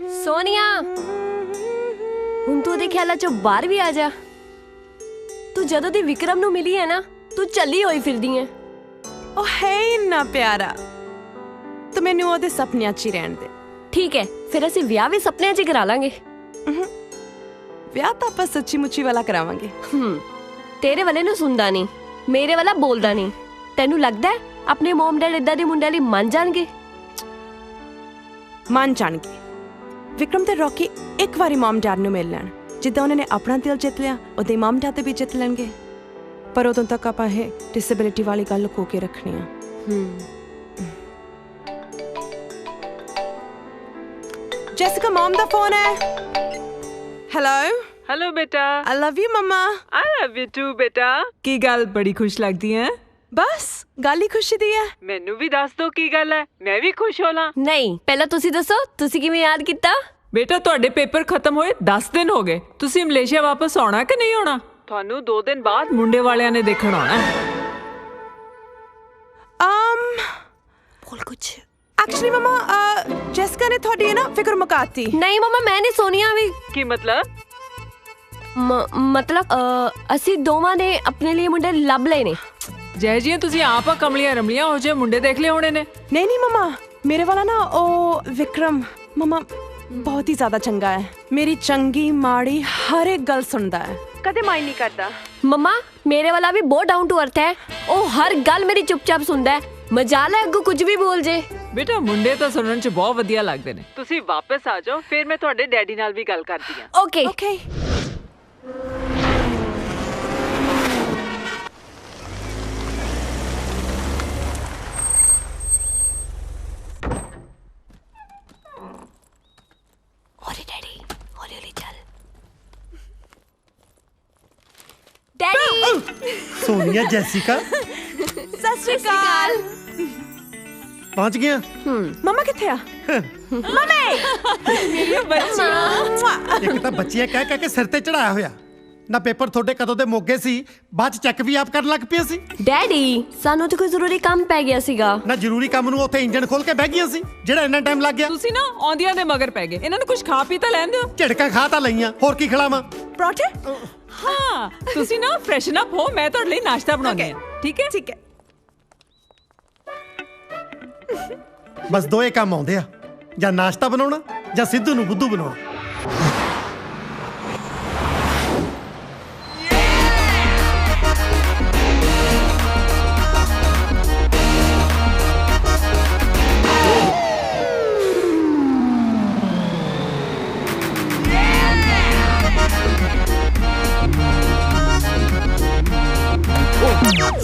सोनिया हुण तू दे ख्यालां चों बाहर भी आ जा। तू जदों दी विक्रम नूं मिली है ना तू चली होई फिरदी है। ਉਹ ਹੈ ਇੰਨਾ ਪਿਆਰਾ ਤੇ ਮੈਨੂੰ ਉਹਦੇ ਸੁਪਨਿਆਂ 'ਚ ਹੀ ਰਹਿਣ ਦੇ। ठीक है फिर ਅਸੀਂ ਵਿਆਹ ਵੀ ਸੁਪਨਿਆਂ 'ਚ ਕਰਾ ਲਾਂਗੇ। ਵਿਆਹ ਤਾਂ ਆਪਾਂ ਸੱਚੀ ਮੁੱਚੀ ਵਾਲਾ ਕਰਾਵਾਂਗੇ। ਤੇਰੇ ਵਾਲੇ ਨੂੰ ਸੁਣਦਾ ਨਹੀਂ, ਮੇਰੇ ਵਾਲਾ ਬੋਲਦਾ ਨਹੀਂ। ਤੈਨੂੰ ਲੱਗਦਾ ਹੈ ਆਪਣੇ ਮਮ ਡੈਡ ਇਦਾਂ ਦੇ ਮੁੰਡਿਆਂ ਲਈ ਮੰਨ ਜਾਣਗੇ? ਮੰਨ ਜਾਣਗੇ। ਵਿਕਰਮ ਤੇ ਰੌਕੀ ਇੱਕ ਵਾਰੀ ਮਮ ਡੈਡ ਨੂੰ ਮਿਲ ਲੈਣ, ਜਿੱਦਾਂ ਉਹਨਾਂ ਨੇ ਆਪਣਾ ਦਿਲ ਜਿੱਤ ਲਿਆ ਉਹਦੇ ਮਮ ਡੈਡ ਤੇ ਵੀ ਜਿੱਤ ਲੈਣਗੇ। ਪਰ ਉਦੋਂ ਤੱਕ ਆਪਾਂ ਇਹ ਡਿਸੇਬਿਲਿਟੀ ਵਾਲੀ ਗੱਲ ਲੁਕੋ ਕੇ ਰੱਖਣੀ ਆ। ਜੈਸਿਕਾ ਮਮ ਦਾ ਫੋਨ ਹੈ। ਹੈਲੋ हेलो बेटा। I love you mamma. I love you too बेटा। की गल बड़ी खुश लगती है? बस गल ही खुशी दी है। मैनू भी दस दो की गल है, मैं भी खुश होला। ਨਹੀਂ ਪਹਿਲਾਂ ਤੁਸੀਂ ਦੱਸੋ ਤੁਸੀਂ ਕਿਵੇਂ ਯਾਦ ਕੀਤਾ? बेटा ਤੁਹਾਡੇ पेपर खत्म होए 10 दिन हो गए। ਤੁਸੀਂ ਮਲੇਸ਼ੀਆ वापस आना कि नहीं आना? ਤੁਹਾਨੂੰ 2 दिन बाद मुंडे वालियां ने देखण आना। ਬੋਲ ਕੁਛ। एक्चुअली मम्मा जैसिका ने थोड़ी है ना फिक्र मुकाती। ਨਹੀਂ ਮਮਾ ਮੈਂ ਨਹੀਂ ਸੋਨੀਆ ਵੀ। की मतलब? ਮਤਲਬ ਅਸੀਂ ਦੋਵਾਂ ਨੇ ਆਪਣੇ ਲਈ ਮੁੰਡੇ ਲੱਭ ਲਏ ਨੇ। जय जी ਤੁਸੀਂ ਆਪ ਕਮਲੀਆਂ ਰਮਲੀਆਂ ਹੋ ਜੇ ਮੁੰਡੇ ਦੇਖ ਲਏ ਹੋਣੇ ਨੇ। नहीं नहीं मम्मा मेरे वाला ना ओ विक्रम मम्मा बहुत ही ज्यादा चंगा है। मेरी चंगी माड़ी हर एक गल सुनता है, कदे माइंड नहीं करता। मम्मा मेरे वाला भी बहुत डाउन टू अर्थ है। ਉਹ ਹਰ ਗੱਲ ਮੇਰੀ ਚੁੱਪਚਾਪ ਸੁਣਦਾ ਹੈ। ਮਜਾਲ ਹੈ ਅੱਗੋਂ ਕੁਝ ਵੀ ਬੋਲ ਜੇ। ਬੇਟਾ ਮੁੰਡੇ ਤਾਂ ਸੁਣਨ ਚ ਬਹੁਤ ਵਧੀਆ ਲੱਗਦੇ ਨੇ। ਤੁਸੀਂ ਵਾਪਸ ਆ ਜਾਓ, ਫਿਰ ਮੈਂ ਤੁਹਾਡੇ ਡੈਡੀ ਨਾਲ ਵੀ ਗੱਲ ਕਰਦੀ ਆ। ਓਕੇ ओके ਹੌਲੀ ਡੈਡੀ ਹੌਲੀ ਹੌਲੀ ਚੱਲ। ਡੈਡੀ सोनिया जैसिका सत श्री अकाल। पहुंच गया। मम्मा किथे आ? एक तो बच्चियां कह कह के सिर ते चढ़ाया होया ना। पेपर थोड़े कदों दे मोगे सी, बाद चेक भी आप करन लग पिया सी। ਡੈਡੀ ਸਾਨੂੰ ਤੇ ਕੋਈ ਜ਼ਰੂਰੀ ਕੰਮ ਪੈ ਗਿਆ ਸੀਗਾ। ना जरूरी काम ਨੂੰ ਉੱਥੇ ਇੰਜਨ ਖੋਲ ਕੇ ਬਹਿ ਗਈਆਂ ਸੀ ਜਿਹੜਾ ਇੰਨਾ ਟਾਈਮ ਲੱਗ ਗਿਆ। ਤੁਸੀਂ ਨਾ ਆਉਂਦੀਆਂ ਦੇ ਮਗਰ ਪੈ ਗਏ। ਇਹਨਾਂ ਨੂੰ ਕੁਝ ਖਾ ਪੀ ਤਾਂ ਲੈਣ ਦਿਓ। ਝੜਕਾਂ ਖਾ ਤਾਂ ਲਈਆਂ, ਹੋਰ ਕੀ ਖਿਲਾਵਾਂ? पराठे? ਹਾਂ ਤੁਸੀਂ ਨਾ ਫਰੈਸ਼ਨ ਅਪ ਹੋ, ਮੈਂ ਤੁਹਾਡੇ ਲਈ ਨਾਸ਼ਤਾ ਬਣਾਉਂਦੀ ਹਾਂ। ਠੀਕ ਹੈ ठीक है। ਬਸ ਦੋਏ ਕੰਮ ਆਉਂਦੇ ਆ, ਜਾਂ ਨਾਸ਼ਤਾ ਬਣਾਉਣਾ ਜਾਂ ਸਿੱਧੂ ਨੂੰ ਬੁੱਧੂ ਬਣਾਉਣਾ।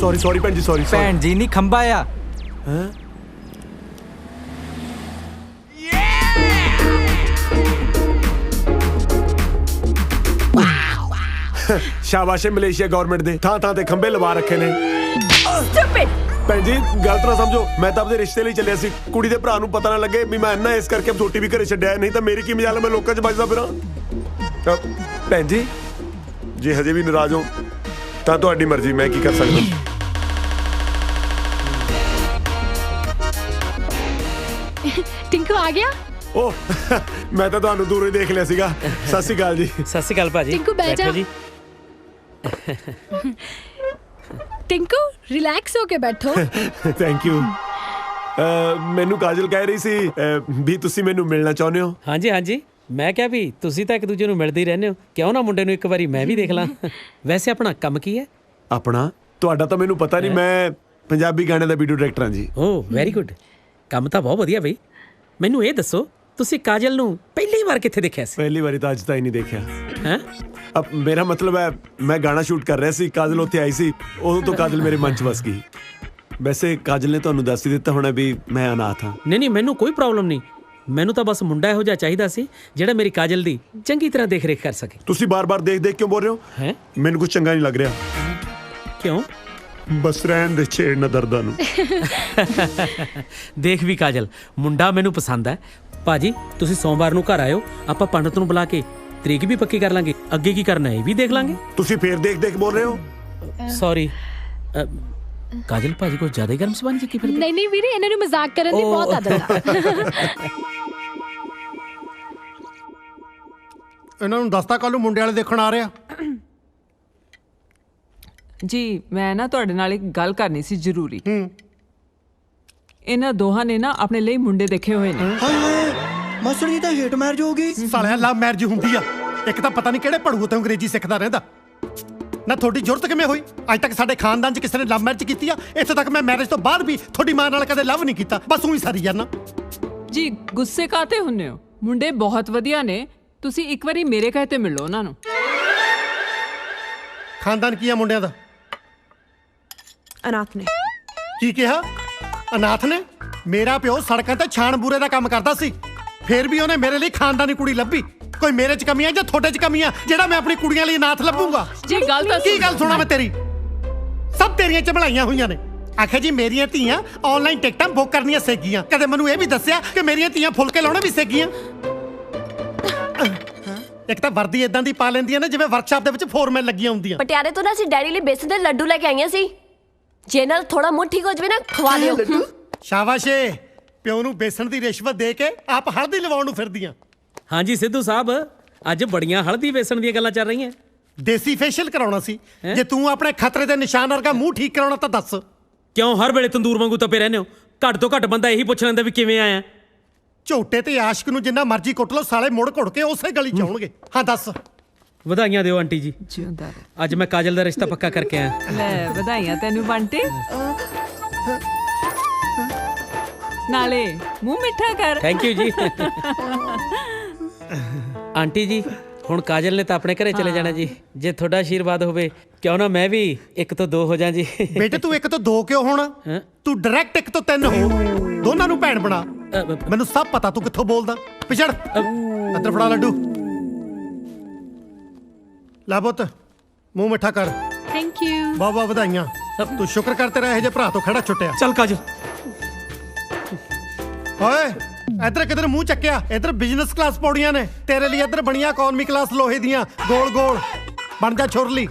सॉरी सॉरी भैन जी सॉरी। ਭੈਣ ਜੀ ਨਹੀਂ ਖੰਭਾ ਆ। शाबाश है मलेशिया गवर्नमेंट दे ਥਾਂ ਥਾਂ ਤੇ ਖੰਬੇ ਲਵਾ ਰੱਖੇ ਨੇ। ਭੈਣ ਜੀ ਗਲਤ ਨਾ ਸਮਝੋ, ਮੈਂ ਤਾਂ ਆਪਦੇ ਰਿਸ਼ਤੇ ਲਈ ਚੱਲਿਆ ਸੀ। ਕੁੜੀ ਦੇ ਭਰਾ ਨੂੰ ਪਤਾ ਨਾ ਲੱਗੇ ਵੀ ਮੈਂ ਇੰਨਾ ਇਸ ਕਰਕੇ ਛੋਟੀ ਵੀ ਘਰੇ ਛੱਡਿਆ, ਨਹੀਂ ਤਾਂ ਮੇਰੀ ਕੀ ਮਜਾਲ ਮੈਂ ਲੋਕਾਂ 'ਚ ਵੱਜਦਾ ਫਿਰਾਂ। ਭੈਣ ਜੀ ਜੇ ਹਜੇ ਵੀ ਨਾਰਾਜ਼ ਹੋ ਤਾਂ ਤੁਹਾਡੀ ਮਰਜ਼ੀ, ਮੈਂ ਕੀ ਕਰ ਸਕਦਾ। ਟਿੰਕੂ ਆ ਗਿਆ। ਓਹ ਮੈਂ ਤਾਂ ਤੁਹਾਨੂੰ ਦੂਰੋਂ ਹੀ ਦੇਖ ਲਿਆ ਸੀਗਾ। ਸਤਿ ਸ਼੍ਰੀ ਅਕਾਲ ਜੀ। ਸਤਿ ਸ਼੍ਰੀ ਅਕਾਲ ਭਾਜੀ। ਟਿੰਕੂ ਬਹਿ ਜਾ। ਜੀ ਟਿੰਕੂ ਰਿਲੈਕਸ ਹੋ ਕੇ ਬੈਠੋ। Thank you. ਮੈਨੂੰ ਕਾਜਲ ਕਹਿ ਰਹੀ ਸੀ ਵੀ ਤੁਸੀਂ ਮੈਨੂੰ ਮਿਲਣਾ ਚਾਹੁੰਦੇ ਹੋ। ਹਾਂਜੀ ਹਾਂਜੀ ਮੈਂ ਕਿਹਾ ਵੀ ਤੁਸੀਂ ਤਾਂ ਇੱਕ ਦੂਜੇ ਨੂੰ ਮਿਲਦੇ ਹੀ ਰਹਿੰਦੇ ਹੋ, ਕਿਉਂ ਨਾ ਮੁੰਡੇ ਨੂੰ ਇੱਕ ਵਾਰੀ ਮੈਂ ਵੀ ਦੇਖ ਲਾਂ। ਵੈਸੇ ਆਪਣਾ ਕੰਮ ਕੀ ਹੈ? ਆਪਣਾ ਤੁਹਾਡਾ ਤਾਂ ਮੈਨੂੰ ਪਤਾ ਨਹੀਂ, ਮੈਂ ਪੰਜਾਬੀ ਗਾਣੇ ਦਾ ਵੀਡੀਓ ਡਾਇਰੈਕਟਰ ਹਾਂ ਜੀ। ਓਹ ਵੈਰੀ ਗੁੱਡ। ਕੰਮ ਤਾਂ ਬਹੁਤ ਵਧੀਆ ਬਈ। ਮੈਨੂੰ ਇਹ ਦੱਸੋ ਤੁਸੀਂ ਕਾਜਲ ਨੂੰ ਪਹਿਲੀ ਵਾਰ ਕਿੱਥੇ ਦੇਖਿਆ ਸੀ? ਪਹਿਲੀ ਵਾਰੀ ਤਾਂ ਅੱਜ ਤਾਂ ਹੀ ਨਹੀਂ ਦੇਖਿਆ। ਹੈਂ? ਅਬ ਮੇਰਾ ਮਤਲਬ ਹੈ ਮੈਂ ਗਾਣਾ ਸ਼ੂਟ ਕਰ ਰਿਹਾ ਸੀ, ਕਾਜਲ ਉੱਥੇ ਆਈ ਸੀ, ਉਦੋਂ ਤੋਂ ਕਾਜਲ ਮੇਰੇ ਮਨ 'ਚ ਵਸ ਗਈ। ਵੈਸੇ ਕਾਜਲ ਨੇ ਤੁਹਾਨੂੰ ਦੱਸ ਹੀ ਦਿੱਤਾ ਹੋਣਾ ਵੀ ਮੈਂ ਅਨਾਥ ਹਾਂ। ਨਹੀਂ ਨਹੀਂ ਮੈਨੂੰ ਕੋਈ ਪ੍ਰੋਬਲਮ ਨਹੀਂ। ਮੈਨੂੰ ਤਾਂ ਬਸ ਮੁੰਡਾ ਇਹੋ ਜਿਹਾ ਚਾਹੀਦਾ ਸੀ ਜਿਹੜਾ ਮੇਰੀ ਕਾਜਲ ਦੀ ਚੰਗੀ ਤਰ੍ਹਾਂ ਦੇਖ ਰੇਖ ਕਰ ਸਕੇ। ਤੁਸੀਂ ਬਾਰ-ਬਾਰ ਦੇਖ ਕਿਉਂ ਬੋਲ ਰਹੇ ਹੋ? ਹੈ ਮੈਨੂੰ ਕੁਝ ਚੰਗਾ ਨਹੀਂ ਲੱਗ ਰਿਹਾ। ਕਿਉਂ? ਬਸ ਰਹਿਣ ਦੇ, ਛੇੜ ਨਾ ਦਰਦਾਂ ਨੂੰ। ਦੇਖ ਵੀ ਕਾਜਲ ਮੁੰਡਾ ਮੈਨੂੰ ਪਸੰਦ ਹੈ। ਭਾਜੀ ਤੁਸੀਂ ਸੋਮਵਾਰ ਨੂੰ ਘਰ ਆਇਓ, ਆਪਾਂ ਪੰਡਤ ਨੂੰ ਬੁਲਾ ਕੇ ਤਰੀਕ ਵੀ ਪੱਕੀ ਕਰ ਲਾਂਗੇ। ਅੱਗੇ ਕੀ ਕਰਨਾ ਇਹ ਵੀ ਦੇਖ ਲਾਂਗੇ। ਤੁਸੀਂ ਫੇਰ ਦੇਖ ਬੋਲ ਰਹੇ ਹੋ? ਸੌਰੀ ਕਾਜਲ ਭਾਜੀ ਕੋਈ ਜ਼ਿਆਦਾ ਗਰਮ ਸਬੰਧ ਜੀ ਕੀ ਫਿਰ? ਨਹੀਂ ਨਹੀਂ ਵੀਰੇ ਇਹਨਾਂ ਨੂੰ ਮਜ਼ਾਕ ਕਰਨ ਦੀ ਬਹੁਤ ਆਦਤ ਆ। ਇਹਨਾਂ ਨੂੰ ਦੱਸਤਾ ਕੱਲ ਨੂੰ ਮੁੰਡੇ ਵਾਲੇ ਦੇਖਣ ਆ ਰਿਹਾ। ਜੀ ਮੈਂ ਨਾ ਤੁਹਾਡੇ ਨਾਲ ਇੱਕ ਗੱਲ ਕਰਨੀ ਸੀ ਜ਼ਰੂਰੀ। ਇਹਨਾਂ ਦੋਹਾਂ ਨੇ ਨਾ ਆਪਣੇ ਲਈ ਮੁੰਡੇ ਦੇਖੇ ਹੋਏ ਨੇ। ਹਾਏ ਹਾਏ ਮਾਸਟਰ ਜੀ ਤਾਂ ਹੇਟ ਮੈਰਿਜ ਹੋ ਗਈ। ਸਾਲਿਆ ਲਵ ਮੈਰਿਜ ਹੁੰਦੀ ਆ। ਇੱਕ ਤਾਂ ਪਤਾ ਨਹੀਂ ਕਿਹੜੇ ਪੜੂ ਤੇ ਅੰਗਰੇਜ਼ੀ ਸਿੱਖਦਾ ਰਹਿੰਦਾ ਨਾ। ਤੁਹਾਡੀ ਜ਼ਰੂਰਤ ਕਿਵੇਂ ਹੋਈ? ਅੱਜ ਤੱਕ ਸਾਡੇ ਖਾਨਦਾਨ 'ਚ ਕਿਸੇ ਨੇ ਲਵ ਮੈਰਿਜ ਕੀਤੀ ਆ? ਇੱਥੇ ਤੱਕ ਮੈਂ ਮੈਰਿਜ ਤੋਂ ਬਾਅਦ ਵੀ ਤੁਹਾਡੀ ਮਾਂ ਨਾਲ ਕਦੇ ਲਵ ਨਹੀਂ ਕੀਤਾ, ਬਸ ਉਹੀ ਸਾਰੀ ਜਾਨਾ। ਜੀ ਗੁੱਸੇ ਕਾਤੇ ਹੁੰਨੇ ਹੋ? ਮੁੰਡੇ ਬਹੁਤ ਵਧੀਆ ਨੇ, ਤੁਸੀਂ ਇੱਕ ਵਾਰੀ ਮੇਰੇ ਕਹੇ ਤੇ ਮਿਲੋ ਉਹਨਾਂ ਨੂੰ। ਖਾਨਦਾਨ ਕੀ ਆ ਮੁੰਡਿਆਂ ਦਾ? ਅਨਾਥ ਨੇ। ਕੀ ਕਿਹਾ? ਅਨਾਥ ਨੇ? ਮੇਰਾ ਪਿਓ ਸੜਕਾਂ ਤੇ ਛਾਣ ਬੂਰੇ ਦਾ ਕੰਮ ਕਰਦਾ ਸੀ, ਫੇਰ ਵੀ ਉਹਨੇ ਮੇਰੇ ਲਈ ਖਾਨਦਾਨੀ ਕੁੜੀ ਲੱਭੀ। ਕੋਈ ਮੇਰੇ 'ਚ ਕਮੀ ਆ ਜਾਂ ਤੁਹਾਡੇ 'ਚ ਕਮੀ ਆ ਜਿਹੜਾ ਮੈਂ ਆਪਣੀ ਕੁੜੀਆਂ ਲਈ ਅਨਾਥ ਲੱਭੂੰਗਾ? ਜੀ ਗੱਲ ਤਾਂ ਕੀ ਗੱਲ ਸੁਣਾ ਮੈਂ ਤੇਰੀ? ਸਭ ਤੇਰੀਆਂ ਚਬਲਾਈਆਂ ਹੋਈਆਂ ਨੇ। ਆਖਿਆ ਜੀ ਮੇਰੀਆਂ ਧੀਆਂ ਆਨਲਾਈਨ ਟਿਕਟਾਂ ਬੁੱਕ ਕਰਨੀਆਂ ਸਿੱਖ ਗਈਆਂ। ਕਦੇ ਮੈਨੂੰ ਇਹ ਵੀ ਦੱਸਿਆ ਕਿ ਮੇਰੀਆਂ ਧੀਆਂ ਫੁਲਕੇ ਲਾਉਣੇ ਵੀ ਸਿੱਖ ਗਈਆਂ। ਇੱਕ ਤਾਂ ਵਰਦੀ ਇਦਾਂ ਦੀ ਪਾ ਲੈਂਦੀਆਂ ਨੇ ਜਿਵੇਂ ਵਰਕਸ਼ਾਪ ਦੇ ਵਿੱਚ ਫੋਰਮੈਨ ਲੱਗੀਆਂ ਹੁੰਦੀਆਂ। ਪਟਿਆਲੇ ਤੋਂ ਨਾ ਅਸੀਂ ਡੈਡੀ ਲਈ ਬੇਸਨ ਦੇ ਲੱਡੂ ਲੈ ਕੇ ਆਈਆਂ ਸੀ। ਜੇ ਨਾਲ ਥੋੜਾ ਮੂੰਹ ਠੀਕ ਹੋ ਜਵੇ ਨਾ ਖਵਾ ਲਿਓ। ਸ਼ਾਬਾਸ਼ ਏ, ਪਿਓ ਨੂੰ ਬੇਸਣ ਦੀ ਰਿਸ਼ਵਤ ਦੇ ਕੇ ਆਪ ਹਲਦੀ ਲਵਾਉਣ ਨੂੰ ਫਿਰਦੀਆਂ। ਹਾਂਜੀ ਸਿੱਧੂ ਸਾਹਿਬ, ਅੱਜ ਬੜੀਆਂ ਹਲਦੀ ਵੇਸਣ ਦੀਆਂ ਗੱਲਾਂ ਚੱਲ ਰਹੀਆਂ। ਦੇਸੀ ਫੇਸ਼ੀਅਲ ਕਰਾਉਣਾ ਸੀ। ਜੇ ਤੂੰ ਆਪਣੇ ਖਤਰੇ ਦੇ ਨਿਸ਼ਾਨ ਵਰਗਾ ਮੂੰਹ ਠੀਕ ਕਰਾਉਣਾ ਤਾਂ ਦੱਸ। ਕਿਉਂ ਹਰ ਵੇਲੇ ਤੰਦੂਰ ਵਾਂਗੂ ਤਪੇ ਰਹਿੰਦੇ ਹੋ? ਘੱਟ ਤੋਂ ਘੱਟ ਬੰਦਾ ਇਹੀ ਪੁੱਛ ਲੈਂਦਾ ਵੀ ਕਿਵੇਂ ਆਇਆ। ਝੋਟੇ ਤੇ ਆਸ਼ਕ ਨੂੰ ਜਿੰਨਾ ਮਰਜ਼ੀ ਕੁੱਟ ਲਓ, ਸਾਲੇ ਮੁੜ ਘੁੜ ਕੇ ਉਸੇ ਗਲੀ 'ਚ ਆਉਣਗੇ। ਹਾਂ ਦੱਸ। ਵਧਾਈਆਂ ਦਿਓ ਆਂਟੀ ਜੀ, ਜਿਉਂਦਾ ਰਹਿ। ਅੱਜ ਮੈਂ ਕਾਜਲ ਦਾ ਰਿਸ਼ਤਾ ਪੱਕਾ ਕਰਕੇ ਆਇਆ। ਲੈ ਵਧਾਈਆਂ ਤੈਨੂੰ ਬੰਟੇ। ਨਾਲੇ ਮੂੰਹ ਮਿੱਠਾ ਕਰ। ਥੈਂਕ ਯੂ ਜੀ। ਆਂਟੀ ਜੀ ਹੁਣ ਕਾਜਲ ਨੇ ਤਾਂ ਆਪਣੇ ਘਰੇ ਚਲੇ ਜਾਣਾ ਜੀ। ਜੇ ਤੁਹਾਡਾ ਆਸ਼ੀਰਵਾਦ ਹੋਵੇ ਕਿਉਂ ਨਾ ਮੈਂ ਵੀ 1 ਤੋਂ 2 ਹੋ ਜਾ ਜੀ। ਬੇਟੇ ਤੂੰ 1 ਤੋਂ 2 ਕਿਉਂ ਹੋਣਾ? ਤੂੰ ਡਾਇਰੈਕਟ 1 ਤੋਂ 3 ਹੋ। ਦੋਨਾਂ ਨੂੰ ਭੈਣ ਬਣਾ। ਮੈਨੂੰ ਸਭ ਪਤਾ ਤੂੰ ਕਿੱਥੋਂ ਬੋਲਦਾ। ਪਿਛੜ ਅੰਦਰ ਫੜਾ ਲੱਡੂ। ਲੈ ਪੁੱਤ ਮੂੰਹ ਮਿੱਠਾ ਕਰ। Thank you. ਬਹੁਤ ਬਹੁਤ ਵਧਾਈਆਂ। ਤੂੰ ਸ਼ੁਕਰ ਕਰ ਤੇਰਾ ਇਹੋ ਜਿਹੇ ਭਰਾ ਤੋਂ ਖੜਾ ਛੁੱਟਿਆ। ਚੱਲ ਕਾਜਲ। ਓਏ ਇੱਧਰ ਕਿਧਰ ਮੂੰਹ ਚੱਕਿਆ? ਇੱਧਰ ਬਿਜ਼ਨਸ ਕਲਾਸ ਪੌੜੀਆਂ ਨੇ ਤੇਰੇ ਲਈ, ਇੱਧਰ ਬਣੀਆਂ ਇਕਨੋਮੀ ਕਲਾਸ ਲੋਹੇ ਦੀਆਂ ਗੋਲ ਗੋਲ। ਬਣ ਜਾ ਛੁਰਲੀ।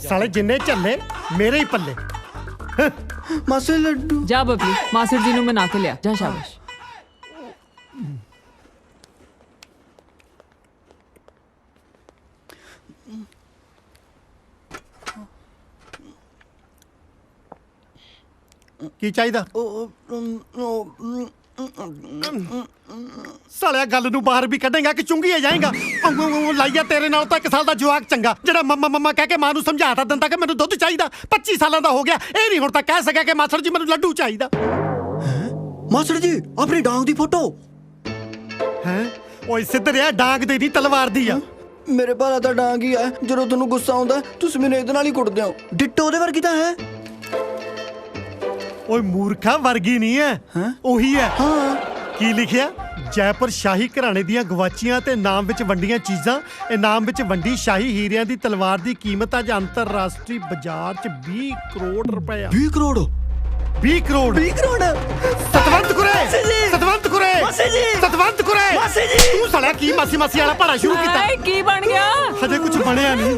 ਸਾਲੇ ਜਿੰਨੇ ਝੱਲੇ ਮੇਰੇ ਹੀ ਪੱਲੇ। ਮਾਸਟਰ ਲੱਡੂ। ਜਾ ਬਬਲੀ ਮਾਸਟਰ ਜੀ ਨੂੰ ਮਨਾ ਕੇ ਲਿਆ ਜਾ। ਸ਼ਾਬਾਸ਼। ਕੀ ਚਾਹੀਦਾ? ਸਾਲਿਆ ਗੱਲ ਨੂੰ ਬਾਹਰ ਵੀ ਕੱਢੇਗਾ ਕਿ ਚੁੰਗੀਏ ਜਾਏਗਾ? ਲਾਈਆ ਤੇਰੇ ਨਾਲ ਤਾਂ 1 ਸਾਲ ਦਾ ਜਵਾਕ ਚੰਗਾ ਜਿਹੜਾ ਮੰਮਾ ਮੰਮਾ ਕਹਿ ਕੇ ਮਾਂ ਨੂੰ ਸਮਝਾ ਤਾਂ ਦਿੰਦਾ ਕਿ ਮੈਨੂੰ ਦੁੱਧ ਚਾਹੀਦਾ। 25 ਸਾਲਾਂ ਦਾ ਹੋ ਗਿਆ, ਇਹ ਨਹੀਂ ਹੁਣ ਤੱਕ ਕਹਿ ਸਕਿਆ ਕਿ ਮਾਸਟਰ ਜੀ ਮੈਨੂੰ ਲੱਡੂ ਚਾਹੀਦਾ। ਮਾਸਟਰ ਜੀ ਆਪਣੀ ਡਾਂਗ ਦੀ ਫੋਟੋ। ਹੈ ਓਏ ਸਿੱਧਰਿਆ, ਡਾਂਗ ਦੇ ਨਹੀਂ ਤਲਵਾਰ ਦੀ ਆ। ਮੇਰੇ ਭਾਰਾ ਤਾਂ ਡਾਂਗ ਹੀ ਹੈ। ਜਦੋਂ ਤੁਹਾਨੂੰ ਗੁੱਸਾ ਆਉਂਦਾ ਤੁਸੀਂ ਮੈਨੂੰ ਇਹਦੇ ਨਾਲ ਹੀ ਕੁੱਟਦੇ ਹੋ। ਡਿੱਟੋ ਉਹਦੇ ਵਰਗੀ ਤਾਂ ਹੈ। ਓਏ ਮੂਰਖਾ ਵਰਗੀ ਨਹੀਂ ਹੈ, ਉਹੀ ਹੈ। ਹਾਂ ਕੀ ਲਿਖਿਆ? ਜੈਪੁਰ ਸ਼ਾਹੀ ਘਰਾਣੇ ਦੀਆਂ ਗਵਾਚੀਆਂ ਤੇ ਨਾਮ ਵਿੱਚ ਵੰਡੀਆਂ ਚੀਜ਼ਾਂ। ਇਨਾਮ ਵਿੱਚ ਵੰਡੀ ਸ਼ਾਹੀ ਹੀਰਿਆਂ ਦੀ ਤਲਵਾਰ ਦੀ ਕੀਮਤ ਅੱਜ ਅੰਤਰਰਾਸ਼ਟਰੀ ਬਾਜ਼ਾਰ 'ਚ 20 ਕਰੋੜ ਰੁਪਏ। 20 ਕਰੋੜ। 20 ਕਰੋੜ। 20 ਕਰੋੜ। ਸਤਵੰਤ ਕੁਰੇ, ਸਤਵੰਤ ਕੁਰੇ, ਮਾਸੀ ਜੀ। ਸਤਵੰਤ ਕੁਰੇ। ਮਾਸੀ ਜੀ। ਤੂੰ ਸਾਲਿਆ ਕੀ ਮਾਸੀ ਮਾਸੀ ਵਾਲਾ ਭਾੜਾ ਸ਼ੁਰੂ ਕੀਤਾ? ਹਾਏ ਕੀ ਬਣ ਗਿਆ? ਹਜੇ ਕੁਝ ਬਣਿਆ ਨਹੀਂ,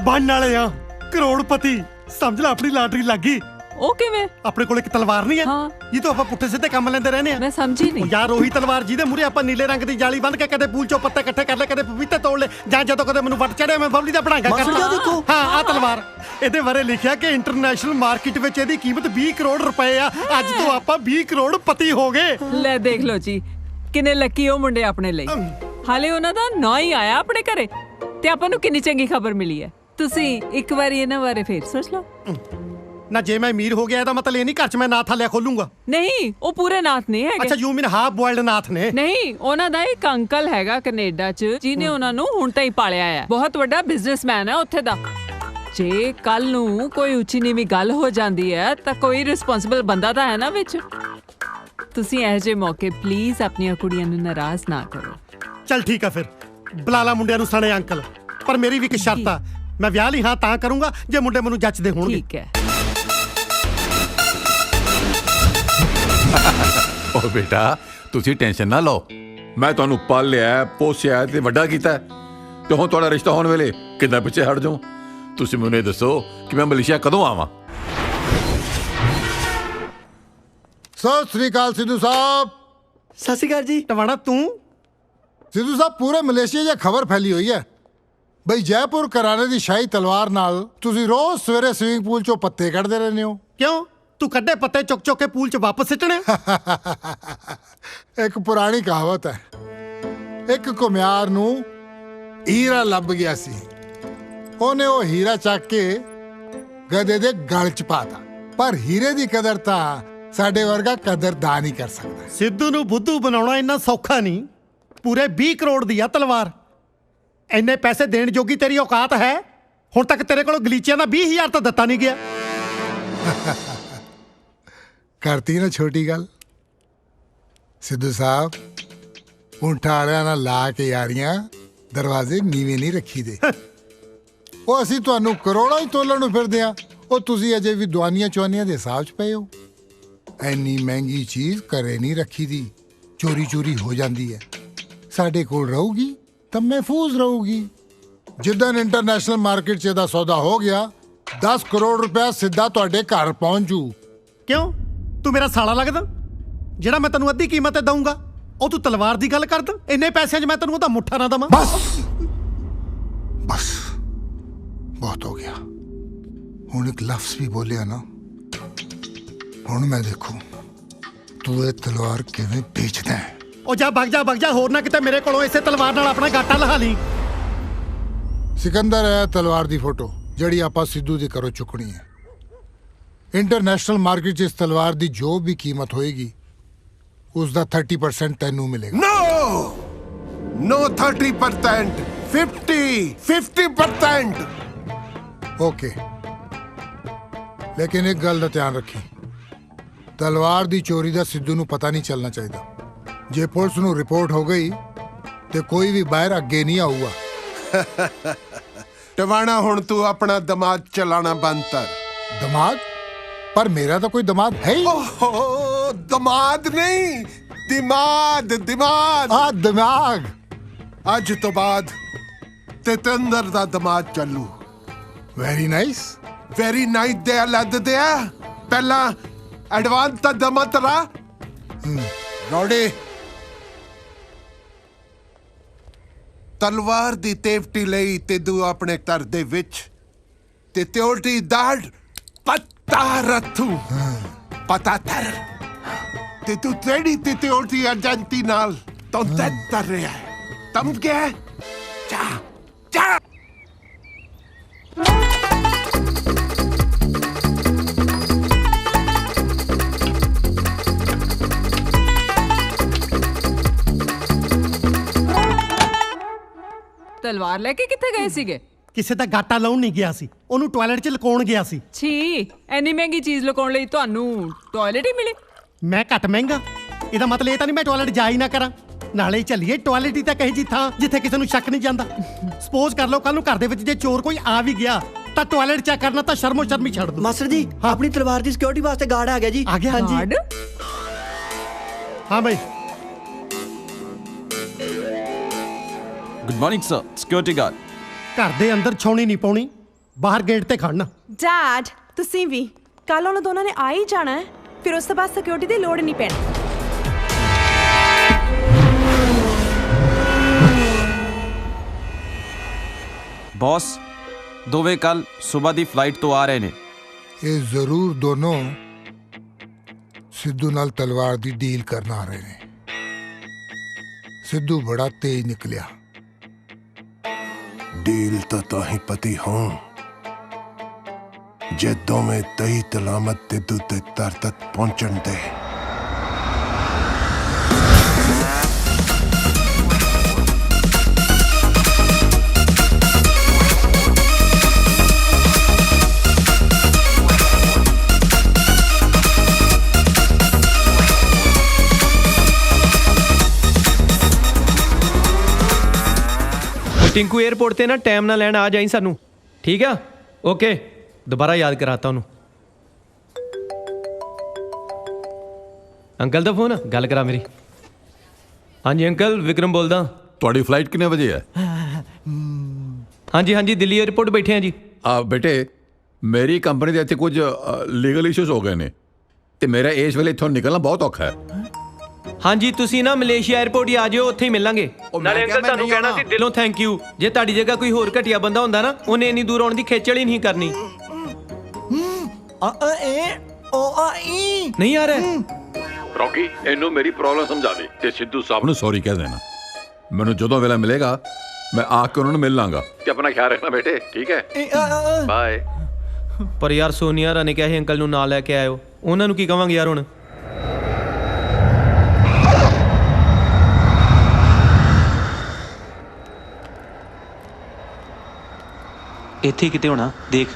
ਬਣਨ ਵਾਲੇ ਆ ਕਰੋੜਪਤੀ। ਸਮਝ ਲੈ ਆਪਣੀ ਲਾਟਰੀ ਲੱਗ ਗਈ। ਉਹ ਕਿਵੇਂ? ਆਪਣੇ ਕੋਲ ਇੱਕ ਤਲਵਾਰ ਨਹੀਂ ਹੈ ਹਾਂ। ਇਹ ਤਾਂ ਆਪਾਂ ਪੁੱਠੇ ਸਿੱਧੇ ਕੰਮ ਲੈਂਦੇ ਰਹਿੰਦੇ ਆ। ਮੈਂ ਸਮਝੀ ਨਹੀਂ। ਯਾਰ ਉਹੀ ਤਲਵਾਰ ਜਿਹਦੇ ਮੂਹਰੇ ਆਪਾਂ ਨੀਲੇ ਰੰਗ ਦੀ ਜਾਲੀ ਬੰਨ੍ਹ ਕੇ ਕਦੇ ਪੂਲ ਚੋਂ ਪੱਤੇ ਇਕੱਠੇ ਕਰ ਲੈ, ਕਦੇ ਪਪੀਤੇ ਤੋੜ ਲੈ, ਜਾਂ ਜਦੋਂ ਕਦੇ ਮੈਨੂੰ ਵੱਟ ਚੜਿਆ ਮੈਂ ਬਬਲੀ ਦਾ ਬਣਾਂਗਾ ਮਾਸਟਰ ਜੀ ਦੇਖੋ। ਹਾਂ ਆਹ ਤਲਵਾਰ। ਇਹਦੇ ਬਾਰੇ ਲਿਖਿਆ ਕਿ ਇੰਟਰਨੈਸ਼ਨਲ ਮਾਰਕੀਟ ਵਿੱਚ ਇਹਦੀ ਕੀਮਤ 20 ਕਰੋੜ ਰੁਪਏ ਆ। ਅੱਜ ਤੋਂ ਆਪਾਂ 20 ਕਰੋੜ ਪਤੀ ਹੋ ਗਏ। ਲੈ ਦੇਖ ਲਓ ਜੀ ਕਿੰਨੇ ਲੱਕੀ ਉਹ ਮੁੰਡੇ ਆਪਣੇ ਲਈ। ਹਾਲੇ ਉਹਨਾਂ ਦਾ ਨਾਂ ਹੀ ਆਇਆ ਆਪਣੇ ਘਰੇ ਤੇ ਆਪਾਂ ਨੂੰ ਕਿੰਨੀ ਚੰਗੀ ਖਬਰ ਮਿਲੀ ਹੈ। ਤੁਸੀਂ ਇੱਕ ਵਾਰੀ ਇਹਨਾਂ ਬਾਰੇ ਫੇਰ ਸੋਚ ਲਓ। ਨਾ ਜੇ ਮੈਂ ਅਮੀਰ ਹੋ ਗਿਆ ਇਹਦਾ ਮਤਲਬ ਇਹ ਨਹੀਂ ਘਰ 'ਚ ਮੈਂ ਨਾਥ ਹਲਿਆ ਖੋਲੂੰਗਾ। ਨਹੀਂ ਉਹ ਪੂਰੇ ਨਾਥ ਨਹੀਂ ਅੱਛਾ ਹੈਗੇ। ਯੂ ਮੀਨ ਹਾਫ ਬੋਇਲਡ ਨਾਥ ਨੇ? ਨਹੀਂ ਉਹਨਾਂ ਦਾ ਇੱਕ ਅੰਕਲ ਹੈਗਾ ਕੈਨੇਡਾ 'ਚ ਜਿਹਨੇ ਉਹਨਾਂ ਨੂੰ ਹੁਣ ਤਾਂ ਹੀ ਪਾਲਿਆ ਹੈ। ਬਹੁਤ ਵੱਡਾ ਬਿਜ਼ਨਸਮੈਨ ਹੈ ਉੱਥੇ ਦਾ। ਜੇ ਕੱਲ ਨੂੰ ਕੋਈ ਉੱਚੀ ਨੀਵੀਂ ਗੱਲ ਹੋ ਜਾਂਦੀ ਹੈ ਤਾਂ ਕੋਈ ਰਿਸਪੌਂਸਿਬਲ ਬੰਦਾ ਤਾਂ ਹੈ ਨਾ ਵਿੱਚ। ਤੁਸੀਂ ਇਹੋ ਜਿਹੇ ਮੌਕੇ ਪਲੀਜ਼ ਆਪਣੀਆਂ ਕੁੜੀਆਂ ਨੂੰ ਨਾਰਾਜ਼ ਨਾ ਕਰੋ। ਚੱਲ ਠੀਕ ਆ ਫਿਰ ਬੁਲਾ ਲਾ ਮੁੰਡਿਆਂ ਨੂੰ ਸਣੇ ਅੰਕਲ। ਪਰ ਮੇਰੀ ਵੀ ਇੱਕ ਸ਼ਰਤ ਆ, ਮੈਂ ਵਿਆਹ ਲਈ ਹਾਂ ਤਾਂ ਕਰੂੰਗਾ ਜੇ ਮੁੰਡੇ ਮੈਨੂੰ ਜੱਚਦੇ ਹੋਣਗੇ। ਠੀਕ ਹੈ। ਓ ਬੇਟਾ ਤੁਸੀਂ ਟੈਨਸ਼ਨ ਨਾ ਲਓ। ਮੈਂ ਤੁਹਾਨੂੰ ਪਾਲਿਆ ਪੋਸਿਆ ਤੇ ਵੱਡਾ ਕੀਤਾ ਤੇ ਹੁਣ ਤੁਹਾਡਾ ਰਿਸ਼ਤਾ ਹੋਣ ਵੇਲੇ ਕਿੱਦਾਂ ਪਿੱਛੇ ਹਟ ਜਾਉ? ਤੁਸੀਂ ਮੈਨੂੰ ਇਹ ਦੱਸੋ ਕਿ ਮੈਂ ਮਲੇਸ਼ੀਆ ਕਦੋਂ ਆਵਾਂ? ਸਤਿ ਸ੍ਰੀ ਅਕਾਲ ਸਿੱਧੂ ਸਾਹਿਬ। ਸਤਿ ਸ਼੍ਰੀ ਅਕਾਲ ਜੀ। ਟਵਾਣਾ ਤੂੰ ਸਿੱਧੂ ਸਾਹਿਬ ਪੂਰੇ ਮਲੇਸ਼ੀਆ 'ਚ ਖਬਰ ਫੈਲੀ ਹੋਈ ਹੈ ਬਈ ਜੈਪੁਰ ਘਰਾਣੇ ਦੀ ਸ਼ਾਹੀ ਤਲਵਾਰ ਨਾਲ ਤੁਸੀਂ ਰੋਜ਼ ਸਵੇਰੇ ਸਵਿਮਿੰਗ ਪੂਲ 'ਚੋਂ ਪੱਤੇ ਕੱਢਦੇ ਰਹਿੰਦੇ ਹੋ। ਕਿਉਂ ਤੂੰ ਕੱਢੇ ਪੱਤੇ ਚੁੱਕ ਚੁੱਕ ਕੇ ਪੂਲ 'ਚ ਵਾਪਸ ਸਿੱਟਣੇ? ਇੱਕ ਪੁਰਾਣੀ ਕਹਾਵਤ ਹੈ, ਇੱਕ ਘੁਮਿਆਰ ਨੂੰ ਹੀਰਾ ਲੱਭ ਗਿਆ ਸੀ, ਉਹਨੇ ਉਹ ਹੀਰਾ ਚੱਕ ਕੇ ਗਧੇ ਦੇ ਗਲ 'ਚ ਪਾਤਾ। ਪਰ ਹੀਰੇ ਦੀ ਕਦਰ ਤਾਂ ਸਾਡੇ ਵਰਗਾ ਕਦਰਦਾਨ ਹੀ ਕਰ ਸਕਦਾ। ਸਿੱਧੂ ਨੂੰ ਬੁੱਧੂ ਬਣਾਉਣਾ ਇੰਨਾ ਸੌਖਾ ਨਹੀਂ। ਪੂਰੇ 20 ਕਰੋੜ ਦੀ ਆ ਤਲਵਾਰ। ਇੰਨੇ ਪੈਸੇ ਦੇਣ ਜੋਗੀ ਤੇਰੀ ਔਕਾਤ ਹੈ? ਹੁਣ ਤੱਕ ਤੇਰੇ ਕੋਲੋਂ ਗਲੀਚਿਆਂ ਦਾ 20,000 ਤਾਂ ਦਿੱਤਾ ਨਹੀਂ ਗਿਆ। ਕਰਤੀ ਨਾ ਛੋਟੀ ਗੱਲ। ਸਿੱਧੂ ਸਾਹਿਬ ਊਂਠਾਂ ਵਾਲਿਆਂ ਨਾਲ ਲਾ ਕੇ ਯਾਰੀਆਂ ਦਰਵਾਜ਼ੇ ਨੀਵੇਂ ਨਹੀਂ ਰੱਖੀਦੇ। ਉਹ ਅਸੀਂ ਤੁਹਾਨੂੰ ਕਰੋੜਾਂ ਹੀ ਤੋਲਣ ਨੂੰ ਫਿਰਦੇ ਆ, ਉਹ ਤੁਸੀਂ ਅਜੇ ਵੀ ਦੁਆਨੀਆਂ ਚੁਆਨੀਆਂ ਦੇ ਹਿਸਾਬ 'ਚ ਪਏ ਹੋ। ਐਨੀ ਮਹਿੰਗੀ ਚੀਜ਼ ਘਰੇ ਨਹੀਂ ਰੱਖੀ ਦੀ, ਚੋਰੀ ਚੋਰੀ ਹੋ ਜਾਂਦੀ ਹੈ। ਸਾਡੇ ਕੋਲ ਰਹੂਗੀ ਤਾਂ ਮਹਿਫੂਜ਼ ਰਹੂਗੀ। ਜਿੱਦਾਂ ਇੰਟਰਨੈਸ਼ਨਲ ਮਾਰਕੀਟ 'ਚ ਇਹਦਾ ਸੌਦਾ ਹੋ ਗਿਆ, 10 ਕਰੋੜ ਰੁਪਇਆ ਸਿੱਧਾ ਤੁਹਾਡੇ ਘਰ ਪਹੁੰਚੂ। ਕਿਉਂ ਤੂੰ ਮੇਰਾ ਸਾਲਾ ਲੱਗਦਾ? ਜਿਹੜਾ ਮੈਂ ਤੈਨੂੰ ਅੱਧੀ ਕੀਮਤ ਤੇ ਦਊਂਗਾ ਉਹ ਤੂੰ ਤਲਵਾਰ ਦੀ ਗੱਲ ਕਰਦਾ? ਇੰਨੇ ਪੈਸਿਆਂ 'ਚ ਮੈਂ ਤੈਨੂੰ ਉਹਦਾ ਮੁੱਠਾ ਨਾ ਦਵਾਂ? ਬਸ ਬਸ ਬਹੁਤ ਹੋ ਗਿਆ। ਹੁਣ ਇੱਕ ਲਫ਼ਜ਼ ਵੀ ਬੋਲਿਆ ਨਾ, ਹੁਣ ਮੈਂ ਦੇਖੂ ਤੂੰ ਇਹ ਤਲਵਾਰ ਕਿਵੇਂ ਵੇਚਦਾ ਹੈ। ਉਹ ਜਾ ਭੱਗ ਜਾ, ਹੋਰ ਨਾ ਕਿਤੇ ਮੇਰੇ ਕੋਲੋਂ ਇਸੇ ਤਲਵਾਰ ਨਾਲ ਆਪਣਾ ਗਾਟਾ ਲਹਾ ਲਈ। ਸਿਕੰਦਰ ਹੈ ਤਲਵਾਰ ਦੀ ਫੋਟੋ ਜਿਹੜੀ ਆਪਾਂ ਸਿੱਧੂ ਦੇ ਘਰੋਂ ਚੁੱਕਣੀ ਹੈ। ਇੰਟਰਨੈਸ਼ਨਲ ਮਾਰਕੀਟ 'ਚ ਇਸ ਤਲਵਾਰ ਦੀ ਜੋ ਵੀ ਕੀਮਤ ਹੋਏਗੀ ਉਸ ਦਾ 30% ਤੈਨੂੰ ਮਿਲੇਗਾ। No 30%, 50%। ਓਕੇ, ਲੇਕਿਨ ਇੱਕ ਗੱਲ ਦਾ ਧਿਆਨ ਰੱਖੀ, ਤਲਵਾਰ ਦੀ ਚੋਰੀ ਦਾ ਸਿੱਧੂ ਨੂੰ ਪਤਾ ਨਹੀਂ ਚੱਲਣਾ ਚਾਹੀਦਾ। ਜੇ ਪੁਲਿਸ ਨੂੰ ਰਿਪੋਰਟ ਹੋ ਗਈ ਤੇ ਕੋਈ ਵੀ ਬਾਹਰ ਅੱਗੇ ਨਹੀਂ ਆਊਗਾ। ਟਵਾਣਾ ਹੁਣ ਤੂੰ ਆਪਣਾ ਦਿਮਾਗ ਚਲਾਣਾ ਬੰਦ ਕਰ। ਦਿਮਾਗ? ਪਰ ਮੇਰਾ ਤਾਂ ਕੋਈ ਦਿਮਾਗ ਹੈ ਹੀ। ਓਹ ਦਿਮਾਗ ਨਹੀਂ, ਦਿਮਾਗ। ਦਿਮਾਗ ਅੱਜ ਤੋਂ ਬਾਅਦ ਤੇਤੰਦਰ ਦਾ ਦਿਮਾਗ ਚੱਲੂ। Very nice. ਵੈਰੀ ਨਾਈਸ ਦੇ ਲੱਦਦੇ ਆ। ਪਹਿਲਾਂ ਐਡਵਾਂਸ ਤਾਂ ਦਮਾ ਤਰਾ ਰੋੜੇ। ਤਲਵਾਰ ਦੀ ਤੇਫਟੀ ਲਈ ਤੇ ਤੂੰ ਆਪਣੇ ਘਰ ਦੇ ਵਿੱਚ ਤੇ ਤਿਉਲਟੀ ਦਾੜ ਪੱਤਾ ਰੱਥੂ ਪਤਾ ਤਰ ਤੇ ਤੂੰ ਤੇੜੀ ਤੇ ਤਿਉਲਟੀ ਅਜੰਤੀ ਨਾਲ ਤੋਂ ਤਰ ਰਿਹਾ ਹੈ। ਤਮ ਗਿਆ ਚਾ ਤਲਵਾਰ ਲੈ ਕੇ ਕਿੱਥੇ ਗਏ ਸੀਗੇ? ਕਿਸੇ ਦਾ ਗਾਟਾ ਲਾਉਣ ਨਹੀਂ ਗਿਆ ਸੀ, ਉਹਨੂੰ ਟਾਇਲਟ 'ਚ ਲੁਕਾਉਣ ਗਿਆ ਸੀ। ਛੀ, ਐਨੀ ਮਹਿੰਗੀ ਚੀਜ਼ ਲੁਕਾਉਣ ਲਈ ਤੁਹਾਨੂੰ ਟਾਇਲਟ ਹੀ ਮਿਲੀ? ਮੈਂ ਘੱਟ ਮਹਿੰਗਾ? ਇਹਦਾ ਮਤਲਬ ਇਹ ਤਾਂ ਨਹੀਂ ਮੈਂ ਟਾਇਲਟ ਜਾ ਹੀ ਨਾ ਕਰਾਂ। ਨਾਲੇ ਚੱਲੀਏ ਟਾਇਲਟ ਹੀ ਤਾਂ ਕਹੀ ਜੀ ਥਾਂ ਜਿੱਥੇ ਕਿਸੇ ਨੂੰ ਸ਼ੱਕ ਨਹੀਂ ਜਾਂਦਾ। ਸਪੋਜ਼ ਕਰ ਲਓ ਕੱਲ ਨੂੰ ਘਰ ਦੇ ਵਿੱਚ ਜੇ ਚੋਰ ਕੋਈ ਆ ਵੀ ਗਿਆ ਤਾਂ ਟਾਇਲਟ ਚੈੱਕ ਕਰਨਾ ਤਾਂ ਸ਼ਰਮੋ ਸ਼ਰਮੀ ਛੱਡ ਦੋ। ਮਾਸਟਰ ਜੀ, ਆਪਣੀ ਤਲਵਾਰ ਦੀ ਸਿਕਿਉਰਿਟੀ ਵਾਸਤੇ ਗਾਰਡ ਆ ਗਿਆ ਜੀ। ਆ ਗਿਆ? ਗਾਰਡ? ਹਾਂ ਬਈ। Good morning sir, security guard. ਘਰ ਦੇ ਅੰਦਰ ਛਾਉਣੀ ਨਹੀਂ ਪਾਉਣੀ, ਬਾਹਰ ਗੇਟ ਤੇ ਖੜਨਾ। ਡੈਡ ਤੁਸੀਂ ਵੀ ਕੱਲ ਉਹਨਾਂ ਦੋਨਾਂ ਨੇ ਆ ਹੀ ਜਾਣਾ ਹੈ, ਫਿਰ ਉਸ ਤੋਂ ਬਾਅਦ ਸਿਕਿਉਰਿਟੀ ਦੀ ਲੋੜ ਨਹੀਂ ਪੈਣੀ। ਬੌਸ, ਦੋਵੇਂ ਕੱਲ ਸਵੇਰ ਦੀ ਫਲਾਈਟ ਤੋਂ ਆ ਰਹੇ ਨੇ। ਇਹ ਜ਼ਰੂਰ ਦੋਨੋਂ ਸਿੱਧੂ ਨਾਲ ਤਲਵਾਰ ਦੀ ਡੀਲ ਕਰਨ ਆ ਰਹੇ ਨੇ। ਸਿੱਧੂ ਬੜਾ ਤੇਜ਼ ਨਿਕਲਿਆ। ਡੀਲ ਤਾਂ ਹੀ ਪਤੀ ਹੋਂ ਜੇ ਦੋਵੇਂ ਤਈ ਤਲਾਮਤ ਤੇ ਦੁੱਤੇ ਤਰ ਤੱਕ ਪਹੁੰਚਣ ਦੇ। टिंकू एयरपोर्ट ते ना टाइम ना लैन आ जाई सानू, ठीक है? ओके, दोबारा याद कराता हूँ। अंकल दा फोन गल करा मेरी। हाँ जी अंकल, विक्रम बोलदा। ਤੁਹਾਡੀ ਫਲਾਈਟ ਕਿੰਨੇ ਵਜੇ ਹੈ? हाँ जी हाँ जी, दिल्ली एयरपोर्ट बैठे हैं जी। ਬੇਟੇ ਮੇਰੀ ਕੰਪਨੀ ਦੇ ਇੱਥੇ ਕੁਝ ਲੀਗਲ ਇਸ਼ੂਜ਼ ਹੋ ਗਏ ਨੇ ਤੇ ਮੇਰਾ ਇਸ ਵੇਲੇ ਇੱਥੋਂ ਨਿਕਲਣਾ ਬਹੁਤ ਔਖਾ ਹੈ। ਹਾਂਜੀ ਤੁਸੀਂ ਨਾ ਮਲੇਸ਼ੀਆ 에ਅਰਪੋਰਟ ਹੀ ਆ ਜਿਓ, ਉੱਥੇ ਹੀ ਮਿਲਾਂਗੇ। ਨਾਲੇ ਅੰਕਲ ਤੁਹਾਨੂੰ ਕਹਿਣਾ ਸੀ ਦਿਲੋਂ ਥੈਂਕ ਯੂ। ਜੇ ਤੁਹਾਡੀ ਜਗ੍ਹਾ ਕੋਈ ਹੋਰ ਘਟੀਆ ਬੰਦਾ ਹੁੰਦਾ ਨਾ, ਉਹਨੇ ਇੰਨੀ ਦੂਰ ਆਉਣ ਦੀ ਖੇਚਲ ਹੀ ਨਹੀਂ ਕਰਨੀ। ਨਹੀਂ ਆ ਰਿਹਾ ਰੌਕੀ, ਇਹਨੂੰ ਮੇਰੀ ਪ੍ਰੋਬਲਮ ਸਮਝਾ ਦੇ ਤੇ ਸਿੱਧੂ ਸਾਹਿਬ ਨੂੰ ਸੌਰੀ ਕਹਿ ਦੇਣਾ। ਮੈਨੂੰ ਜਦੋਂ ਵੇਲਾ ਮਿਲੇਗਾ ਮੈਂ ਆ ਕੇ ਉਹਨਾਂ ਨੂੰ ਮਿਲ ਲਾਂਗਾ। ਤੇ ਆਪਣਾ ਖਿਆਲ ਰੱਖਣਾ ਬੇਟੇ, ਠੀਕ ਹੈ? ਬਾਏ। ਪਰ ਯਾਰ ਸੋਨੀਆ ਰਾ ਨੇ ਕਿਹਾ ਸੀ ਅੰਕਲ ਨੂੰ ਨਾਲ ਲੈ ਕੇ ਆਇਓ, ਉਹਨਾਂ ਨੂੰ ਕੀ ਕਵਾਂਗੇ ਯਾਰ ਹੁਣ? ਇੱਥੇ ਕਿਤੇ ਹੋਣਾ, ਦੇਖ।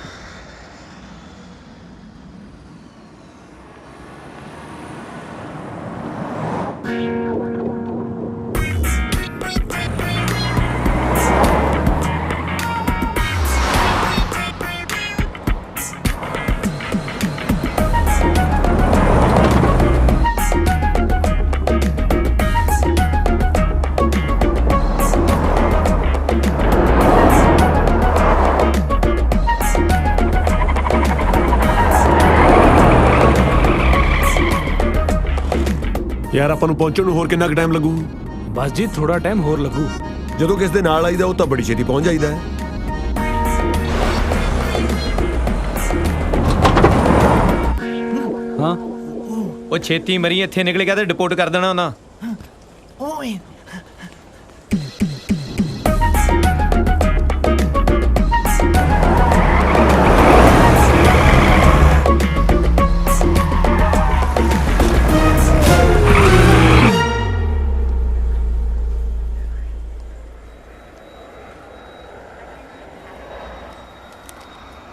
ਯਾਰ ਆਪਾਂ ਨੂੰ ਪਹੁੰਚਣ ਨੂੰ ਹੋਰ ਕਿੰਨਾ ਕੁ ਟਾਈਮ ਲੱਗੂ? ਬਸ ਜੀ ਥੋੜਾ ਟਾਈਮ ਹੋਰ ਲੱਗੂ। ਜਦੋਂ ਕਿਸ ਦੇ ਨਾਲ ਆਈਦਾ ਉਹ ਤਾਂ ਬੜੀ ਛੇਤੀ ਪਹੁੰਚ ਜਾਈਦਾ ਹੈ। ਹਾਂ ਉਹ ਛੇਤੀ ਮਰੀ, ਇੱਥੇ ਨਿਕਲ ਗਿਆ ਤੇ ਡਿਪੋਰਟ ਕਰ ਦੇਣਾ ਉਹਨਾਂ।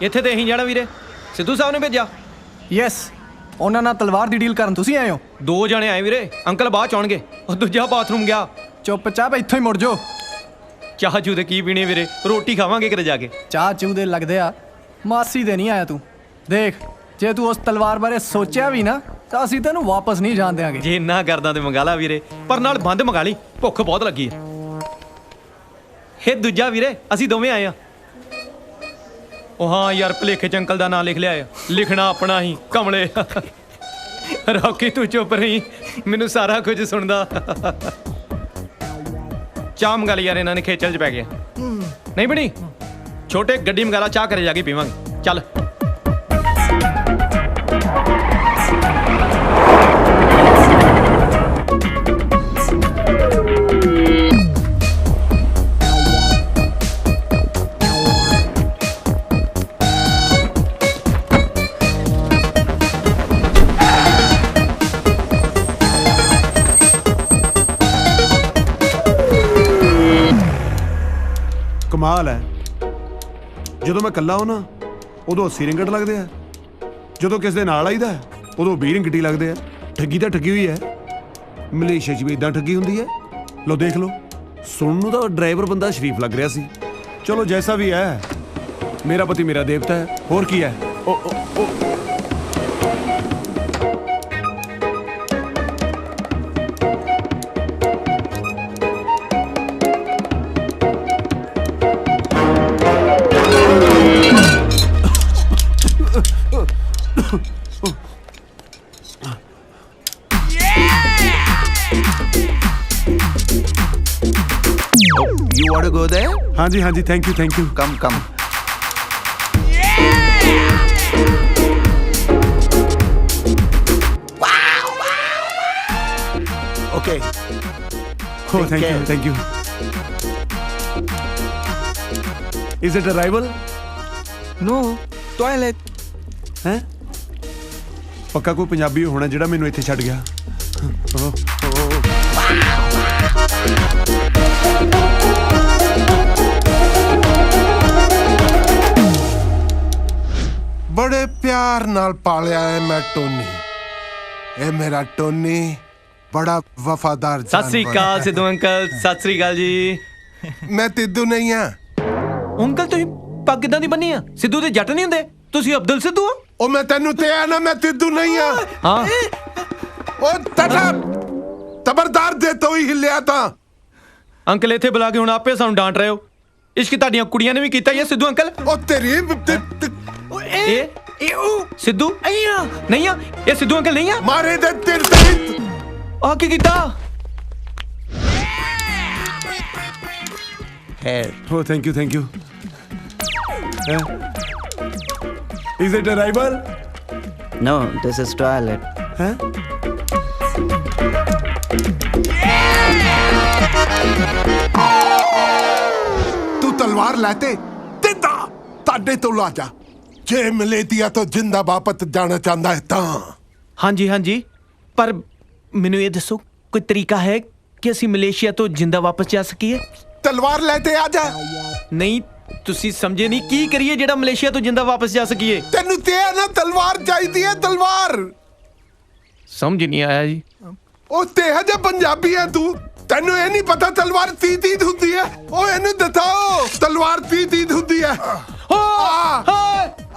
ਇੱਥੇ ਤੇ ਅਸੀਂ ਜਾਣਾ ਵੀਰੇ, ਸਿੱਧੂ ਸਾਹਿਬ ਨੇ ਭੇਜਿਆ। ਯੈਸ, ਉਹਨਾਂ ਨਾਲ ਤਲਵਾਰ ਦੀ ਡੀਲ ਕਰਨ ਤੁਸੀਂ ਆਏ ਹੋ? 2 ਜਣੇ ਆਏ ਵੀਰੇ, ਅੰਕਲ ਬਾਅਦ ਚ ਆਉਣਗੇ। ਉਹ ਦੂਜਾ ਬਾਥਰੂਮ ਗਿਆ। ਚੁੱਪਚਾਪ ਇੱਥੋਂ ਹੀ ਮੁੜ ਜਾਓ। ਚਾਹ ਚੂ ਦੇ ਕੀ ਪੀਣੇ ਵੀਰੇ, ਰੋਟੀ ਖਾਵਾਂਗੇ ਕਿਤੇ ਜਾ ਕੇ। ਚਾਹ ਚੂ ਦੇ ਲੱਗਦੇ ਆ, ਮਾਸੀ ਦੇ ਨਹੀਂ ਆਇਆ ਤੂੰ। ਦੇਖ, ਜੇ ਤੂੰ ਉਸ ਤਲਵਾਰ ਬਾਰੇ ਸੋਚਿਆ ਵੀ ਨਾ ਤਾਂ ਅਸੀਂ ਤੈਨੂੰ ਵਾਪਸ ਨਹੀਂ ਜਾਣ ਦਿਆਂਗੇ। ਜੇ ਇੰਨਾ ਕਰਦਾ ਤੇ ਮੰਗਾ ਲਾ ਵੀਰੇ, ਪਰ ਨਾਲ ਬੰਦ ਮੰਗਾ ਲਈ, ਭੁੱਖ ਬਹੁਤ ਲੱਗੀ ਹੈ। ਇਹ ਦੂਜਾ ਵੀਰੇ, ਅਸੀਂ ਦੋਵੇਂ ਆਏ ਆ। ਉਹ ਹਾਂ ਯਾਰ, ਭਲੇਖੇ ਚ ਅੰਕਲ ਦਾ ਨਾਂ ਲਿਖ ਲਿਆ ਆ, ਲਿਖਣਾ ਆਪਣਾ ਹੀ ਕਮਲੇ। ਰੌਕੀ ਤੂੰ ਚੁੱਪ ਰਹੀ, ਮੈਨੂੰ ਸਾਰਾ ਕੁਝ ਸੁਣਦਾ। ਚਾਹ ਮੰਗਾ ਲਈ ਯਾਰ, ਇਹਨਾਂ ਨੇ ਖੇਚਲ ਚ ਪੈ ਗਿਆ। ਨਹੀਂ ਬਣੀ, ਛੋਟੇ ਗੱਡੀ ਮੰਗਾ ਲਾ, ਚਾਹ ਘਰੇ ਜਾ ਕੇ ਪੀਵਾਂਗੇ। ਚੱਲ। ਕਮਾਲ ਹੈ, ਜਦੋਂ ਮੈਂ ਇਕੱਲਾ ਹਾਂ ਨਾ ਉਦੋਂ 80 ਰਿੰਗਟ ਲੱਗਦੇ ਆ, ਜਦੋਂ ਕਿਸ ਦੇ ਨਾਲ ਆਈਦਾ ਉਦੋਂ 20 ਰਿੰਗਟ ਹੀ ਲੱਗਦੇ ਆ। ਠੱਗੀ ਤਾਂ ਠੱਗੀ ਹੋਈ ਹੈ, ਮਲੇਸ਼ੀਆ 'ਚ ਵੀ ਇਦਾਂ ਠੱਗੀ ਹੁੰਦੀ ਹੈ। ਲਓ ਦੇਖ ਲਓ, ਸੁਣਨ ਨੂੰ ਤਾਂ ਡਰਾਈਵਰ ਬੰਦਾ ਸ਼ਰੀਫ ਲੱਗ ਰਿਹਾ ਸੀ। ਚਲੋ ਜੈਸਾ ਵੀ ਹੈ, ਮੇਰਾ ਪਤੀ ਮੇਰਾ ਦੇਵਤਾ ਹੈ, ਹੋਰ ਕੀ ਹੈ। You want to go there? ਹਾਂਜੀ ਹਾਂਜੀ, thank you thank you. Come, come. Okay. Oh, thank you, thank you. Is it arrival? No, toilet. ਹੈ ਪੱਕਾ ਕੋਈ ਪੰਜਾਬੀ ਹੋਣਾ ਜਿਹੜਾ ਮੈਨੂੰ ਇੱਥੇ ਛੱਡ ਗਿਆ। ਬੜੇ ਪਿਆਰ ਨਾਲ ਪਾਲਿਆ ਹੈ ਮੈਂ ਟੋਨੀ। ਇਹ ਮੇਰਾ ਟੋਨੀ ਬੜਾ ਵਫਾਦਾਰ ਸਤਿ ਸ੍ਰੀ ਅਕਾਲ ਸਿੱਧੂ ਅੰਕਲ। ਸਤਿ ਸ੍ਰੀ ਅਕਾਲ ਜੀ। ਮੈਂ ਤਿੱਦੂ ਨਹੀਂ ਆ। ਅੰਕਲ ਤੁਸੀਂ ਪੱਗ ਕਿੱਦਾਂ ਦੀ ਬੰਨੀ ਆ? ਸਿੱਧੂ ਦੇ ਜੱਟ ਨਹੀਂ ਹੁੰਦੇ, ਤੁਸੀਂ ਅਬਦੁਲ ਸਿੱਧੂ ਹੋ। ਉਹ ਮੈਂ ਤੈਨੂੰ ਤੇ ਆ ਨਾ, ਮੈਂ ਤਿੱਦੂ ਨਹੀਂ ਆ। ਹਾਂ ਉਹ ਤਟਾ ਤਬਰਦਾਰ ਦੇ ਤੋਂ ਹੀ ਹਿੱਲਿਆ ਤਾਂ। ਅੰਕਲ ਇੱਥੇ ਬੁਲਾ ਕੇ ਹੁਣ ਆਪੇ ਸਾਨੂੰ ਡਾਂਟ ਰਹੇ ਹੋ। ਇਸ਼ਕ ਤੁਹਾਡੀਆਂ ਕੁੜੀਆਂ ਨੇ ਵੀ ਕੀਤਾ ਹੀ ਹੈ ਸਿੱਧੂ ਅੰਕਲ। ਉਹ ਤੇਰੀ ਇਹ ਸਿੱਧੂ ਨਹੀਂ ਆ, ਇਹ ਸਿੱਧੂ ਅੰਕਲ ਨਹੀਂ ਆ। ਮਾਰੇ ਦੇ ਤੇਰੇ ਆ ਕੀ ਕੀਤਾ? Oh, thank you, thank you. Is it arrival? No, this is toilet. Huh? तू तलवार लाते दिंदा ताडे तो ला जा जे मलेशिया तो जिंदा वापस जाना चाहता है ता ਹਾਂਜੀ ਹਾਂਜੀ ਪਰ ਮੈਨੂੰ ਇਹ ਦੱਸੋ ਕੋਈ ਤਰੀਕਾ ਹੈ ਕਿ ਅਸੀਂ ਮਲੇਸ਼ੀਆ ਤੋਂ ਜਿੰਦਾ ਵਾਪਸ ਜਾ ਸਕੀਏ? तलवार लेते आ जा। ਨਹੀਂ ਤੁਸੀਂ ਸਮਝੇ ਨਹੀਂ ਕੀ ਕਰੀਏ ਜਿਹੜਾ ਮਲੇਸ਼ੀਆ ਤੋਂ ਜਿੰਦਾ ਵਾਪਸ ਜਾ ਸਕੀਏ? तेनू ते ना तलवार चाहिए है तलवार। ਸਮਝ ਨਹੀਂ ਆਇਆ ਜੀ। ओ ते जे पंजाबी है तू तेनू ये नहीं पता तलवार तीत होती है? ओ इन्हू बताओ तलवार तीत होती है।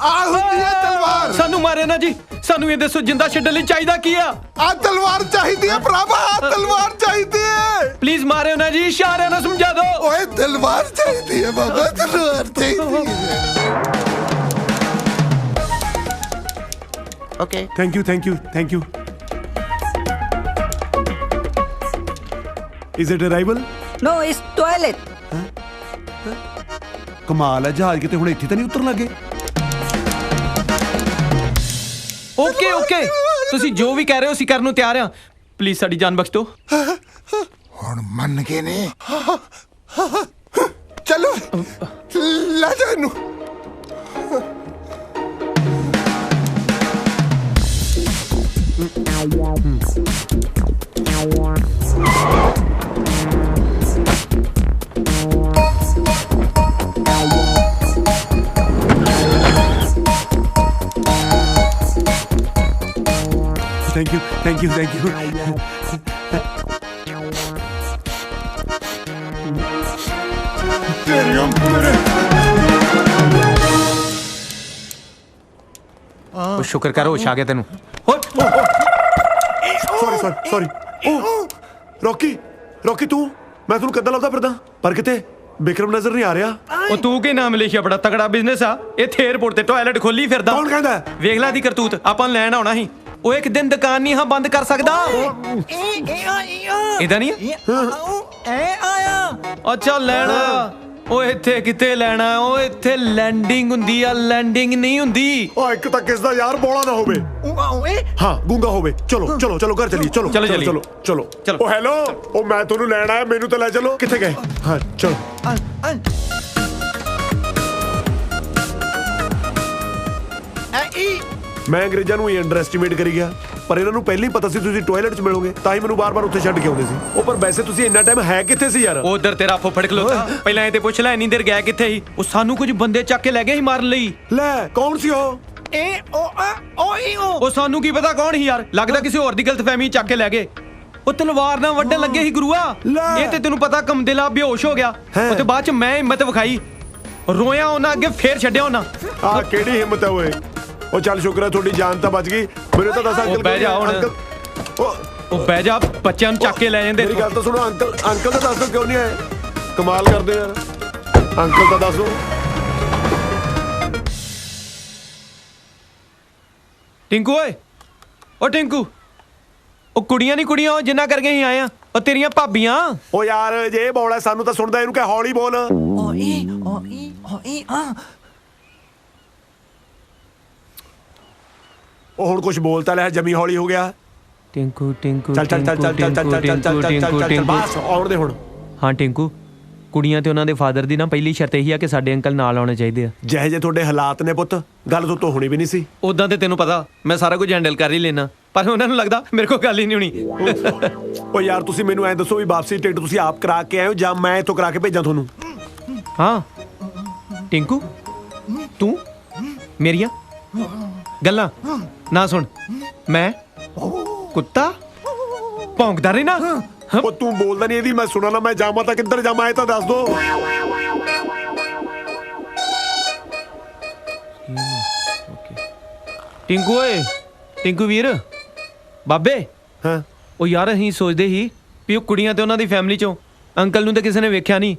आ होती है तलवार। ਸਾਨੂੰ ਮਾਰੇ ਨਾ ਜੀ ਸਾਨੂੰ ਇਹ ਦੱਸੋ ਜਿੰਦਾ ਛੱਡਣ ਲਈ ਚਾਹੀਦਾ ਕੀ ਆ? आ तलवार चाहिए है भरावा आ तलवार चाहिए है। प्लीज मारे ना जी इशारे ना समझा दो। ओए तलवार चाहिए है बाबा तलवार चाहिए है। Okay. Thank you, thank you, thank you. Is it arrival? No, it's toilet. ਕਮਾਲ ਹੈ ਜਹਾਜ਼ ਕਿਤੇ ਹੁਣ ਇੱਥੇ ਤਾਂ ਨਹੀਂ ਉਤਰਨ ਲੱਗੇ। ਓਕੇ ਓਕੇ ਤੁਸੀਂ ਜੋ ਵੀ ਕਹਿ ਰਹੇ ਹੋ ਅਸੀਂ ਕਰਨ ਨੂੰ ਤਿਆਰ ਹਾਂ ਪਲੀਜ਼ ਸਾਡੀ ਜਾਨ ਬਖਸ਼ ਦਿਓ। ਹੁਣ ਮੰਨ ਗਏ ਨੇ ਚਲੋ ਲੈ ਜਾ ਇਹਨੂੰ। Thank you, thank you, thank you. ਉਹ ਸ਼ੁਕਰ ਕਰ ਹੋਸ਼ ਆ ਗਿਆ ਤੈਨੂੰ। ਸੌਰੀ ਰੌਕੀ ਤੂੰ ਮੈਂ ਤੁਹਾਨੂੰ ਕਦੋਂ ਲੱਭਦਾ ਫਿਰਦਾ ਪਰ ਕਿਤੇ ਬਿਕਰਮ ਨਜ਼ਰ ਨਹੀਂ ਆ ਰਿਹਾ। ਉਹ ਤੂੰ ਕੀ ਨਾਮ ਮਲੇਸ਼ੀਆ ਬੜਾ ਤਗੜਾ ਬਿਜ਼ਨਸ ਆ ਇੱਥੇ 에어ਪੋਰਟ ਤੇ ਟਾਇਲਟ ਖੋਲੀ ਫਿਰਦਾ। ਕੌਣ ਕਹਿੰਦਾ? ਵੇਖ ਲੈ ਦੀ ਕਰਤੂਤ ਆਪਾਂ ਨੂੰ ਲੈਣ ਆਉਣਾ ਸੀ ਉਹ ਇੱਕ ਦਿਨ ਦੁਕਾਨ ਨਹੀਂ ਹਾਂ ਬੰਦ ਕਰ ਸਕਦਾ। ਇਦਾਂ ਨਹੀਂ ਅੱਛਾ ਲੈਣਾ ਉਹ ਇੱਥੇ ਕਿਤੇ ਲੈਣਾ ਉਹ ਇੱਥੇ ਲੈਂਡਿੰਗ ਹੁੰਦੀ ਆ ਲੈਂਡਿੰਗ ਨਹੀਂ ਹੁੰਦੀ। ਉਹ ਇੱਕ ਤਾਂ ਕਿਸ ਦਾ ਯਾਰ ਬੋਲਾ ਨਾ ਹੋਵੇ। ਹਾਂ ਗੂੰਗਾ ਹੋਵੇ। ਚਲੋ ਚਲੋ ਚਲੋ ਘਰ ਚਲੀਏ ਚਲੋ ਚਲੋ ਚਲੋ ਚਲੋ ਚਲੋ। ਉਹ ਹੈਲੋ ਉਹ ਮੈਂ ਤੁਹਾਨੂੰ ਲੈਣ ਆਇਆ ਮੈਨੂੰ ਤਾਂ ਲੈ ਚਲੋ। ਕਿੱਥੇ ਗਏ? ਹਾਂ ਚਲੋ। ਮੈਂ ਅੰਗਰੇਜ਼ਾਂ ਨੂੰ ਹੀ ਅੰਡਰ ਐਸਟੀਮੇਟ ਕਰੀ ਗਿਆ ਪਰ ਇਹਨਾਂ ਨੂੰ ਪਹਿਲਾਂ ਹੀ ਪਤਾ ਸੀ ਤੁਸੀਂ ਟਾਇਲਟ 'ਚ ਮਿਲੋਗੇ ਤਾਂ ਹੀ ਮੈਨੂੰ ਬਾਰ-ਬਾਰ ਉੱਥੇ ਛੱਡ ਕੇ ਆਉਂਦੇ ਸੀ। ਉਹ ਪਰ ਵੈਸੇ ਤੁਸੀਂ ਇੰਨਾ ਟਾਈਮ ਹੈ ਕਿੱਥੇ ਸੀ ਯਾਰ? ਉਧਰ ਤੇਰਾ ਫੁੱਫੜ ਖਲੋਤਾ ਪਹਿਲਾਂ ਇਹ ਤੇ ਪੁੱਛ ਲੈ ਇੰਨੀ ਦੇਰ ਗਿਆ ਕਿੱਥੇ ਸੀ? ਉਹ ਸਾਨੂੰ ਕੁਝ ਬੰਦੇ ਚੱਕ ਕੇ ਲੈ ਗਏ ਸੀ ਮਾਰਨ ਲਈ। ਲੈ ਕੌਣ ਸੀ ਉਹ? ਉਹ ਸਾਨੂੰ ਕੀ ਪਤਾ ਕੌਣ ਸੀ ਯਾਰ ਲੱਗਦਾ ਕਿਸੇ ਹੋਰ ਦੀ ਗਲਤਫਹਿਮੀ ਚੱਕ ਕੇ ਲੈ ਗਏ। ਉਹ ਤਲਵਾਰ ਨਾਲ ਵੱਢਣ ਲੱਗੇ ਸੀ ਗੁਰੂਆ। ਇਹ ਤੇ ਤੈਨੂੰ ਪਤਾ ਕਮਦਿਲਾ ਬੇਹੋਸ਼ ਹੋ ਗਿਆ ਉਹ ਤੇ ਬਾਅਦ ਚ ਮੈਂ ਹਿੰਮਤ ਵਿਖਾਈ ਰੋਇਆ ਉਹਨਾਂ ਅੱਗੇ ਫੇਰ ਛੱਡਿਆ ਉਹਨਾਂ। ਆ ਕਿਹੜੀ ਹਿੰਮਤ ਹੈ ਓਏ? ਉਹ ਚੱਲ ਸ਼ੁਕਰ ਹੈ ਤੁਹਾਡੀ ਜਾਨ ਤਾਂ ਬਚ ਗਈ। ਮੈਨੂੰ ਤਾਂ ਦੱਸ ਅੰਕਲ ਬਹਿ ਜਾ ਹੁਣ। ਉਹ ਬਹਿ ਜਾ ਬੱਚਿਆਂ ਨੂੰ ਚੱਕ ਕੇ ਲੈ ਜਾਂਦੇ। ਮੇਰੀ ਗੱਲ ਤਾਂ ਸੁਣੋ ਅੰਕਲ ਤਾਂ ਦੱਸ ਦਿਓ ਕਿਉਂ ਨਹੀਂ ਆਏ? ਕਮਾਲ ਕਰਦੇ ਯਾਰ। ਅੰਕਲ ਤਾਂ ਦੱਸ ਦਿਓ। ਟਿੰਕੂ ਓਏ ਉਹ ਟਿੰਕੂ ਉਹ ਕੁੜੀਆਂ ਨਹੀਂ ਕੁੜੀਆਂ ਉਹ ਜਿੰਨਾ ਕਰਕੇ ਹੀ ਆਏ ਆ ਉਹ ਤੇਰੀਆਂ ਭਾਬੀਆਂ। ਉਹ ਯਾਰ ਜੇ ਬੋਲ ਸਾਨੂੰ ਤਾਂ ਸੁਣਦਾ ਇਹਨੂੰ ਕਹਿ ਹੌਲੀ ਬੋਲ। ਉਹ ਹੁਣ ਕੁਝ ਬੋਲਤਾ ਲੈ ਜਮੀ ਹੌਲੀ ਹੋ ਗਿਆ। ਟਿੰਕੂ ਟਿੰਕੂ ਚੱਲ ਚੱਲ ਚੱਲ ਚੱਲ ਚੱਲ ਚੱਲ ਚੱਲ ਚੱਲ ਚੱਲ ਬਸ ਆਉਣ ਦੇ ਹੁਣ। ਹਾਂ ਟਿੰਕੂ ਕੁੜੀਆਂ ਤੇ ਉਹਨਾਂ ਦੇ ਫਾਦਰ ਦੀ ਨਾ ਪਹਿਲੀ ਸ਼ਰਤ ਇਹੀ ਆ ਕਿ ਸਾਡੇ ਅੰਕਲ ਨਾਲ ਆਉਣੇ ਚਾਹੀਦੇ ਆ। ਜਿਹੇ ਜੇ ਤੁਹਾਡੇ ਹਾਲਾਤ ਨੇ ਪੁੱਤ ਗੱਲ ਤੋਂ ਹੋਣੀ ਵੀ ਨਹੀਂ ਸੀ। ਉਦਾਂ ਤੇ ਤੈਨੂੰ ਪਤਾ ਮੈਂ ਸਾਰਾ ਕੁਝ ਹੈਂਡਲ ਕਰ ਹੀ ਲੈਣਾ ਪਰ ਉਹਨਾਂ ਨੂੰ ਲੱਗਦਾ ਮੇਰੇ ਕੋਲ ਗੱਲ ਹੀ ਨਹੀਂ ਹੋਣੀ। ਉਹ ਯਾਰ ਤੁਸੀਂ ਮੈਨੂੰ ਐਂ ਦੱਸੋ ਵੀ ਵਾਪਸੀ ਟਿਕਟ ਤੁਸੀਂ ਆਪ ਕਰਾ ਕੇ ਆਏ ਹੋ ਜਾਂ ਮੈਂ ਇੱਥੋਂ ਕਰਾ ਕੇ ਭੇਜਾਂ ਤੁਹਾਨੂੰ? ਹਾਂ ਟਿੰਕੂ ਤੂੰ ਮੇਰੀਆਂ ਗੱਲਾਂ ਨਾ ਸੁਣ ਮੈਂ ਕੁੱਤਾ ਭੌਂਕਦਾ ਰਹਿ ਨਾ। ਉਹ ਤੂੰ ਬੋਲਦਾ ਨਹੀਂ ਇਹਦੀ ਮੈਂ ਸੁਣਾ ਨਾ ਮੈਂ ਜਾਵਾਂ ਤਾਂ ਕਿੱਧਰ ਜਾਵਾਂ ਇਹ ਤਾਂ ਦੱਸ ਦੋ। ਟਿੰਕੂ ਓਏ ਟਿੰਕੂ ਵੀਰ ਬਾਬੇ। ਹਾਂ ਉਹ ਯਾਰ ਅਸੀਂ ਸੋਚਦੇ ਸੀ ਵੀ ਉਹ ਕੁੜੀਆਂ ਤੇ ਉਹਨਾਂ ਦੀ ਫੈਮਿਲੀ ਚੋਂ ਅੰਕਲ ਨੂੰ ਤਾਂ ਕਿਸੇ ਨੇ ਵੇਖਿਆ ਨਹੀਂ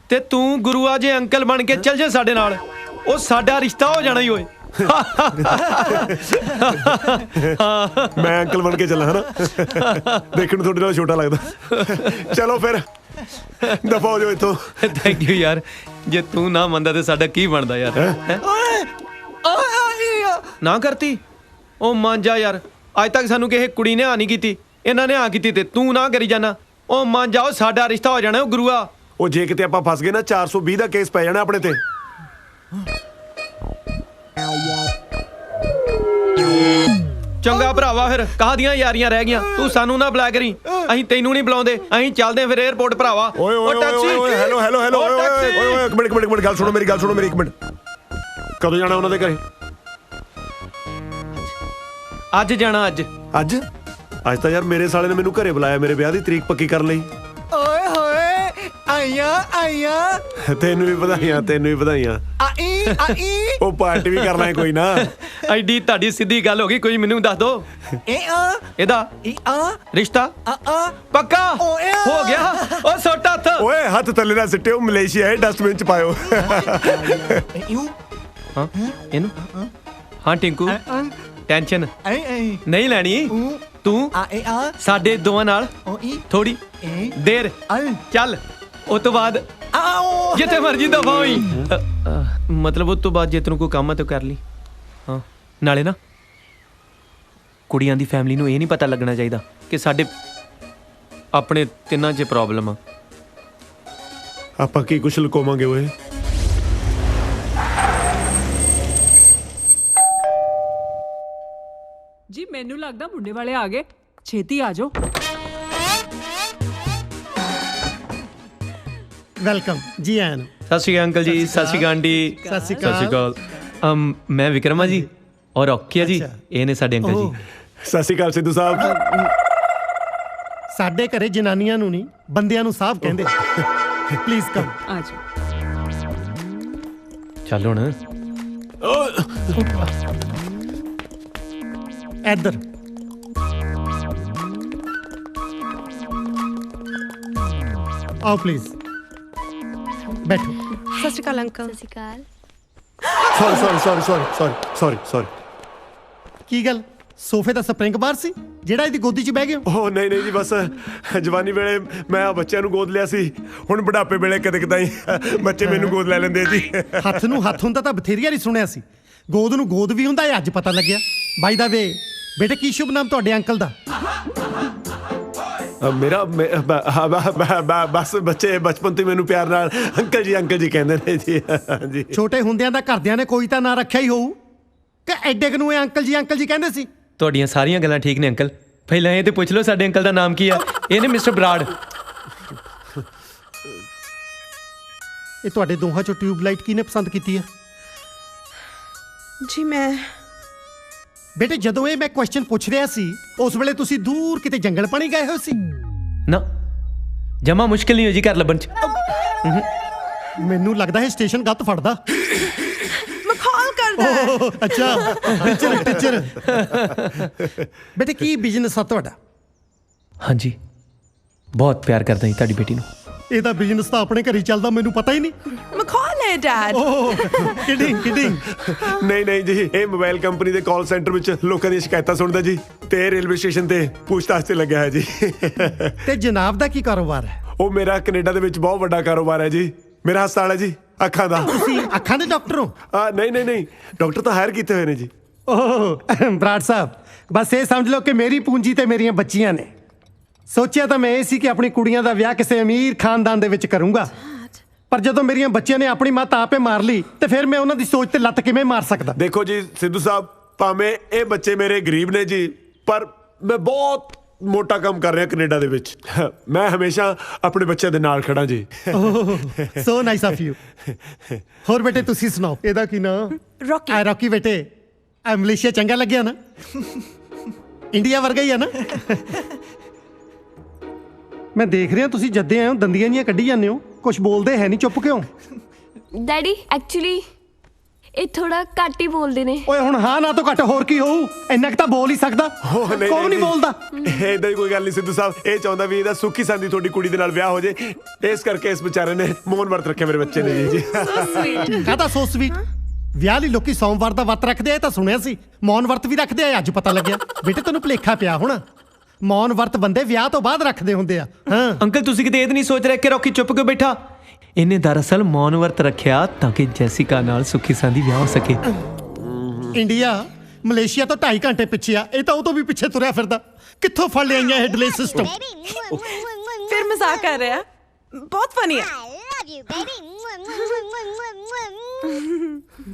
ਤੇ ਤੂੰ ਗੁਰੂਆ ਜੇ ਅੰਕਲ ਬਣ ਕੇ ਚੱਲ ਜਾ ਸਾਡੇ ਨਾਲ ਉਹ ਸਾਡਾ ਰਿਸ਼ਤਾ ਹੋ ਜਾਣਾ ਹੀ ਓਏ। ਮੈਂ ਅੰਕਲ ਬਣ ਕੇ ਚੱਲਾਂ ਹਨਾ ਦੇਖਣ ਨੂੰ ਤੁਹਾਡੇ ਨਾਲ ਛੋਟਾ ਲੱਗਦਾ ਚਲੋ ਫਿਰ ਦਫਾ ਹੋ ਜਾਓ ਇੱਥੋਂ ਥੈਂਕ ਯੂ ਯਾਰ ਜੇ ਤੂੰ ਨਾ ਮੰਨਦਾ ਤੇ ਸਾਡਾ ਕੀ ਬਣਦਾ ਯਾਰ ਹੈਂ? ਨਾ ਕਰਤੀ ਉਹ ਮੰਨ ਜਾ ਯਾਰ ਅੱਜ ਤੱਕ ਸਾਨੂੰ ਕਿਸੇ ਕੁੜੀ ਨੇ ਆ ਨਹੀਂ ਕੀਤੀ ਇਹਨਾਂ ਨੇ ਆ ਕੀਤੀ ਤੇ ਤੂੰ ਨਾ ਕਰੀ ਜਾਣਾ ਉਹ ਮੰਨ ਜਾਓ ਸਾਡਾ ਰਿਸ਼ਤਾ ਹੋ ਜਾਣਾ ਉਹ ਗੁਰੂਆ ਉਹ ਜੇ ਕਿਤੇ ਆਪਾਂ ਫਸ ਗਏ ਨਾ 420 ਦਾ ਕੇਸ ਪੈ ਜਾਣਾ ਆਪਣੇ ਤੇ ਚੰਗਾ ਭਰਾਵਾ ਫਿਰ ਕਾਹਦੀਆਂ ਯਾਰੀਆਂ ਰਹਿ ਗਈਆਂ ਤੂੰ ਸਾਨੂੰ ਨਾ ਬੁਲਾ ਕਰੀ ਅਸੀਂ ਤੈਨੂੰ ਨਹੀਂ ਬੁਲਾਉਂਦੇ ਅਸੀਂ ਚੱਲਦੇ ਆਂ ਫਿਰ 에어ਪੋਰਟ ਭਰਾਵਾ ਓਏ ਓਏ ਓਏ ਹੈਲੋ ਹੈਲੋ ਹੈਲੋ ਓਏ ਇੱਕ ਮਿੰਟ ਗੱਲ ਸੁਣੋ ਮੇਰੀ ਇੱਕ ਮਿੰਟ ਕਦੋਂ ਜਾਣਾ ਉਹਨਾਂ ਦੇ ਘਰੇ ਅੱਜ ਜਾਣਾ ਅੱਜ ਅੱਜ ਤਾਂ ਯਾਰ ਮੇਰੇ ਸਾਲੇ ਨੇ ਮੈਨੂੰ ਘਰੇ ਬੁਲਾਇਆ ਮੇਰੇ ਵਿਆਹ ਦੀ ਤਰੀਕ ਪੱਕੀ ਕਰਨ ਲਈ ਓਏ ਹੋਏ ਆਈਆਂ ਤੈਨੂੰ ਵੀ ਵਧਾਈਆਂ ਆਈ ਉਹ ਪਾਰਟੀ ਵੀ ਕਰ ਲਾਂਗੇ ਕੋਈ ਨਾ ਐਡੀ ਤੁਹਾਡੀ ਸਿੱਧੀ ਗੱਲ ਹੋ ਗਈ ਕੋਈ ਮੈਨੂੰ ਦੱਸ ਦੋ ਇਹਦਾ ਰਿਸ਼ਤਾ ਪੱਕਾ ਹੋ ਗਿਆ ਉਹ ਸੁੱਟ ਹੱਥ ਓਏ ਹੱਥ ਥੱਲੇ ਨਾ ਸਿੱਟਿਓ ਮਲੇਸ਼ੀਆ ਹੈ ਡਸਟਬਿਨ ਚ ਪਾਇਓ ਹਾਂ ਇਹਨੂੰ ਹਾਂ ਟਿੰਕੂ ਟੈਨਸ਼ਨ ਨਹੀਂ ਲੈਣੀ ਤੂੰ ਸਾਡੇ ਦੋਵਾਂ ਨਾਲ ਥੋੜੀ ਦੇਰ ਚੱਲ ਉਸ ਤੋਂ ਬਾਅਦ ਜਿੱਥੇ ਮਰਜੀ ਦਫਾ ਹੋਈ ਮਤਲਬ ਉਸ ਤੋਂ ਬਾਅਦ ਜੇ ਤੈਨੂੰ ਕੋਈ ਕੰਮ ਹੈ ਤਾਂ ਕਰ ਲਈ ਹਾਂ ਨਾਲੇ ਨਾ ਕੁੜੀਆਂ ਦੀ ਫੈਮਿਲੀ ਨੂੰ ਇਹ ਨਹੀਂ ਪਤਾ ਲੱਗਣਾ ਚਾਹੀਦਾ ਕਿ ਸਾਡੇ ਆਪਣੇ ਤਿੰਨਾਂ 'ਚ ਪ੍ਰੋਬਲਮ ਆ ਆਪਾਂ ਕੀ ਕੁਛ ਲੁਕੋਵਾਂਗੇ ਓਏ ਜੀ ਮੈਨੂੰ ਲੱਗਦਾ ਮੁੰਡੇ ਵਾਲੇ ਆ ਗਏ ਛੇਤੀ ਆ ਜਾਓ ਵੈਲਕਮ ਜੀ ਆਇਆਂ ਨੂੰ ਸਤਿ ਸ਼੍ਰੀ ਅਕਾਲ ਅੰਕਲ ਜੀ ਸਤਿ ਸ਼੍ਰੀ ਅਕਾਲ ਆਂਟੀ ਸਤਿ ਸ਼੍ਰੀ ਅਕਾਲ ਮੈਂ ਵਿਕਰਮਾ ਜੀ ਔਰ ਔਖੀ ਜੀ ਇਹ ਨੇ ਸਾਡੇ ਅੰਕਲ ਜੀ ਸਤਿ ਸ਼੍ਰੀ ਅਕਾਲ ਸਿੱਧੂ ਸਾਹਿਬ ਸਾਡੇ ਘਰੇ ਜਨਾਨੀਆਂ ਨੂੰ ਨਹੀਂ ਬੰਦਿਆਂ ਨੂੰ ਸਾਹਿਬ ਕਹਿੰਦੇ ਪਲੀਜ਼ ਕਮ ਆ ਜਾਓ ਚੱਲ ਹੁਣ ਇੱਧਰ ਆਓ ਪਲੀਜ਼ ਬੈਠੋ ਸਤਿ ਸ਼੍ਰੀ ਅਕਾਲ ਅੰਕਲ ਸਤਿ ਸ਼੍ਰੀ ਅਕਾਲ ਸੌਰੀ ਕੀ ਗੱਲ ਸੋਫੇ ਦਾ ਸਪਰਿੰਗ ਬਾਰ ਸੀ ਜਿਹੜਾ ਇਹਦੀ ਗੋਦੀ 'ਚ ਬਹਿ ਗਏ ਓ ਨਹੀਂ ਜੀ ਬਸ ਜਵਾਨੀ ਵੇਲੇ ਮੈਂ ਆ ਬੱਚਿਆਂ ਨੂੰ ਗੋਦ ਲਿਆ ਸੀ ਹੁਣ ਬੁਢਾਪੇ ਵੇਲੇ ਕਦੇ ਕਦਾਈ ਬੱਚੇ ਮੈਨੂੰ ਗੋਦ ਲੈ ਲੈਂਦੇ ਜੀ ਹੱਥ ਨੂੰ ਹੱਥ ਹੁੰਦਾ ਤਾਂ ਬਥੇਰੀਆ ਨਹੀਂ ਸੁਣਿਆ ਸੀ ਗੋਦ ਨੂੰ ਗੋਦ ਵੀ ਹੁੰਦਾ ਇਹ ਅੱਜ ਪਤਾ ਲੱਗਿਆ ਬਾਈ ਦਾ ਵੇ ਬੇਟੇ ਕੀ ਸ਼ੁਭ ਨਾਮ ਤੁਹਾਡੇ ਅੰਕਲ ਦਾ ਮੇਰਾ ਬਸ ਬੱਚੇ ਬਚਪਨ ਤੋਂ ਮੈਨੂੰ ਪਿਆਰ ਨਾਲ ਅੰਕਲ ਜੀ ਕਹਿੰਦੇ ਨੇ ਜੀ ਛੋਟੇ ਹੁੰਦਿਆਂ ਦਾ ਘਰਦਿਆਂ ਨੇ ਕੋਈ ਤਾਂ ਨਾਂ ਰੱਖਿਆ ਹੀ ਹੋਊ ਕਿ ਐਡੇ ਕੁ ਨੂੰ ਇਹ ਅੰਕਲ ਜੀ ਕਹਿੰਦੇ ਸੀ ਤੁਹਾਡੀਆਂ ਸਾਰੀਆਂ ਗੱਲਾਂ ਠੀਕ ਨੇ ਅੰਕਲ ਪਹਿਲਾਂ ਇਹ ਤੇ ਪੁੱਛ ਲਓ ਸਾਡੇ ਅੰਕਲ ਦਾ ਨਾਮ ਕੀ ਆ ਇਹ ਨੇ ਮਿਸਟਰ ਬਰਾੜ ਇਹ ਤੁਹਾਡੇ ਦੋਹਾਂ ਚੋਂ ਟਿਊਬਲਾਈਟ ਕਿਹਨੇ ਪਸੰਦ ਕੀਤੀ ਹੈ ਜੀ ਮੈਂ ਬੇਟੇ ਜਦੋਂ ਇਹ ਮੈਂ ਕੁਐਸਚਨ ਪੁੱਛ ਰਿਹਾ ਸੀ ਉਸ ਵੇਲੇ ਤੁਸੀਂ ਦੂਰ ਕਿਤੇ ਜੰਗਲ ਪਾਣੀ ਗਏ ਹੋਏ ਸੀ ਨਾ ਜਮਾ ਮੁਸ਼ਕਿਲ ਨਹੀਂ ਹੋ ਜੀ ਘਰ ਲੱਭਣ ਚ ਮੈਨੂੰ ਲੱਗਦਾ ਹੈ ਸਟੇਸ਼ਨ ਗਲਤ ਫੜਦਾ ਮਖੌਲ ਕਰਦਾ ਅੱਛਾ ਟੀਚਰ ਬੇਟੇ ਕੀ ਬਿਜ਼ਨਸ ਆ ਤੁਹਾਡਾ ਹਾਂਜੀ ਬਹੁਤ ਪਿਆਰ ਕਰਦਾ ਜੀ ਤੁਹਾਡੀ ਬੇਟੀ ਨੂੰ ਇਹਦਾ ਬਿਜ਼ਨਸ ਤਾਂ ਆਪਣੇ ਘਰ ਹੀ ਚੱਲਦਾ ਮੈਨੂੰ ਪਤਾ ਹੀ ਨਹੀਂ ਮਖੌਲ ਹੈ ਡੈਡ ਕਿਡਿੰਗ ਨਹੀਂ ਜੀ ਇਹ ਮੋਬਾਈਲ ਕੰਪਨੀ ਦੇ ਕਾਲ ਸੈਂਟਰ ਵਿੱਚ ਲੋਕਾਂ ਦੀਆਂ ਸ਼ਿਕਾਇਤਾਂ ਸੁਣਦਾ ਜੀ ਤੇ ਰੇਲਵੇ ਸਟੇਸ਼ਨ ਤੇ ਪੁੱਛਤਾਛ ਤੇ ਲੱਗਿਆ ਹੈ ਜੀ ਤੇ ਜਨਾਬ ਦਾ ਕੀ ਕਾਰੋਬਾਰ ਹੈ ਉਹ ਮੇਰਾ ਕੈਨੇਡਾ ਦੇ ਵਿੱਚ ਬਹੁਤ ਵੱਡਾ ਕਾਰੋਬਾਰ ਹੈ ਜੀ ਮੇਰਾ ਹਸਪਤਾਲ ਹੈ ਜੀ ਅੱਖਾਂ ਦਾ ਤੁਸੀਂ ਅੱਖਾਂ ਦੇ ਡਾਕਟਰ ਹੋ ਨਹੀਂ ਡਾਕਟਰ ਤਾਂ ਹਾਇਰ ਕੀਤੇ ਹੋਏ ਨੇ ਜੀ ਬਰਾੜ ਸਾਹਿਬ ਬਸ ਇਹ ਸਮਝ ਲਓ ਕਿ ਮੇਰੀ ਪੂੰਜੀ ਤੇ ਮੇਰੀਆਂ ਬੱਚੀਆਂ ਨੇ ਸੋਚਿਆ ਤਾਂ ਮੈਂ ਇਹ ਸੀ ਕਿ ਆਪਣੀ ਕੁੜੀਆਂ ਦਾ ਵਿਆਹ ਕਿਸੇ ਅਮੀਰ ਖਾਨਦਾਨ ਦੇ ਵਿੱਚ ਕਰੂੰਗਾ ਪਰ ਜਦੋਂ ਮੇਰੀਆਂ ਬੱਚੀਆਂ ਨੇ ਆਪਣੀ ਮਾਂ ਆਪੇ ਮਾਰ ਲਈ ਤੇ ਫਿਰ ਮੈਂ ਉਹਨਾਂ ਦੀ ਸੋਚ ਤੇ ਲੱਤ ਕਿਵੇਂ ਮਾਰ ਸਕਦਾ ਦੇਖੋ ਜੀ ਸਿੱਧੂ ਸਾਹਿਬ ਭਾਵੇਂ ਇਹ ਬੱਚੇ ਮੇਰੇ ਗਰੀਬ ਨੇ ਜੀ ਪਰ ਮੈਂ ਬਹੁਤ ਮੋਟਾ ਕੰਮ ਕਰ ਰਿਹਾ ਕੈਨੇਡਾ ਦੇ ਵਿੱਚ ਮੈਂ ਹਮੇਸ਼ਾ ਆਪਣੇ ਬੱਚਿਆਂ ਦੇ ਨਾਲ ਖੜਾ ਜੀ ਸੋ ਨਾਈਸ ਆਫ ਯੂ ਹੋਰ ਬੇਟੇ ਤੁਸੀਂ ਸੁਣਾਓ ਇਹਦਾ ਕੀ ਨਾਮ ਰੌਕੀ ਬੇਟੇ ਆ ਮਲੇਸ਼ੀਆ ਚੰਗਾ ਲੱਗਿਆ ਨਾ ਇੰਡੀਆ ਵਰਗਾ ਹੀ ਆ ਨਾ ਮੈਂ ਦੇਖ ਰਿਹਾ ਤੁਸੀਂ ਜੱਦੇ ਆਏ ਹੋ ਦੰਦੀਆਂ ਜੀਆਂ ਕੱਢੀ ਜਾਂਦੇ ਹੋ ਕੁਝ ਬੋਲਦੇ ਹੈ ਨਹੀਂ ਚੁੱਪ ਕਿਉਂ ਡੈਡੀ ਐਕਚੁਅਲੀ ਇਹ ਥੋੜਾ ਘੱਟ ਹੀ ਬੋਲਦੇ ਨੇ ਓਏ ਹੁਣ ਹਾਂ ਨਾ ਤੋਂ ਘੱਟ ਹੋਰ ਕੀ ਹੋਊ ਇੰਨਾ ਕੁ ਤਾਂ ਬੋਲ ਹੀ ਸਕਦਾ ਕੌਣ ਨਹੀਂ ਬੋਲਦਾ ਏਦਾਂ ਹੀ ਕੋਈ ਗੱਲ ਨਹੀਂ ਸਿੱਧੂ ਸਾਹਿਬ ਇਹ ਚਾਹੁੰਦਾ ਵੀ ਇਹਦਾ ਸੁੱਖੀ ਸੰਦੀ ਤੁਹਾਡੀ ਕੁੜੀ ਦੇ ਨਾਲ ਵਿਆਹ ਹੋ ਜੇ ਇਸ ਕਰਕੇ ਇਸ ਵਿਚਾਰੇ ਨੇ ਮੌਨ ਵਰਤ ਰੱਖਿਆ ਮੇਰੇ ਬੱਚੇ ਨੇ ਜੀ ਕਾਹਦਾ ਸੋ ਸਵੀਟ ਵਿਆਹ ਲਈ ਲੋਕੀ ਸੋਮਵਾਰ ਦਾ ਵਰਤ ਰੱਖਦੇ ਆ, ਇਹ ਤਾਂ ਸੁਣਿਆ ਸੀ। ਮੌਨ ਵਰਤ ਵੀ ਰੱਖਦੇ ਆ, ਅੱਜ ਪਤਾ ਲੱਗਿਆ। ਬੇਟੇ ਤੈਨੂੰ ਭੁਲੇਖਾ ਪਿਆ ਹੋਣਾ, ਮੌਨ ਵਰਤ ਬੰਦੇ ਵਿਆਹ ਤੋਂ ਬਾਅਦ ਰੱਖਦੇ ਹੁੰਦੇ ਆ। ਹਾਂ ਅੰਕਲ ਤੁਸੀਂ ਕਿਤੇ ਇਹ ਤਾਂ ਨਹੀਂ ਸੋਚ ਰਹੇ ਕਿ ਰੌਕੀ ਚੁੱਪ ਕਿਉਂ ਬੈਠਾ? ਇਹਨੇ ਦਰਅਸਲ ਮੌਨ ਵਰਤ ਰੱਖਿਆ ਤਾਂ ਕਿ ਜੈਸਿਕਾ ਨਾਲ ਸੁੱਖੀ ਸਾਂਦੀ ਵਿਆਹ ਹੋ ਸਕੇ। ਇੰਡੀਆ ਮਲੇਸ਼ੀਆ ਤੋਂ 2.5 ਘੰਟੇ ਪਿੱਛੇ ਆ, ਇਹ ਤਾਂ ਉਹ ਤੋਂ ਵੀ ਪਿੱਛੇ ਤੁਰਿਆ ਫਿਰਦਾ। ਕਿੱਥੋਂ ਫੜ ਲਿਆਈਆਂ ਇਹ ਡਿਲੇ ਸਿਸਟਮ? ਫਿਰ ਮਜ਼ਾਕ ਕਰ ਰਿਹਾ, ਬਹੁਤ ਫਨੀ ਹੈ।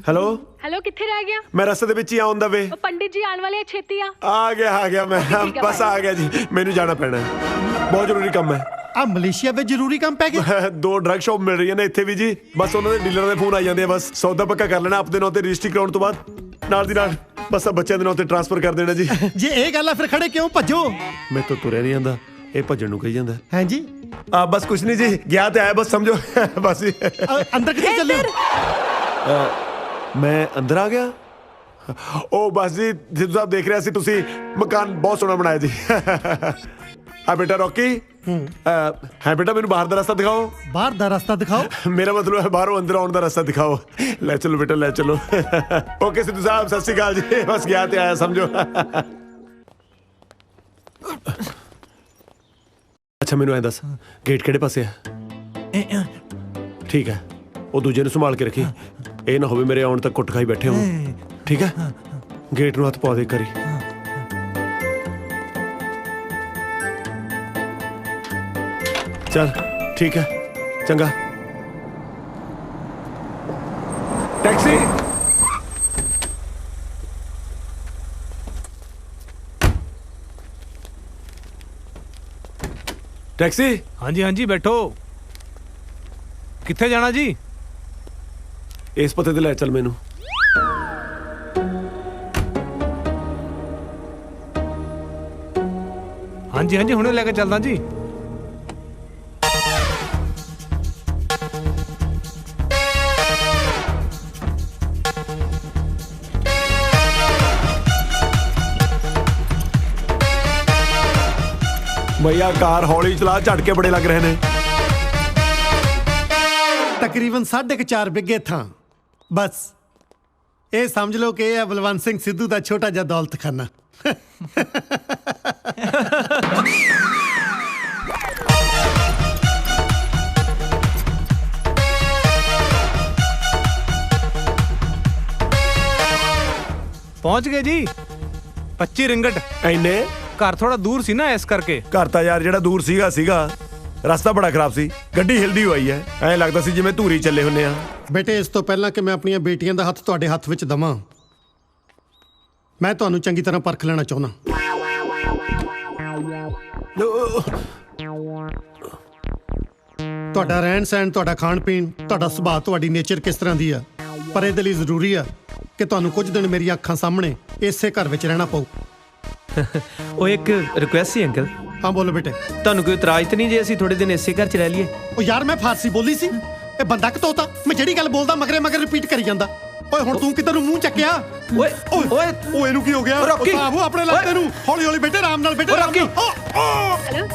ਹੈਲੋ ਹੈਲੋ, ਕਿੱਥੇ ਰਹਿ ਗਿਆ? ਮੈਂ ਰਸਤੇ ਦੇ ਵਿੱਚ ਹੀ ਆਉਣ ਦਾ ਵੇ। ਉਹ ਪੰਡਿਤ ਜੀ ਆਉਣ ਵਾਲੇ ਆ, ਛੇਤੀ ਆ। ਆ ਗਿਆ ਮੈਂ, ਬਸ ਆ ਗਿਆ ਜੀ। ਮੈਨੂੰ ਜਾਣਾ ਪੈਣਾ, ਬਹੁਤ ਜ਼ਰੂਰੀ ਕੰਮ ਹੈ। ਆ ਮਲੇਸ਼ੀਆ ਵਿੱਚ ਜ਼ਰੂਰੀ ਕੰਮ ਪੈ ਗਿਆ। 2 ਡਰੱਗ ਸ਼ਾਪ ਮਿਲ ਰਹੀਆਂ ਨੇ ਇੱਥੇ ਵੀ ਜੀ। ਬਸ ਉਹਨਾਂ ਦੇ ਡੀਲਰ ਦੇ ਫੋਨ ਆ ਜਾਂਦੇ ਆ। ਬਸ ਸੌਦਾ ਪੱਕਾ ਕਰ ਲੈਣਾ, ਆਪਣੇ ਨਾਂ ਤੇ ਰਜਿਸਟਰੀ ਕਰਾਉਣ ਤੋਂ ਬਾਅਦ ਨਾਲ ਦੀ ਨਾਲ ਬਸ ਬੱਚਿਆਂ ਦੇ ਨਾਂ ਤੇ ਟ੍ਰਾਂਸਫਰ ਕਰ ਦੇਣਾ ਜੀ। ਜੇ ਇਹ ਗੱਲ ਆ ਫਿਰ ਖੜੇ ਕਿਉਂ? ਭੱਜੋ। ਮੈਂ ਤਾਂ ਤੁਰਿਆ ਨਹੀਂ ਜਾਂਦਾ, ਇਹ ਭੱਜਣ ਨੂੰ ਕਹੀ ਜਾਂਦਾ। ਹਾਂਜੀ ਬਸ ਕੁਛ ਨਹੀਂ ਜੀ, ਗਿਆ ਤੇ ਆਇਆ, ਬਸ ਸਮਝੋ। ਬਸ ਅੰਦਰ ਕਿੱਥੇ ਚੱਲੇ? ਮੈਂ ਅੰਦਰ ਆ ਗਿਆ। ਉਹ ਬਸ ਜੀ, ਜਿੱਦੋਂ ਸਾਹਿਬ ਦੇਖ ਰਿਹਾ ਸੀ ਤੁਸੀਂ, ਮਕਾਨ ਬਹੁਤ ਸੋਹਣਾ ਬਣਾਇਆ ਜੀ। ਆ ਬੇਟਾ ਰੌਕੀ, ਹੈ ਬੇਟਾ ਮੈਨੂੰ ਬਾਹਰ ਦਾ ਰਸਤਾ ਦਿਖਾਓ। ਬਾਹਰ ਦਾ ਰਸਤਾ ਦਿਖਾਓ? ਮੇਰਾ ਮਤਲਬ ਹੈ ਬਾਹਰੋਂ ਅੰਦਰ ਆਉਣ ਦਾ ਰਸਤਾ ਦਿਖਾਓ। ਲੈ ਚਲੋ ਬੇਟਾ, ਲੈ ਚਲੋ। ਓਕੇ ਸਿੱਧੂ ਸਾਹਿਬ, ਸਤਿ ਸ਼੍ਰੀ ਅਕਾਲ ਜੀ। ਬਸ ਗਿਆ ਤੇ ਆਇਆ ਸਮਝੋ। ਅੱਛਾ ਮੈਨੂੰ ਐ ਦੱਸ, ਗੇਟ ਕਿਹੜੇ ਪਾਸੇ ਆ? ਠੀਕ ਹੈ, ਉਹ ਦੂਜੇ ਨੂੰ ਸੰਭਾਲ ਕੇ ਰੱਖੀ, ਇਹ ਨਾ ਹੋਵੇ ਮੇਰੇ ਆਉਣ ਤੱਕ ਕੁੱਟ ਖਾਈ ਬੈਠੇ ਹੋ। ਠੀਕ ਹੈ, ਗੇਟ ਨੂੰ ਹੱਥ ਪਾ ਦੇ ਕਰੀ। चल ठीक है, चंगा। टैक्सी। टैक्सी। हाँ जी बैठो। कित्थे जाना जी? इस पते ते लै चल मैनू। हाँ जी हुणे लैके चलदा जी। भैया कार हौली चला, झटके बड़े लग रहे ने। तकरीबन 4.5 बिघे थां। बस ये समझ लो कि यह बलवंत सिंह सिद्धू का छोटा जिहा दौलत खाना। पहुंच गए जी। 25 रिंगट। इन्ने घर थोड़ा दूर सी ना, इस करके। घर ਤਾਂ ਯਾਰ ਜਿਹੜਾ ਦੂਰ ਸੀਗਾ ਰਸਤਾ ਬੜਾ ਖਰਾਬ ਸੀ, ਗੱਡੀ ਹਿਲਦੀ ਹੋਈ ਹੈ, ਐਂ ਲੱਗਦਾ ਸੀ ਜਿਵੇਂ ਧੂਰੀ ਚੱਲੇ ਹੁੰਨੇ ਆ। ਬੇਟੇ ਇਸ ਤੋਂ ਪਹਿਲਾਂ ਕਿ ਮੈਂ ਆਪਣੀਆਂ ਬੇਟੀਆਂ ਦਾ ਹੱਥ ਤੁਹਾਡੇ ਹੱਥ ਵਿੱਚ ਦਵਾਂ, ਮੈਂ ਤੁਹਾਨੂੰ ਚੰਗੀ ਤਰ੍ਹਾਂ ਪਰਖ ਲੈਣਾ ਚਾਹੁੰਦਾ। ਤੁਹਾਡਾ ਰਹਿਣ ਸਹਿਣ, ਤੁਹਾਡਾ ਖਾਣ ਪੀਣ, ਤੁਹਾਡਾ ਸੁਭਾਅ, ਤੁਹਾਡੀ ਨੇਚਰ ਕਿਸ ਤਰ੍ਹਾਂ ਦੀ ਆ। ਪਰ ਇਹਦੇ ਲਈ ਜ਼ਰੂਰੀ ਆ ਕਿ ਤੁਹਾਨੂੰ ਕੁਝ ਦਿਨ ਮੇਰੀਆਂ ਅੱਖਾਂ ਸਾਹਮਣੇ ਇਸੇ ਘਰ ਵਿੱਚ ਰਹਿਣਾ ਪਊ। ਉਹ ਇੱਕ ਰਿਕੁਐਸਟ ਸੀ ਅੰਕਲ। ਹਾਂ ਬੋਲੋ ਬੇਟੇ। ਤੁਹਾਨੂੰ ਕੋਈ ਇਤਰਾਜ਼ ਤਾਂ ਨਹੀਂ ਜੇ ਅਸੀਂ ਥੋੜੇ ਦਿਨ ਇਸੇ ਘਰ 'ਚ ਰਹਿ ਲਈਏ? ਉਹ ਯਾਰ ਮੈਂ ਫਾਰਸੀ ਬੋਲੀ ਸੀ, ਇਹ ਬੰਦਾ ਕਤੋਤਾ। ਮੈਂ ਜਿਹੜੀ ਗੱਲ ਬੋਲਦਾ ਮਗਰੇ ਮਗਰ ਰਿਪੀਟ ਕਰੀ ਜਾਂਦਾ। ਓਏ ਹੁਣ ਤੂੰ ਕਿੱਧਰ ਨੂੰ ਮੂੰਹ ਚੱਕਿਆ? ਓਏ ਓਏ ਓਏ ਇਹਨੂੰ ਕੀ ਹੋ ਗਿਆ? ਸਾਹਬ ਆਪਣੇ ਲੱਗਦੇ ਨੂੰ। ਹੌਲੀ ਹੌਲੀ ਬੇਟੇ, ਆਰਾਮ ਨਾਲ ਬੇਟੇ। हेलो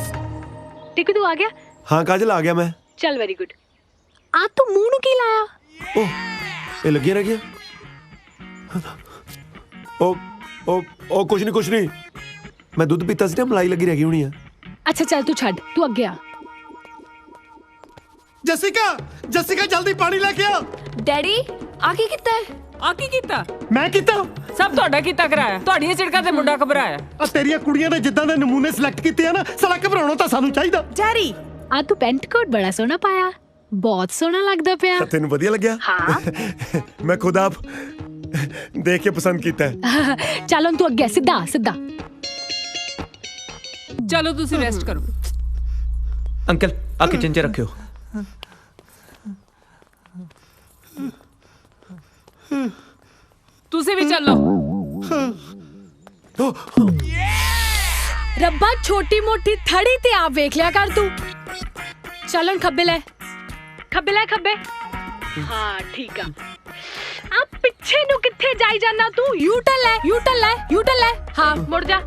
टिकू, तू आ गया? हाँ काजल आ गया मैं। चल वेरी गुड। आ तू मुंह नु की लाया? ये लगिया रह गया। ओ कुछ नहीं, मैं दूध पीता सी ना, मलाई लगी रह गई होनी है। अच्छा चल तू छड़, तू अगे आ। जसिका जल्दी पानी लेके आ। डैडी आ की कीता है? ਆ ਕੀ ਕੀਤਾ? ਮੈਂ ਕੀਤਾ? ਸਭ ਤੁਹਾਡਾ ਕੀਤਾ ਕਰਾਇਆ। ਤੁਹਾਡੀਆਂ ਝਿੜਕਾਂ ਤੇ ਮੁੰਡਾ ਘਬਰਾਇਆ। ਆ ਤੇਰੀਆਂ ਕੁੜੀਆਂ ਨੇ ਜਿੱਦਾਂ ਦੇ ਨਮੂਨੇ ਸਿਲੈਕਟ ਕੀਤੇ ਆ ਨਾ, ਸਾਲਾ ਘਬਰਾਉਣਾ ਤਾਂ ਸਾਨੂੰ ਚਾਹੀਦਾ। ਡੈਡੀ आ तू पेंट कोट बड़ा सोहना पाया, बहुत सोहना लगदा पिया। तेनू वधिया लग्या? हाँ। मैं खुद आप देख के पसंद कीता है। चल हुण तू अगे सीधा सीधा। ਚਲੋ ਤੁਸੀਂ ਰੈਸਟ ਕਰੋ। ਅੰਕਲ ਆ ਕਿਚਨ 'ਚ ਰੱਖਿਓ। ਤੁਸੀਂ ਵੀ ਚੱਲੋ। रब्बा छोटी मोटी थड़ी ते आप वेख लिया कर तू। चलन खब्बे ले खब्बे। हाँ ठीक है। आप पीछे नु किथे जाई जाना तू? यू टर्न ले। हाँ मुड़ जा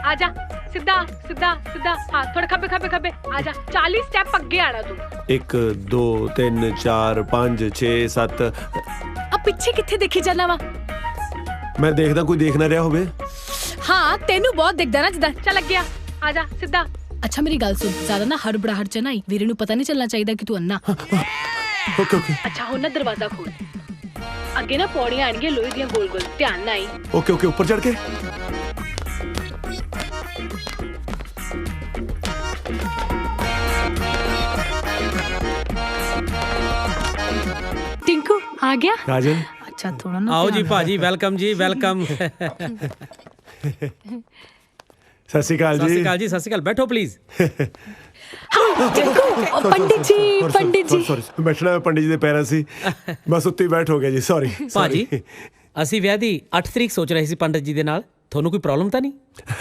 आजा सीधा। हाँ थोड़ा खब्बे आजा। 40 स्टेप अगे आना तू। 1 2 3 4 5 6 7। ਪਿੱਛੇ ਕਿੱਥੇ ਦੇਖੀ ਜਾਣਾ ਵਾ? ਮੈਂ ਦੇਖਦਾ ਕੋਈ ਦੇਖ ਨਾ ਰਿਹਾ ਹੋਵੇ। ਹਾਂ ਤੈਨੂੰ ਬਹੁਤ ਦਿਖਦਾ ਨਾ ਜਿੱਦਾਂ। ਚੱਲ ਅੱਗੇ ਆ ਜਾ ਸਿੱਧਾ। ਅੱਛਾ ਮੇਰੀ ਗੱਲ ਸੁਣ, ਜ਼ਿਆਦਾ ਨਾ ਹੜਬੜਾਹਟ ਚ ਨਾ ਆਈ, ਵੀਰੇ ਨੂੰ ਪਤਾ ਨਹੀਂ ਚੱਲਣਾ ਚਾਹੀਦਾ ਕਿ ਤੂੰ ਅੰਨਾ। ਓਕੇ ਓਕੇ ਅੱਛਾ ਹੁਣ ਨਾ ਦਰਵਾਜ਼ਾ ਖੋਲ, ਅੱਗੇ ਨਾ ਪੌੜੀਆਂ ਆਣਗੀਆਂ ਲੋਹੇ ਦੀਆਂ ਗੋਲ ਗੋਲ, ਧਿਆਨ ਨਾਲ ਆਈ। ਓਕੇ ਓਕੇ ਉੱਪਰ ਚੜ ਕੇ। टिंकू आ गया? काजल अच्छा थोड़ा ना आओ जी भाजी, वेलकम जी, वेलकम। सत श्री अकाल जी। सत श्री अकाल जी, सत श्री अकाल। बैठो प्लीज। पंडित जी सॉरी बैठना मैं पंडित जी ਦੇ ਪੈਰਾਂ ਸੀ, ਬਸ ਉੱਤੇ ਹੀ ਬੈਠ ਹੋ ਗਿਆ ਜੀ। ਸੌਰੀ ਭਾਜੀ ਅਸੀਂ ਵਿਆਹ ਦੀ 8 ਤਰੀਕ ਸੋਚ ਰਹੇ ਸੀ ਪੰਡਿਤ ਜੀ ਦੇ ਨਾਲ, ਤੁਹਾਨੂੰ ਕੋਈ ਪ੍ਰੋਬਲਮ ਤਾਂ ਨਹੀਂ?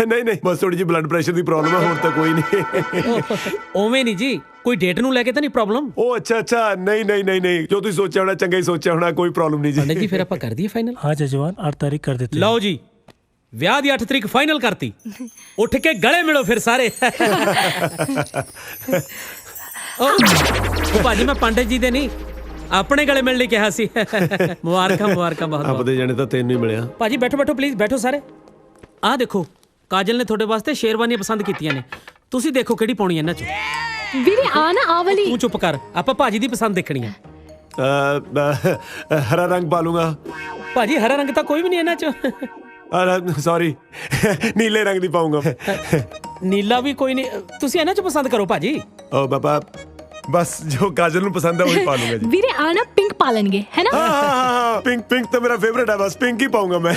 ਨਹੀਂ ਨਹੀਂ, ਬਸ ਥੋੜੀ ਜਿਹੀ ਬਲੱਡ ਪ੍ਰੈਸ਼ਰ ਦੀ ਪ੍ਰੋਬਲਮ ਹੈ, ਹੋਰ ਤਾਂ ਕੋਈ ਨਹੀਂ। ਓਵੇਂ ਨਹੀਂ ਜੀ, ਕੋਈ ਡੇਟ ਨੂੰ ਲੈ ਕੇ ਤਾਂ ਨਹੀਂ ਪ੍ਰੋਬਲਮ? ਉਹ ਅੱਛਾ ਅੱਛਾ, ਨਹੀਂ ਨਹੀਂ ਨਹੀਂ ਨਹੀਂ, ਜੋ ਤੁਸੀਂ ਸੋਚਿਆ ਹੋਣਾ ਚੰਗਾ ਹੀ ਸੋਚਿਆ ਹੋਣਾ, ਕੋਈ ਪ੍ਰੋਬਲਮ ਨਹੀਂ ਜੀ। ਪੰਡਿਤ ਜੀ ਫਿਰ ਆਪਾਂ ਕਰ ਦਈਏ ਫਾਈਨਲ? हाँ जजमान 8 तारीख कर देते हैं। ਲਓ ਜੀ ਵਿਆਹ ਦੀ 8 ਤਰੀਕ ਫਾਈਨਲ ਕਰਤੀ। ਉੱਠ ਕੇ ਗਲੇ ਮਿਲੋ ਫਿਰ ਸਾਰੇ। ਉਹ ਭਾਜੀ ਮੈਂ ਪੰਡਿਤ ਜੀ ਦੇ ਨਹੀਂ ਆਪਣੇ ਗਲੇ ਮਿਲਣ ਲਈ ਕਿਹਾ ਸੀ। ਮੁਬਾਰਕਾਂ ਮੁਬਾਰਕਾਂ ਬਹੁਤ ਬਹੁਤ। ਆਪਦੇ ਜਾਣੇ ਤਾਂ ਤੈਨੂੰ ਹੀ ਮਿਲਿਆ। ਭਾਜੀ ਬੈਠੋ ਬੈਠੋ ਪਲੀਜ਼, ਬੈਠੋ ਸਾਰੇ। ਆਹ ਦੇਖੋ ਕਾਜਲ ਨੇ ਤੁਹਾਡੇ ਵਾਸਤੇ ਸ਼ੇਰਵਾਨੀਆਂ ਪਸੰਦ ਕੀਤੀਆਂ ਨੇ, ਤੁਸੀਂ ਦੇਖੋ ਕਿਹੜੀ ਪਾਉਣੀ ਇਹਨਾਂ ਚੋਂ। ਵੀਰੇ ਆ ਨਾ ਆ ਵਾਲੀ। ਤੂੰ ਚੁੱਪ ਕਰ, ਆਪਾਂ ਭਾਜੀ ਦੀ ਪਸੰਦ ਦੇਖਣੀ ਹੈ। ਹਰਾ ਰੰਗ ਪਾ ਲੂੰਗਾ। ਭਾਜੀ ਹਰਾ ਰੰਗ ਤਾਂ ਕੋਈ ਵੀ ਨਹੀਂ ਇਹਨਾਂ ਚੋਂ। ਸੌਰੀ ਨੀਲੇ ਰੰਗ ਦੀ ਪਾਉਂਗਾ। ਨੀਲਾ ਵੀ ਕੋਈ ਨਹੀਂ, ਤੁਸੀਂ ਇਹਨਾਂ ਚੋਂ ਪਸੰਦ ਕਰੋ ਭਾਜੀ। ਓ ਬਾਬਾ ਬਸ ਜੋ ਕਾਜਲ ਨੂੰ ਪਸੰਦ ਹੈ ਉਹੀ ਪਾ ਲੂੰਗਾ ਜੀ। ਵੀਰੇ ਆ ਨਾ ਪਿੰਕ ਪਾ ਲੈਣਗੇ ਹੈ ਨਾ? ਹਾਂ ਪਿੰਕ ਪਿੰਕ ਤਾਂ ਮੇਰਾ ਫੇਵਰੇਟ ਹੈ, ਬਸ ਪਿੰਕ ਹੀ ਪਾਉਂਗਾ ਮੈਂ।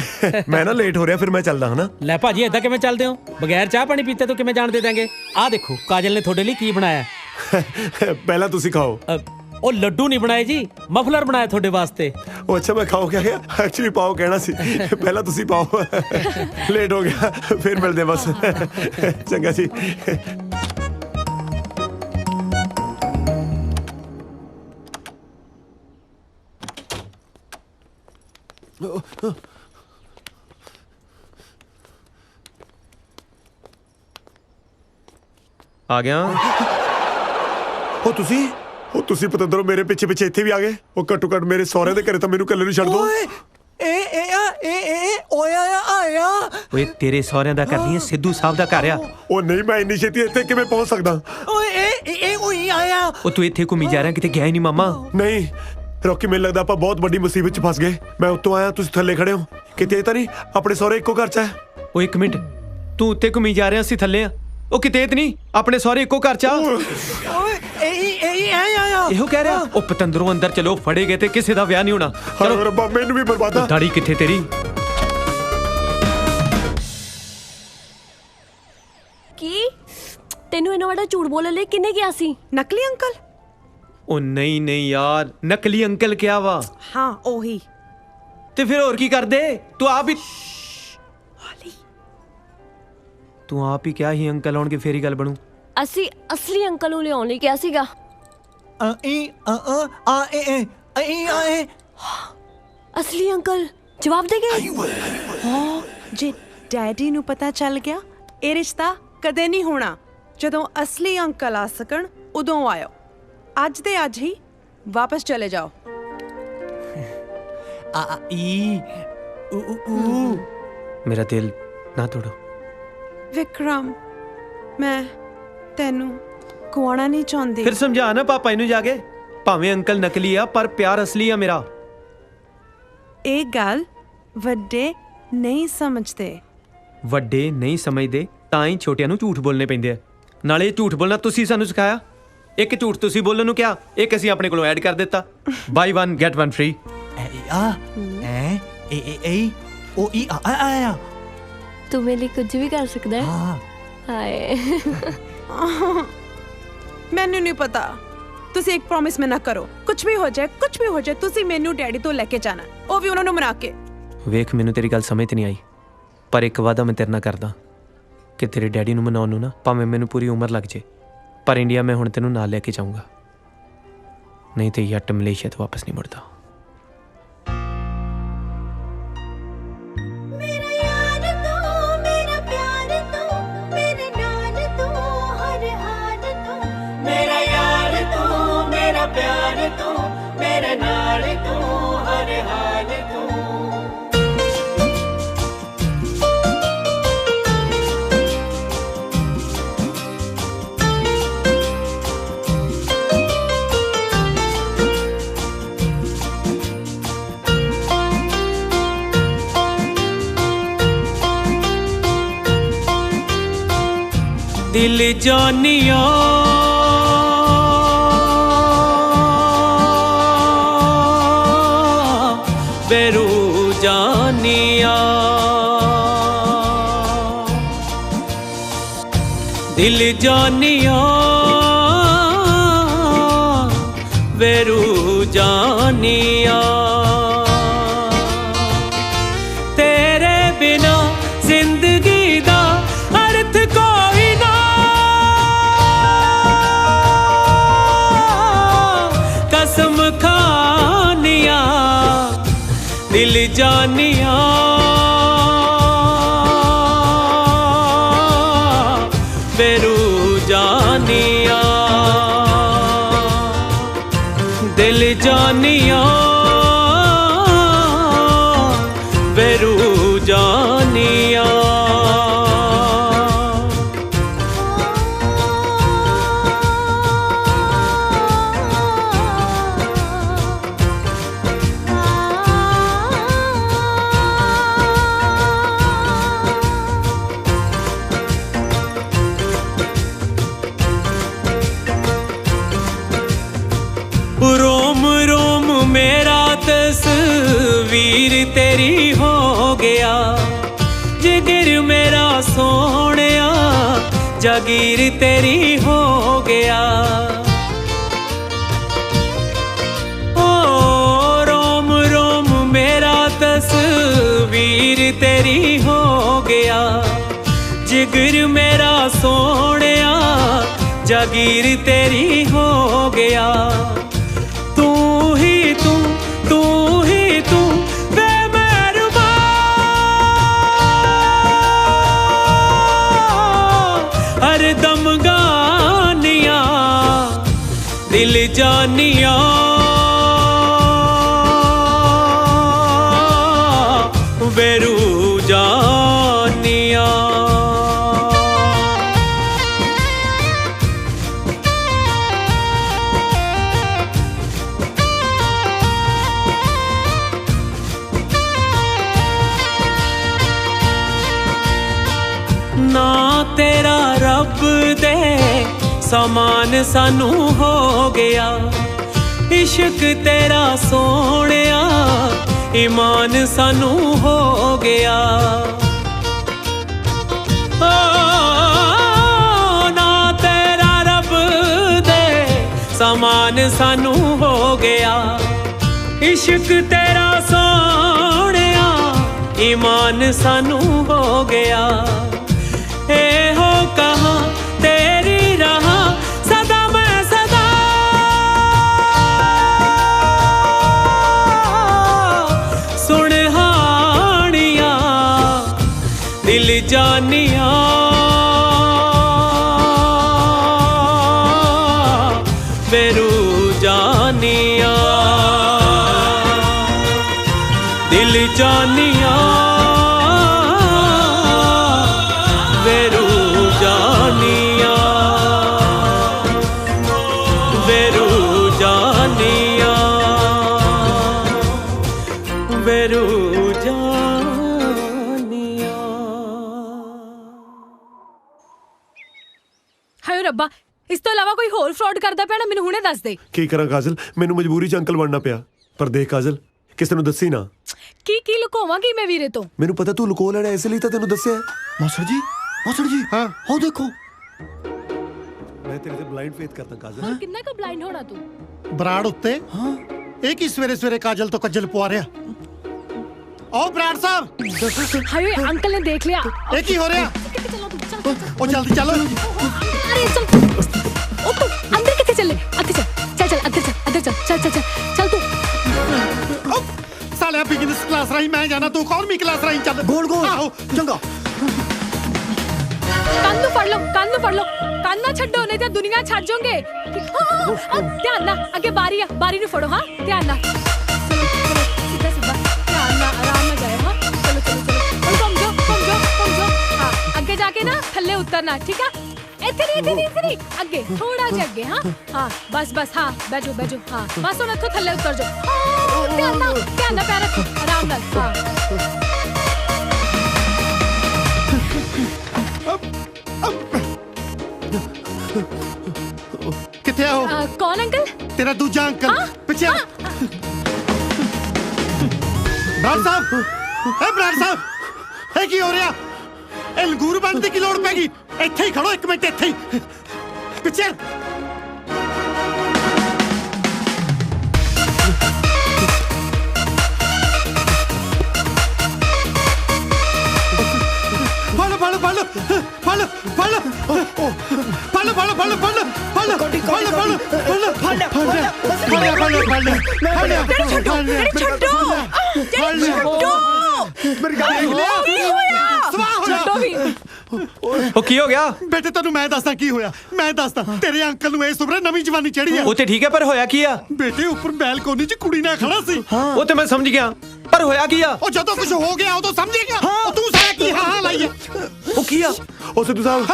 ਮੈਂ ਨਾ ਲੇਟ ਹੋ ਰਿਹਾ, ਫਿਰ ਮੈਂ ਚੱਲਦਾ ਹਾਂ ਨਾ। ਲੈ ਭਾਜੀ ਏਦਾਂ ਕਿਵੇਂ ਚੱਲਦੇ ਹੋ? ਬਗੈਰ ਚਾਹ ਪਾਣੀ ਪੀਤੇ ਤੋਂ ਕਿਵੇਂ ਜਾਣ ਦੇ ਦਾਂਗੇ? ਆਹ ਦੇਖੋ ਕਾਜਲ ਨੇ ਤੁਹਾਡੇ ਲਈ ਕੀ ਬਣਾਇਆ। ਪਹਿਲਾਂ ਤੁਸੀਂ ਖਾਓ। ਉਹ ਲੱਡੂ ਨਹੀਂ ਬਣਾਏ ਜੀ, ਮਫਲਰ ਬਣਾਇਆ ਤੁਹਾਡੇ ਵਾਸਤੇ। ਉਹ ਅੱਛਾ ਮੈਂ ਖਾਓ ਕਿਆ ਗਿਆ? ਐਕਚੁਅਲੀ ਪਾਓ ਕਹਿਣਾ ਸੀ, ਪਹਿਲਾਂ ਤੁਸੀਂ ਪਾਓ। ਲੇਟ ਹੋ ਗਿਆ, ਫਿਰ ਮਿਲਦੇ ਬਸ। ਚੰਗਾ ਜੀ। ਆ ਗਿਆ। ਉਹ ਤੁਸੀਂ ਪਤੰਦਰੋਂ ਮੇਰੇ ਪਿੱਛੇ ਪਿੱਛੇ ਇੱਥੇ ਵੀ ਆ ਗਏ। ਉਹ ਘੱਟੋ ਘੱਟ ਮੇਰੇ ਸਹੁਰੇ ਦੇ ਘਰੇ ਤਾਂ ਮੈਨੂੰ ਇਕੱਲੇ ਨੂੰ ਛੱਡ ਦੋ। ਓਏ ਤੇਰੇ ਸਹੁਰਿਆਂ ਦਾ ਕਰਦੀ ਹੈ, ਸਿੱਧੂ ਸਾਹਿਬ ਦਾ ਘਰ ਆ। ਉਹ ਨਹੀਂ, ਮੈਂ ਇੰਨੀ ਛੇਤੀ ਇੱਥੇ ਕਿਵੇਂ ਪਹੁੰਚ ਸਕਦਾ? ਉਹ ਤੂੰ ਇੱਥੇ ਘੁੰਮੀ ਜਾ ਰਿਹਾ, ਕਿਤੇ ਗਿਆ ਹੀ ਨਹੀਂ ਮਾਮਾ। ਨਹੀਂ ਰੌਕੀ, ਮੈਨੂੰ ਲੱਗਦਾ ਆਪਾਂ ਬਹੁਤ ਵੱਡੀ ਮੁਸੀਬਤ 'ਚ ਫਸ ਗਏ। ਮੈਂ ਉੱਤੋਂ ਆਇਆ, ਤੁਸੀਂ ਥੱਲੇ ਖੜੇ ਹੋ, ਕਿਤੇ ਇਹ ਤਾਂ ਨਹੀਂ ਆਪਣੇ ਸਹੁਰੇ ਇੱਕੋ ਘਰ 'ਚ ਹੈ? ਓ ਇੱਕ ਮਿੰਟ, ਤੂੰ ਉੱਤੇ ਘੁੰਮੀ ਜਾ ਰਿਹਾ, ਅਸੀਂ ਥੱਲੇ ਆ। ਉਹ ਕਿਤੇ ਨਹੀਂ ਆਪਣੇ ਸਹੁਰੇ ਇੱਕੋ ਘਰ 'ਚ ਆ। ਇਹੋ ਕਹਿ ਰਿਹਾ। ਉਹ ਪਤੰਦਰੋਂ ਅੰਦਰ ਚਲੋ, ਫੜੇ ਗਏ ਤੇ ਕਿਸੇ ਦਾ ਵਿਆਹ ਨਹੀਂ ਹੋਣਾ। ਚਲੋ ਰੱਬਾ ਮੈਨੂੰ ਵੀ ਬਰਬਾਦਾ। ਦਾੜੀ ਕਿੱਥੇ ਤੇਰੀ? ਕੀ ਤੈਨੂੰ ਇਹਨਾਂ ਵੱਡਾ ਝੂਠ ਬੋਲਣ ਲਈ ਕਿੰਨੇ ਕਿਹਾ ਸੀ? ਨਕਲੀ ਅੰਕਲ? ਉਹ ਨਹੀਂ ਨਹੀਂ ਯਾਰ, ਨਕਲੀ ਅੰਕਲ ਕਿਹਾ ਵਾ। ਹਾਂ ਉਹੀ। ਤੇ ਫਿਰ ਹੋਰ ਕੀ ਕਰਦੇ? ਤੂੰ ਆਪ ਹੀ ਕਿਹਾ ਸੀ ਅੰਕਲ ਆਉਣਗੇ ਫੇਰ ਹੀ ਗੱਲ ਬਣੂ। ਅਸੀਂ ਅਸਲੀ ਅੰਕਲ ਨੂੰ ਲਿਆਉਣ ਲਈ ਕਿਹਾ ਸੀਗਾ। ਅਸਲੀ ਅੰਕਲ ਜਵਾਬ ਦੇ ਗਏ। ਹਾਂ ਜੇ ਡੈਡੀ ਨੂੰ ਪਤਾ ਚੱਲ ਗਿਆ, ਇਹ ਰਿਸ਼ਤਾ ਕਦੇ ਨਹੀਂ ਹੋਣਾ। ਜਦੋਂ ਅਸਲੀ ਅੰਕਲ ਆ ਸਕਣ ਉਦੋਂ ਆਇਓ, ਅੱਜ ਦੇ ਅੱਜ ਹੀ ਵਾਪਸ ਚਲੇ ਜਾਓ। ਮੇਰਾ ਦਿਲ ਨਾ ਤੋੜੋ ਵਿਕਰਮ, ਮੈਂ ਤੈਨੂੰ ਕੁਆਣਾ ਨਹੀਂ ਚਾਹੁੰਦੀ। ਫਿਰ ਸਮਝਾ ਨਾ ਪਾਪਾ ਇਹਨੂੰ ਜਾ ਕੇ, ਭਾਵੇਂ ਅੰਕਲ ਨਕਲੀ ਆ ਪਰ ਪਿਆਰ ਅਸਲੀ ਆ ਮੇਰਾ। ਇਹ ਗੱਲ ਵੱਡੇ ਨਹੀਂ ਸਮਝਦੇ। ਵੱਡੇ ਨਹੀਂ ਸਮਝਦੇ ਤਾਂ ਹੀ ਛੋਟਿਆਂ ਨੂੰ ਝੂਠ ਬੋਲਣੇ ਪੈਂਦੇ ਆ। ਨਾਲੇ ਝੂਠ ਬੋਲਣਾ ਤੁਸੀਂ ਸਾਨੂੰ ਸਿਖਾਇਆ। ਇੱਕ ਝੂਠ ਤੁਸੀਂ ਬੋਲਣ ਨੂੰ ਕਿਹਾ, ਇੱਕ ਅਸੀਂ ਆਪਣੇ ਕੋਲੋਂ ਐਡ ਕਰ ਦਿੱਤਾ। ਬਾਈ 1 ਗੈਟ 1 ਫ੍ਰੀ। ਤੂੰ ਮੇਰੇ ਲਈ ਕੁਝ ਵੀ ਕਰ ਸਕਦਾ ਹੈ। ਹਾਏ ਮੈਨੂੰ ਨਹੀਂ ਪਤਾ। ਤੁਸੀਂ ਇੱਕ ਪ੍ਰੋਮਿਸ ਮੈਂ ਨਾ ਕਰੋ, ਕੁਝ ਵੀ ਹੋ ਜਾਏ ਤੁਸੀਂ ਮੈਨੂੰ ਡੈਡੀ ਤੋਂ ਲੈ ਕੇ ਜਾਣਾ, ਉਹ ਵੀ ਉਹਨਾਂ ਨੂੰ ਮਨਾ ਕੇ। ਵੇਖ ਮੈਨੂੰ ਤੇਰੀ ਗੱਲ ਸਮਝ ਨਹੀਂ ਆਈ, ਪਰ ਇੱਕ ਵਾਅਦਾ ਮੈਂ ਤੇਰੇ ਨਾਲ ਕਰਦਾ ਕਿ ਤੇਰੇ ਡੈਡੀ ਨੂੰ ਮਨਾਉਣ ਨੂੰ ਨਾ ਭਾਵੇਂ ਮੈਨੂੰ ਪੂਰੀ ਉਮਰ ਲੱਗ ਜੇ, ਪਰ ਇੰਡੀਆ ਮੈਂ ਹੁਣ ਤੈਨੂੰ ਨਾਲ ਲੈ ਕੇ ਜਾਊਂਗਾ। ਨਹੀਂ ਤੇ ਯੱਟ ਮਲੇਸ਼ੀਆ ਤੋਂ ਵਾਪਸ ਨਹੀਂ ਮੁੜਦਾ। प्यार तू मेरे नाल तू हर हाल दिल जानिया बेरू जानिया दिल जानिया बेरू जानिया तेरे बिना जिंदगी दा अर्थ कोई ना कसम खानिया दिल जानिया बेरू जानिया दिल जानिया बेरू जानिया रोम रोम मेरा तस्वीर तेरी हो गया जिगर मेरा सोहणिया जागीर तेरी हो गया ओ रोम रोम मेरा तस्वीर तेरी हो गया जिगर मेरा सोहणिया जागीर तेरी हो गया तू ही तू बेमेरुबा हर दम गानिया दिल जानिया बेरू जानिया ना तेरा रब दे समान सानू हो गया इश्क तेरा सोहणिया ईमान सानू हो गया ओ ना तेरा रब दे समान सानू हो गया इश्क तेरा सोहणिया ईमान सानू हो गया ए हो कहाँ तेरी रहा सदा मैं सदा सुन हानिया दिल जानिया बेरू जानिया दिल जानिया बेरू जानिया बेरू जानिया बेरू जानिया ਹਾਏ ਰੱਬਾ ਇਸ ਤੋਂ ਇਲਾਵਾ ਕੋਈ ਹੋਰ ਫਰਾਡ ਕਰਦਾ ਪਿਆ ਨਾ ਮੈਨੂੰ ਹੁਣੇ ਦੱਸ ਦੇ ਕੀ ਕਰਾਂ ਕਾਜਲ ਮੈਨੂੰ ਮਜਬੂਰੀ ਚ ਅੰਕਲ ਬਣਨਾ ਪਿਆ ਪਰ ਦੇਖ ਕਾਜਲ ਕਿਸੇ ਨੂੰ ਦੱਸੀ ਨਾ ਕੀ ਲੁਕਾਵਾਂਗੀ ਮੈਂ ਵੀਰੇ ਤੋਂ ਮੈਨੂੰ ਪਤਾ ਤੂੰ ਲੁਕੋ ਲੈਣਾ ਇਸ ਲਈ ਤਾਂ ਤੈਨੂੰ ਦੱਸਿਆ ਮਾਸਟਰ ਜੀ ਹਾਂ ਹੋ ਦੇਖੋ ਮੈਂ ਤੇਰੇ ਤੇ ਬਲਾਈਂਡ ਫੇਥ ਕਰਦਾ ਕਾਜਲ ਕਿੰਨਾ ਕੁ ਬਲਾਈਂਡ ਹੋਣਾ ਤੂੰ ਬਰਾੜ ਉੱਤੇ ਹਾਂ ਇਹ ਕੀ ਸਵੇਰੇ ਸਵੇਰੇ ਕਾਜਲ ਤੋਂ ਕੱਜਲ ਪਵਾ ਰਿਹਾ ਓ ਬਰਾੜ ਸਾਹਿਬ ਹਾਏ ਅੰਕਲ ਨੇ ਦੇਖ ਲਿਆ ਇਹ ਕੀ ਹੋ ਰਿਹਾ ਉਹ ਜਲਦੀ ਚੱਲੋ ਅਰੇ ਚੱਲ ਉਹ ਤੂੰ ਅੰਦਰ ਕਿੱਥੇ ਚੱਲੇ ਅੱਗੇ ਚੱਲ ਅੰਦਰ ਚੱਲ ਤੂੰ ਸਾਲਿਆ ਬਿਜ਼ਨਸ ਕਲਾਸ ਰਾਹੀਂ ਮੈਂ ਜਾਣਾ ਤੂੰ ਇਕਨੋਮੀ ਕਲਾਸ ਰਾਹੀਂ ਚੱਲ ਗੋਲ ਆਹੋ ਚੰਗਾ ਕੰਨ ਨੂੰ ਫੜ ਲਓ ਕੰਨ ਨਾ ਛੱਡੋ ਨਹੀਂ ਤਾਂ ਦੁਨੀਆ ਛੱਡ ਜਾਓਗੇ ਧਿਆਨ ਨਾਲ ਅੱਗੇ ਬਾਰੀ ਨੂੰ ਫੜੋ ਹਾਂ ਧਿਆਨ ਨਾਲ ਸਿੱਧਾ ਧਿਆਨ ਨਾਲ ਆਰਾਮ ਨਾਲ ਜਾਓ ਹਾਂ ਚਲੋ ਘੁੰਮ ਜਾਓ ਹਾਂ ਅੱਗੇ ਜਾ ਕੇ ਨਾ ਥੱਲੇ ਉਤਰਨਾ ਠੀਕ ਆ ਇੱਥੇ ਨਹੀਂ ਅੱਗੇ ਥੋੜਾ ਜਿਹਾ ਅੱਗੇ ਹਾਂ ਬਸ ਹਾਂ ਬੈਜੋ ਹਾਂ ਬਸ ਹੁਣ ਇੱਥੋਂ ਥੱਲੇ ਉਤਰ ਜਾਓ ਧਿਆਨ ਨਾਲ ਪੈਰ ਰੱਖੋ ਆਰਾਮ ਨਾਲ ਹਾਂ ਕਿੱਥੇ ਆ ਉਹ ਕੌਣ ਅੰਕਲ? ਤੇਰਾ ਦੂਜਾ ਅੰਕਲ ਪਿੱਛੇ ਆ। ਬਰਾੜ ਸਾਹਿਬ, ਇਹ ਬਰਾੜ ਸਾਹਿਬ, ਇਹ ਕੀ ਹੋ ਰਿਹਾ? ਇਹ ਲੰਗੂਰ ਬਣਨ ਦੀ ਕੀ ਲੋੜ ਪੈ ਗਈ? ਇੱਥੇ ਹੀ ਖੜੋ, 1 ਮਿੰਟ ਇੱਥੇ ਹੀ। ਪਿੱਛੇ ਫੜ ਫੜ ਫੜ ਫੜ ਫੜ ਫੜ ਫੜ ਫੜ ਫੜ ਫੜ ਉਹ ਕੀ ਹੋ ਗਿਆ? ਬੇਟੇ ਤੈਨੂੰ ਮੈਂ ਦੱਸਦਾ ਕੀ ਹੋਇਆ। ਮੈਂ ਦੱਸਦਾ, ਤੇਰੇ ਅੰਕਲ ਨੂੰ ਇਸ ਉਮਰੇ ਨਵੀਂ ਜਵਾਨੀ ਚੜੀ ਆ। ਉਹ ਤੇ ਠੀਕ ਹੈ, ਪਰ ਹੋਇਆ ਕੀ ਆ? ਬੇਟੇ ਉੱਪਰ ਬੈਲਕੋਨੀ 'ਚ ਕੁੜੀ ਨਾਲ ਖੜਾ ਸੀ। ਉਹ ਤੇ ਮੈਂ ਸਮਝ ਗਿਆ, ਪਰ ਹੋਇਆ ਕੀ ਆ? ਉਹ ਜਦੋਂ ਕੁਝ ਹੋ ਗਿਆ ਉਦੋਂ ਸਮਝੇਗਾ। ਉਹ ਤੂੰ ਸਾਰਾ ਕੀ ਹਾਂ ਲਾਈ ਆ? ਉਹ ਕੀ ਆ? ਉਹ ਸਿੱਧੂ ਸਾਹਿਬ,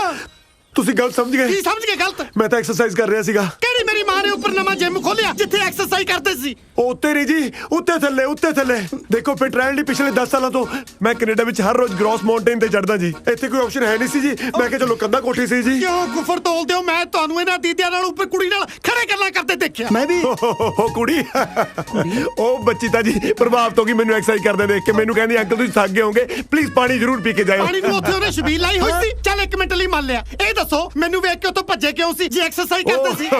ਤੁਸੀਂ ਗਲਤ ਸਮਝ ਗਏ। ਕੀ ਸਮਝ ਗਏ ਗਲਤ? ਮੈਂ ਤਾਂ ਐਕਸਰਸਾਈਜ਼ ਕਰ ਰਿਹਾ ਸੀਗਾ। ਕਿਹੜੀ ਮੇਰੀ ਮਾਂ ਨੇ ਉੱਪਰ ਨਵਾਂ ਜਿਮ ਖੋਲਿਆ ਜਿੱਥੇ ਐਕਸਰਸਾਈਜ਼ ਕਰਦੇ ਸੀ? ਉਹ ਉੱਤੇ ਨਹੀਂ ਜੀ, ਉੱਤੇ ਥੱਲੇ, ਉੱਤੇ ਥੱਲੇ। ਦੇਖੋ ਫਿਟ ਰਹਿਣ ਲਈ ਪਿਛਲੇ 10 ਸਾਲਾਂ ਤੋਂ ਮੈਂ ਕੈਨੇਡਾ ਵਿੱਚ ਹਰ ਰੋਜ਼ ਗ੍ਰੌਸ ਮਾਊਂਟੇਨ ਤੇ ਚੜਦਾ ਜੀ। ਇੱਥੇ ਕੋਈ ਆਪਸ਼ਨ ਹੈ ਨਹੀਂ ਸੀ ਜੀ। ਮੈਂ ਕਿਹਾ ਚਲੋ ਕੰਧਾ ਕੋਠੀ ਸੀ ਜੀ। ਕਿਉਂ ਗੁਫਰ ਤੋਲਦੇ ਹੋ? ਮੈਂ ਤੁਹਾਨੂੰ ਇਹਨਾਂ ਦੀਦਿਆਂ ਨਾਲ ਉੱਪਰ ਕੁੜੀ ਨਾਲ ਖੜੇ ਗੱਲਾਂ ਕਰਦੇ ਦੇਖਿਆ। ਮੈਂ ਵੀ ਉਹ ਕੁੜੀ ਉਹ ਬੱਚੀ ਤਾਂ ਜੀ ਪ੍ਰਭਾਵਿਤ ਹੋ ਗਈ ਮੈਨੂੰ ਐਕਸਰਸਾਈਜ਼ ਕਰਦੇ ਦੇਖ ਕੇ। ਮੈਨੂੰ ਕਹਿੰਦੀ ਅੰਕਲ ਤੁਸੀਂ ਥੱਕ ਗਏ ਹੋਗੇ, ਪਲੀਜ਼ ਪਾਣੀ ਜ਼ਰੂਰ ਪੀ ਕੇ ਜਾਇਓ। ਪਾਣੀ ਨੂੰ ਉੱਥੇ ਉਹਨੇ ਛਬੀਲ ਲਾਈ ਹੋਈ ਸੀ। ਚੱਲ 1 ਮਿੰਟ ਲਈ ਮੰਨ ਲਿਆ। ਇਹ ਦੱਸੋ ਮੈਨੂੰ ਵੇਖ ਕੇ ਉੱਥੋਂ ਭੱਜੇ ਕਿਉਂ ਸੀ ਜੇ ਐਕਸਰਸਾਈਜ਼ ਕਰਦੇ ਸੀ?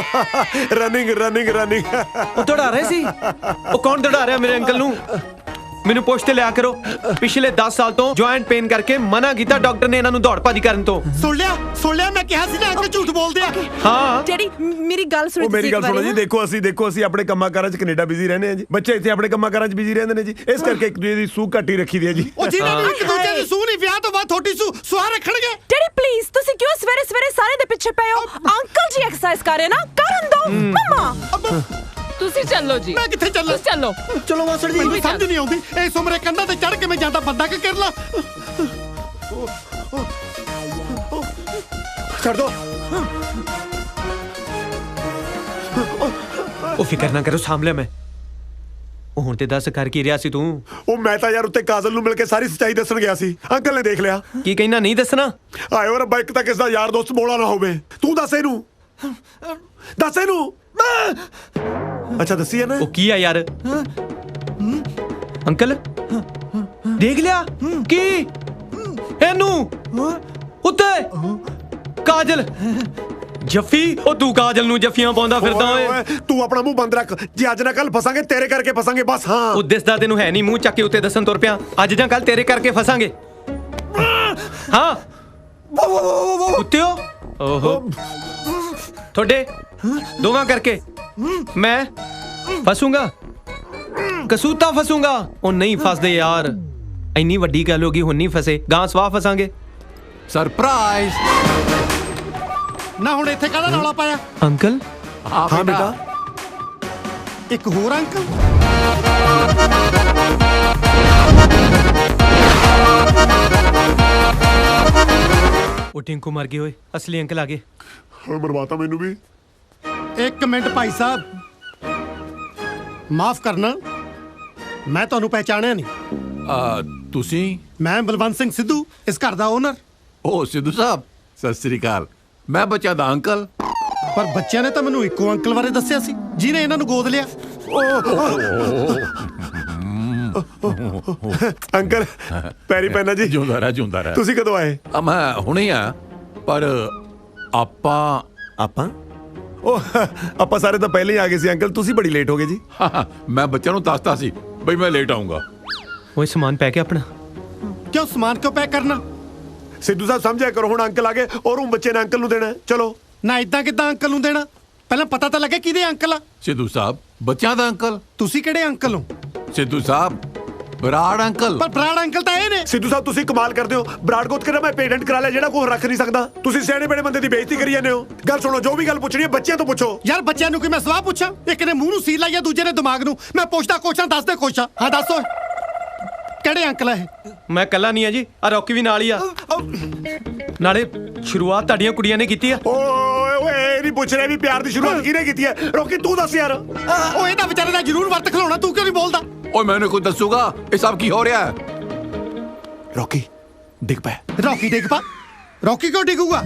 Running running running. ਉਹ ਦੌੜਾ ਰਹੇ ਸੀ। ਉਹ ਕੌਣ ਦੌੜਾ ਰਿਹਾ ਮੇਰੇ ਅੰਕਲ ਨੂੰ? ਮੈਨੂੰ ਪੁੱਛ ਤੇ ਲਿਆ ਕਰੋ। ਪਿਛਲੇ 10 ਸਾਲ ਤੋਂ ਜੁਆਇੰਟ ਪੇਨ ਕਰਕੇ ਮਨਾ ਕੀਤਾ ਡਾਕਟਰ ਨੇ ਇਹਨਾਂ ਨੂੰ ਦੌੜ ਭੱਜ ਕਰਨ ਤੋਂ। ਸੁਣ ਲਿਆ ਮੈਂ ਕਿਹਾ ਸੀ ਨਾ ਅੰਕਲ ਝੂਠ ਬੋਲਦੇ ਆ। ਹਾਂ ਜਿਹੜੀ ਮੇਰੀ ਗੱਲ ਸੁਣੋ। ਉਹ ਮੇਰੀ ਗੱਲ ਸੁਣੋ ਜੀ। ਦੇਖੋ ਅਸੀਂ ਆਪਣੇ ਕੰਮਾਂ ਕਾਰਾਂ 'ਚ ਕੈਨੇਡਾ ਬਿਜ਼ੀ ਰਹਿੰਦੇ ਆ ਜੀ। ਬੱਚੇ ਇੱਥੇ ਆਪਣੇ ਕੰਮਾਂ ਕਾਰਾਂ 'ਚ ਬਿਜ਼ੀ ਰਹਿੰਦੇ ਨੇ ਜੀ। ਇਸ ਕਰਕੇ ਇੱਕ ਦੂਜੇ ਦੀ ਸੂਹ ਘੱਟ ਹੀ ਰੱਖੀ ਦੀ ਹੈ ਜੀ। ਉਹ ਜਿਹਨਾਂ ਨੂੰ ਇੱਕ ਦੂਜੇ ਦੀ ਸੂਹ ਨਹੀਂ, ਵਿਆਹ ਤੋਂ ਬਾਅਦ ਤੁਹਾਡੀ ਸੂਹ ਰੱਖਣਗੇ। ਡੈਡੀ ਪਲੀਜ਼, ਤੁਸੀਂ ਕਿਉਂ ਸਵੇਰੇ ਸਵੇਰੇ ਸਾਰੇ ਦੇ ਪਿੱਛੇ ਪਏ ਹੋ? ਅੰਕਲ ਜੀ ਐਕਸਰਸਾਈਜ਼ ਕਰ ਰਹੇ ਨਾ, ਕਰਨ ਦੋ। ਮਮਾ ਤੁਸੀਂ ਚੱਲੋ ਜੀ। ਮੈਂ ਕਿੱਥੇ ਚੱਲਾਂ? ਤੁਸੀਂ ਚੱਲੋ। ਚਲੋ ਮਾਸੜ ਜੀ, ਮੈਨੂੰ ਸਮਝ ਨਹੀਂ ਆਉਂਦੀ ਇਸ ਉਮਰੇ ਕੰਧਾਂ ਤੇ ਚੜ ਕੇ ਮੈਂ ਜਾਂਦਾ ਬੰਦਾ ਕਿ ਕਰ ਲਾ। ਛੱਡ ਦੋ। ਉਹ ਫਿਕਰ ਨਾ ਕਰੋ, ਸਾਂਭ ਲਿਆ ਮੈਂ। ਉਹ ਹੁਣ ਤੇ ਦੱਸ ਕਰ ਕੀ ਰਿਹਾ ਸੀ ਤੂੰ? ਉਹ ਮੈਂ ਤਾਂ ਯਾਰ ਉੱਤੇ ਕਾਜ਼ਲ ਨੂੰ ਮਿਲ ਕੇ ਸਾਰੀ ਸੱਚਾਈ ਦੱਸਣ ਗਿਆ ਸੀ। ਅੰਕਲ ਨੇ ਦੇਖ ਲਿਆ। ਕੀ ਕਹਿਣਾ ਨਹੀਂ ਦੱਸਣਾ? ਆਇਓ ਰੱਬਾ, ਇੱਕ ਤਾਂ ਕਿਸ ਦਾ ਯਾਰ ਦੋਸਤ ਮੋਲਾ ਨਾ ਹੋਵੇ। ਤੂੰ ਦੱਸ ਇਹਨੂੰ, ਦੱਸ ਇਹਨੂੰ। ਅੱਛਾ ਦੱਸੀ ਹੈ ਨਾ। ਉਹ ਕੀ ਆ ਯਾਰ? ਅੰਕਲ ਦੇਖ ਲਿਆ ਕੀ ਇਹਨੂੰ? ਉੱਤੇ ਕਾਜਲ ਜੱਫੀ। ਉਹ ਤੂੰ ਕਾਜਲ ਨੂੰ ਜੱਫੀਆਂ ਪਾਉਂਦਾ ਫਿਰਦਾ ਓਏ। ਤੂੰ ਆਪਣਾ ਮੂੰਹ ਬੰਦ ਰੱਖ। ਜੇ ਅੱਜ ਨਾ ਕੱਲ ਫਸਾਂਗੇ ਤੇਰੇ ਕਰਕੇ ਫਸਾਂਗੇ ਬਸ। ਹਾਂ ਉਹ ਦਿਸਦਾ ਤੈਨੂੰ ਹੈ ਨਹੀਂ, ਮੂੰਹ ਚੱਕ ਕੇ ਉੱਤੇ ਦੱਸਣ ਤੁਰ ਪਿਆ। ਅੱਜ ਜਾਂ ਕੱਲ ਤੇਰੇ ਕਰਕੇ ਫਸਾਂਗੇ। ਹਾਂ ਉੱਤੇ ਹੋ। ਓਹੋ ਤੁਹਾਡੇ ਦੋਵਾਂ ਕਰਕੇ ਮੈਂ ਫਸੂੰਗਾ, ਕਸੂਤਾ ਫਸੂੰਗਾ। ਉਹ ਨਹੀਂ ਫਸਦੇ ਯਾਰ, ਇੰਨੀ ਵੱਡੀ ਗੱਲ ਹੋ ਗਈ, ਹੁਣ ਨਹੀਂ ਫਸੇ, ਗਾਂ ਸਵਾਹ ਫਸਾਂਗੇ। ਸਰਪ੍ਰਾਈਜ਼। ਨਾ ਹੁਣ ਇੱਥੇ ਕਾਹਦਾ ਰੌਲਾ ਪਾਇਆ? ਅੰਕਲ ਹਾਂ ਬੇਟਾ। ਇੱਕ ਹੋਰ ਅੰਕਲ? ਉਹ ਟਿੰਕੂ ਮਰ ਗਏ ਓਏ, ਅਸਲੀ ਅੰਕਲ ਆ ਗਏ। ਮਰਵਾਤਾ ਮੈਨੂੰ ਵੀ। 1 ਮਿੰਟ ਭਾਈ ਸਾਹਿਬ, ਮਾਫ ਕਰਨਾ, ਮੈਂ ਤੁਹਾਨੂੰ ਪਹਿਚਾਣਿਆ ਨਹੀਂ। ਤੁਸੀਂ? ਮੈਂ ਬਲਵੰਤ ਸਿੰਘ ਸਿੱਧੂ, ਇਸ ਘਰ ਦਾ ਓਨਰ। ਓ ਸਿੱਧੂ ਸਾਹਿਬ, ਸਤਿ ਸ੍ਰੀ ਅਕਾਲ। ਮੈਂ ਬੱਚਾ ਦਾ ਅੰਕਲ। ਪਰ ਬੱਚਿਆਂ ਨੇ ਤਾਂ ਮੈਨੂੰ ਇੱਕੋ ਅੰਕਲ ਬਾਰੇ ਦੱਸਿਆ ਸੀ ਜਿਹਨੇ ਇਹਨਾਂ ਨੂੰ ਗੋਦ ਲਿਆ। ਅੰਕਲ ਪੈਰੀ ਪੈਣਾ ਜੀ। ਜਿਉਂਦਾ ਰਹਿ। ਤੁਸੀਂ ਕਦੋਂ ਆਏ? ਮੈਂ ਹੁਣੇ ਆ, ਪਰ ਆਪਾਂ ਆਪਾਂ ਸਾਰੇ ਤਾਂ ਪਹਿਲੇ ਹੀ ਆ ਗਏ ਸੀ ਅੰਕਲ। ਤੁਸੀਂ ਬੜੀ ਲੇਟ ਹੋ ਗਏ ਜੀ। ਮੈਂ ਬੱਚਿਆਂ ਨੂੰ ਦੱਸਤਾ ਸੀ ਬਈ ਮੈਂ ਲੇਟ ਆਉਂਗਾ। ਓਏ ਸਮਾਨ ਪੈ ਗਿਆ ਆਪਣਾ। ਕਿਉਂ ਸਮਾਨ ਕਿਉਂ ਪੈਕ ਕਰਨਾ? ਸਿੱਧੂ ਸਾਹਿਬ ਸਮਝਿਆ ਕਰੋ, ਹੁਣ ਅੰਕਲ ਆ ਗਏ ਔਰ ਉਹ ਬੱਚੇ ਨੇ ਅੰਕਲ ਨੂੰ ਦੇਣਾ। ਚਲੋ ਨਾ ਇਦਾਂ ਕਿਦਾਂ ਅੰਕਲ ਨੂੰ ਦੇਣਾ? ਪਹਿਲਾਂ ਪਤਾ ਤਾਂ ਲੱਗੇ ਕਿਹਦੇ ਅੰਕਲ ਆ। ਸਿੱਧੂ ਸਾਹਿਬ ਬੱਚਿਆਂ ਦਾ ਅੰਕਲ। ਤੁਸੀਂ ਕਿਹੜੇ ਅੰਕਲ ਹੋ? ਸਿੱਧੂ ਸਾਹਿਬ ਬਰਾੜ ਅੰਕਲ। ਪਰ ਬਰਾੜ ਅੰਕਲ ਤਾਂ ਇਹ ਨੇ। ਸਿੱਧੂ ਸਾਹਿਬ ਤੁਸੀਂ ਕਮਾਲ ਕਰਦੇ ਹੋ। ਬਰਾੜ ਗੋਤ ਕੇ ਮੈਂ ਪੇਟੈਂਟ ਕਰਾ ਲਿਆ ਜਿਹੜਾ ਕੋਈ ਰੱਖ ਨਹੀਂ ਸਕਦਾ। ਤੁਸੀਂ ਸਿਆਣੇ ਬੜੇ ਬੰਦੇ ਦੀ ਬੇਇੱਜ਼ਤੀ ਕਰੀ ਜਾਂਦੇ ਹੋ। ਗੱਲ ਸੁਣੋ, ਜੋ ਵੀ ਗੱਲ ਪੁੱਛਣੀ ਹੈ ਬੱਚਿਆਂ ਤੋਂ ਪੁੱਛੋ। ਯਾਰ ਬੱਚਿਆਂ ਨੂੰ ਕਿ ਮੈਂ ਸਵਾਹ ਪੁੱਛਾਂ? ਇੱਕ ਨੇ ਮੂੰਹ ਨੂੰ ਸੀਲ ਲਾਈ ਆ, ਦੂਜੇ ਨੇ ਦਿਮਾਗ ਨੂੰ। ਮੈਂ ਪੁੱਛਦਾ ਕੋਸ਼ਾਂ, ਦੱਸਦੇ ਕੋਸ਼ਾਂ। ਹਾਂ ਦੱਸੋ ਕਿਹੜੇ ਅੰਕਲ ਆ ਇਹ? ਮੈਂ ਕੱਲਾ ਨਹੀਂ ਆ ਜੀ, ਆ ਰੌਕੀ ਵੀ ਨਾਲ ਹੀ ਆ। ਨਾਲੇ ਸ਼ੁਰੂਆਤ ਤੁਹਾਡੀਆਂ ਕੁੜੀਆਂ ਨੇ ਕੀਤੀ ਆ। ਓਏ ਨਹੀਂ ਪੁੱਛ ਰਿਹਾ ਵੀ ਪਿਆਰ ਦੀ ਸ਼ੁਰੂਆਤ ਕਿਹਨੇ ਕੀਤੀ ਹੈ? ਰੌਕੀ ਤੂੰ ਦੱਸ ਯਾਰ। ਉਹ ਇਹਦਾ ਵਿਚਾਰੇ ਦਾ ਜ਼ਰੂਰ ਵਰਤ ਖਲਾਉਣਾ, ਤੂੰ ਕਿਉਂ ਨਹੀਂ ਬੋਲਦਾ? ਓਏ ਮੈਨੂੰ ਕੋਈ ਦੱਸੂਗਾ ਇਹ ਸਭ ਕੀ ਹੋ ਰਿਹਾ ਹੈ? ਰੌਕੀ ਡਿੱਗ ਪੈ। ਰੌਕੀ ਡਿੱਗ ਪਾ? ਰੌਕੀ ਕਿਉਂ ਡਿੱਗੂਗਾ?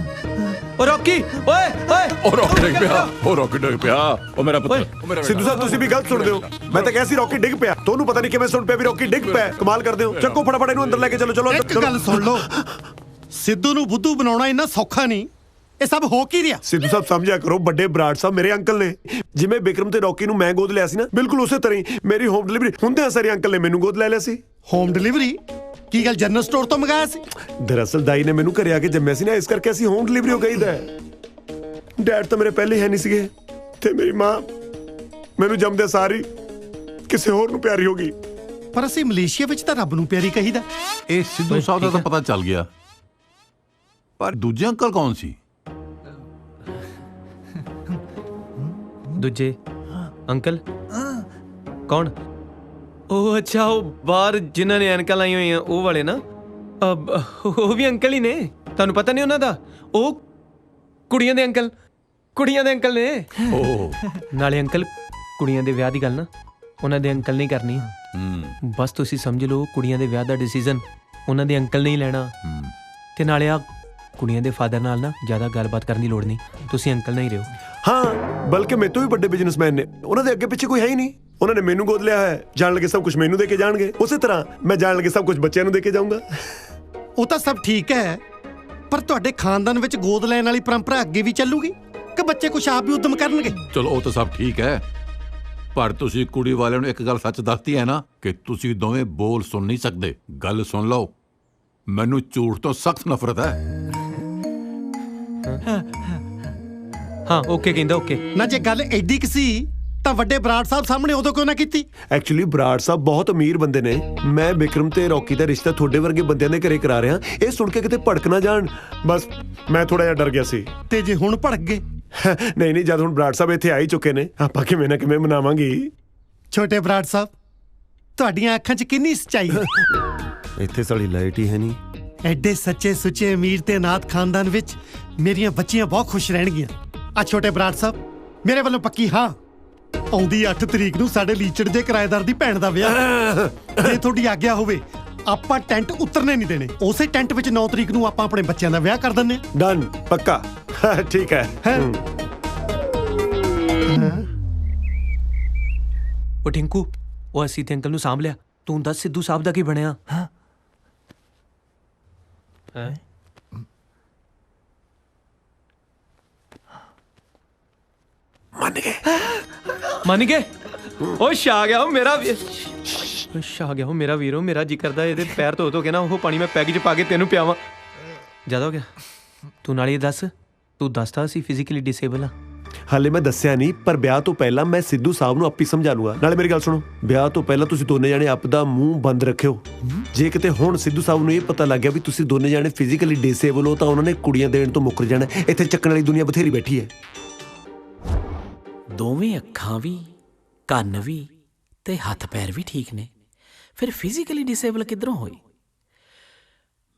ਓ ਰੌਕੀ ਓਏ ਓਏ ਉਹ ਰੌਕੀ ਡਿੱਗ ਪਿਆ, ਉਹ ਰੌਕੀ ਡਿੱਗ ਪਿਆ, ਉਹ ਮੇਰਾ ਪੁੱਤਰ, ਉਹ ਮੇਰਾ ਸਿੱਧੂ ਸਾਹਿਬ ਤੁਸੀਂ ਵੀ ਗਲਤ ਸੁਣਦੇ ਹੋ। ਮੈਂ ਤਾਂ ਕਿਹਾ ਸੀ ਰੌਕੀ ਡਿੱਗ ਪਿਆ, ਤੁਹਾਨੂੰ ਪਤਾ ਨਹੀਂ ਕਿਵੇਂ ਸੁਣ ਪਿਆ ਵੀ ਰੌਕੀ ਡਿੱਗ ਪਿਆ। ਕਮਾਲ ਕਰਦੇ ਹੋ। ਚੱਕੋ ਫਟਾਫਟ ਇਹਨੂੰ ਅੰਦਰ ਲੈ ਕੇ ਚਲੋ। ਚਲੋ ਇੱਕ ਗੱਲ ਸੁਣ ਲਓ, ਸਿੱਧੂ ਨੂੰ ਬੁੱਧੂ ਬਣਾਉਣਾ ਇੰਨਾ ਸੌਖਾ ਨਹੀਂ। ਇਹ ਸਭ ਹੋ ਕੀ ਰਿਹਾ? ਸਿੱਧੂ ਸਾਹਿਬ ਸਮਝਿਆ ਕਰੋ, ਵੱਡੇ ਬਰਾੜ ਸਾਹਿਬ ਮੇਰੇ ਅੰਕਲ ਨੇ। ਜਿਵੇਂ ਬਿਕਰਮ ਤੇ ਰੌਕੀ ਨੂੰ ਮੈਂ ਗੋਦ ਲਿਆ ਸੀ ਨਾ, ਬਿਲਕੁਲ ਉਸੇ ਤਰ੍ਹਾਂ ਹੀ ਮੇਰੀ ਹੋਮ ਡਿਲੀਵਰੀ ਹੁੰਦਿਆਂ ਸਾਰੇ ਅੰਕਲ ਨੇ ਮੈਨੂੰ ਗੋਦ ਲੈ ਲਿਆ ਸੀ। Home delivery? ਕੀ ਗੱਲ ਜਨਰਲ ਸਟੋਰ ਤੋਂ ਮੰਗਾਇਆ ਸੀ? ਦਰਅਸਲ ਦਾਈ ਨੇ ਮੈਨੂੰ ਘਰੇ ਆ ਕੇ ਜੰਮਿਆ ਸੀ ਨਾ, ਇਸ ਕਰਕੇ ਅਸੀਂ ਹੋਮ ਡਿਲੀਵਰੀ ਹੋ ਗਈਦਾ। ਡੈਡ ਤਾਂ ਮੇਰੇ ਪਹਿਲੇ ਹੈ ਨਹੀਂ ਸੀਗੇ ਤੇ ਮੇਰੀ ਮਾਂ ਮੈਨੂੰ ਜੰਮਦੇ ਸਾਰੀ ਕਿਸੇ ਹੋਰ ਨੂੰ ਪਿਆਰੀ ਹੋ ਗਈ। ਪਰ ਅਸੀਂ ਮਲੇਸ਼ੀਆ ਵਿੱਚ ਤਾਂ ਰੱਬ ਨੂੰ ਪਿਆਰੀ ਕਹੀਦਾ। ਇਹ ਸਿੱਧੂ ਸਾਹਿਬ ਦਾ ਤਾਂ ਪਤਾ ਚੱਲ ਗਿਆ, ਪਰ ਦੂਜੇ ਅੰਕਲ ਕੌਣ ਸੀ? ਦੂਜੇ ਅੰਕਲ ਕੌਣ? ਉਹ ਅੱਛਾ, ਉਹ ਬਾਹਰ ਜਿਨ੍ਹਾਂ ਨੇ ਐਨਕਾਂ ਲਾਈਆਂ ਹੋਈਆਂ ਉਹ ਵਾਲੇ ਨਾ। ਉਹ ਵੀ ਅੰਕਲ ਹੀ ਨੇ, ਤੁਹਾਨੂੰ ਪਤਾ ਨਹੀਂ ਉਹਨਾਂ ਦਾ? ਉਹ ਕੁੜੀਆਂ ਦੇ ਅੰਕਲ ਨੇ। ਨਾਲੇ ਅੰਕਲ ਕੁੜੀਆਂ ਦੇ ਵਿਆਹ ਦੀ ਗੱਲ ਨਾ ਉਹਨਾਂ ਦੇ ਅੰਕਲ ਨਹੀਂ ਕਰਨੀ। ਬਸ ਤੁਸੀਂ ਸਮਝ ਲਓ, ਕੁੜੀਆਂ ਦੇ ਵਿਆਹ ਦਾ ਡਿਸੀਜਨ ਉਹਨਾਂ ਦੇ ਅੰਕਲ ਨੇ ਹੀ ਲੈਣਾ। ਤੇ ਨਾਲੇ ਆ ਕੁੜੀਆਂ ਦੇ ਫਾਦਰ ਨਾਲ ਨਾ ਜ਼ਿਆਦਾ ਗੱਲਬਾਤ ਕਰਨ ਦੀ ਲੋੜ ਨਹੀਂ, ਤੁਸੀਂ ਅੰਕਲ ਨਾਲ ਹੀ ਰਹੋ। ਹਾਂ, ਬਲਕਿ ਮੇਰੇ ਤੋਂ ਵੀ ਵੱਡੇ ਬਿਜ਼ਨਸਮੈਨ ਨੇ, ਉਹਨਾਂ ਦੇ ਅੱਗੇ ਪਿੱਛੇ ਕੋਈ ਹੈ ਹੀ ਨਹੀਂ। ਉਹਨਾਂ ਨੇ ਮੈਨੂੰ ਗੋਦ ਲਿਆ ਹੈ, ਜਾਣ ਲੱਗੇ ਸਭ ਕੁਝ ਮੈਨੂੰ ਦੇ ਕੇ ਜਾਣਗੇ, ਉਸੇ ਤਰ੍ਹਾਂ ਮੈਂ ਜਾਣ ਲੱਗੇ ਸਭ ਕੁਝ ਬੱਚਿਆਂ ਨੂੰ ਦੇ ਕੇ ਜਾਊਂਗਾ। ਉਹ ਤਾਂ ਸਭ ਠੀਕ ਹੈ, ਪਰ ਤੁਹਾਡੇ ਖਾਨਦਾਨ ਵਿੱਚ ਗੋਦ ਲੈਣ ਵਾਲੀ ਪਰੰਪਰਾ ਅੱਗੇ ਵੀ ਚੱਲੂਗੀ ਕਿ ਬੱਚੇ ਕੁਛ ਆਪ ਵੀ ਉਦਮ ਕਰਨਗੇ? ਚਲੋ ਉਹ ਤਾਂ ਸਭ ਠੀਕ ਹੈ, ਪਰ ਤੁਸੀਂ ਕੁੜੀ ਵਾਲਿਆਂ ਨੂੰ ਇੱਕ ਗੱਲ ਸੱਚ ਦੱਸਤੀ ਹੈ ਨਾ ਕਿ ਤੁਸੀਂ ਦੋਵੇਂ ਬੋਲ ਸੁਣ ਨਹੀਂ ਸਕਦੇ। ਗੱਲ ਸੁਣ ਲਓ, ਮੈਨੂੰ ਝੂਠ ਤੋਂ ਸਖਤ ਨਫ਼ਰਤ ਹੈ। ਹਾਂ ਓਕੇ ਕਹਿੰਦਾ ਓਕੇ। ਨਾ ਜੇ ਗੱਲ ਐਡੀ ਕਿ ਸੀ ਤਾਂ ਵੱਡੇ ਬਰਾੜ ਸਾਹਿਬ ਸਾਹਮਣੇ ਉਦੋਂ ਕਿਉਂ ਨਾ ਕੀਤੀ? ਐਕਚੁਅਲੀ ਬਰਾੜ ਸਾਹਿਬ ਬਹੁਤ ਅਮੀਰ ਬੰਦੇ ਨੇ। ਮੈਂ ਬਿਕਰਮ ਤੇ ਰੌਕੀ ਦਾ ਰਿਸ਼ਤਾ ਤੁਹਾਡੇ ਵਰਗੇ ਬੰਦਿਆਂ ਦੇ ਘਰੇ ਕਰਾ ਰਿਹਾ, ਇਹ ਸੁਣ ਕੇ ਕਿਤੇ ਭੜਕ ਨਾ ਜਾਣ, ਬਸ ਮੈਂ ਥੋੜਾ ਜਿਹਾ ਡਰ ਗਿਆ ਸੀ। ਤੇ ਜੇ ਹੁਣ ਭੜਕ ਗਏ? ਨਹੀਂ ਜਦ ਹੁਣ ਬਰਾੜ ਸਾਹਿਬ ਇੱਥੇ ਆ ਹੀ ਚੁੱਕੇ ਨੇ, ਆਪਾਂ ਕਿਵੇਂ ਨਾ ਕਿਵੇਂ ਮਨਾਵਾਂਗੇ। ਛੋਟੇ ਬਰਾੜ ਸਾਹਿਬ, ਤੁਹਾਡੀਆਂ ਅੱਖਾਂ 'ਚ ਕਿੰਨੀ ਸੱਚਾਈ ਹੈ। ਇੱਥੇ ਸਾਲੀ ਲਾਈਟ ਹੀ ਹੈ ਨਹੀਂ। ਐਡੇ ਸੱਚੇ ਸੁੱਚੇ ਅਮੀਰ ਤੇ ਅਨਾਥ ਖਾਨਦਾਨ ਵਿੱਚ ਮੇਰੀਆਂ ਬੱਚੀਆਂ ਬਹੁਤ ਖੁਸ਼ ਰਹਿਣਗੀਆਂ। ਆ ਛੋਟੇ ਬਰਾੜ ਸਾਹਿਬ, ਮੇਰੇ ਵੱਲੋਂ ਪੱਕੀ ਹਾਂ। ਆਉਂਦੀ 8 ਤਰੀਕ ਨੂੰ ਸਾਡੇ ਲੀਚੜ ਦੇ ਕਿਰਾਏਦਾਰ ਦੀ ਭੈਣ ਦਾ ਵਿਆਹ। ਜੇ ਤੁਹਾਡੀ ਆਗਿਆ ਹੋਵੇ, ਆਪਾਂ ਟੈਂਟ ਉਤਰਨੇ ਨਹੀਂ ਦੇਣੇ। ਉਸੇ ਟੈਂਟ ਵਿੱਚ 9 ਤਰੀਕ ਨੂੰ ਆਪਾਂ ਆਪਣੇ ਬੱਚਿਆਂ ਦਾ ਵਿਆਹ ਕਰ ਦਿੰਨੇ ਆ। ਡਨ, ਪੱਕਾ। ਠੀਕ ਹੈ। ਉਹ ਟਿੰਕੂ, ਉਹ ਅਸੀਂ ਤੇ ਅੰਕਲ ਨੂੰ ਸਾਂਭ ਲਿਆ, ਤੂੰ ਦੱਸ ਸਿੱਧੂ ਸਾਹਿਬ ਦਾ ਕੀ ਬਣਿਆ? ਮੰਨ ਗਏ? ਉਹ ਛਾ ਗਿਆ ਉਹ ਮੇਰਾ ਵੀਰੋ। ਮੇਰਾ ਜੀ ਕਰਦਾ ਇਹਦੇ ਪੈਰ ਧੋ ਕੇ ਨਾ ਉਹ ਪਾਣੀ ਮੈਂ ਪੈਗ 'ਚ ਪਾ ਕੇ ਤੈਨੂੰ ਪਿਆਵਾਂ। ਜ਼ਿਆਦਾ ਹੋ ਗਿਆ। ਤੂੰ ਨਾਲੇ ਦੱਸ, ਤੂੰ ਦੱਸਦਾ ਸੀ ਫਿਜ਼ੀਕਲੀ ਡਿਸੇਬਲ ਆ। ਹਾਲੇ ਮੈਂ ਦੱਸਿਆ ਨਹੀਂ, ਪਰ ਵਿਆਹ ਤੋਂ ਪਹਿਲਾਂ ਮੈਂ ਸਿੱਧੂ ਸਾਹਿਬ ਨੂੰ ਆਪੇ ਸਮਝਾ ਲੂੰਗਾ। ਨਾਲੇ ਮੇਰੀ ਗੱਲ ਸੁਣੋ, ਵਿਆਹ ਤੋਂ ਪਹਿਲਾਂ ਤੁਸੀਂ ਦੋਨੇ ਜਾਣੇ ਆਪਦਾ ਮੂੰਹ ਬੰਦ ਰੱਖਿਓ। ਜੇ ਕਿਤੇ ਹੁਣ ਸਿੱਧੂ ਸਾਹਿਬ ਨੂੰ ਇਹ ਪਤਾ ਲੱਗ ਗਿਆ ਵੀ ਤੁਸੀਂ ਦੋਨੇ ਜਾਣੇ ਫਿਜ਼ੀਕਲੀ ਡਿਸੇਬਲ ਹੋ, ਤਾਂ ਉਹਨਾਂ ਨੇ ਕੁੜੀਆਂ ਦੇਣ ਤੋਂ ਮੁੱਕਰ ਜਾਣਾ। ਇੱਥੇ ਚੱਕਣ ਵਾਲੀ ਦੁਨੀਆ ਬਥੇਰੀ ਬੈਠੀ ਹੈ। ਦੋਵੇਂ ਅੱਖਾਂ ਵੀ, ਕੰਨ ਵੀ ਤੇ ਹੱਥ ਪੈਰ ਵੀ ਠੀਕ ਨੇ, ਫਿਰ ਫਿਜ਼ੀਕਲੀ ਡਿਸੇਬਲ ਕਿੱਧਰੋਂ ਹੋਈ?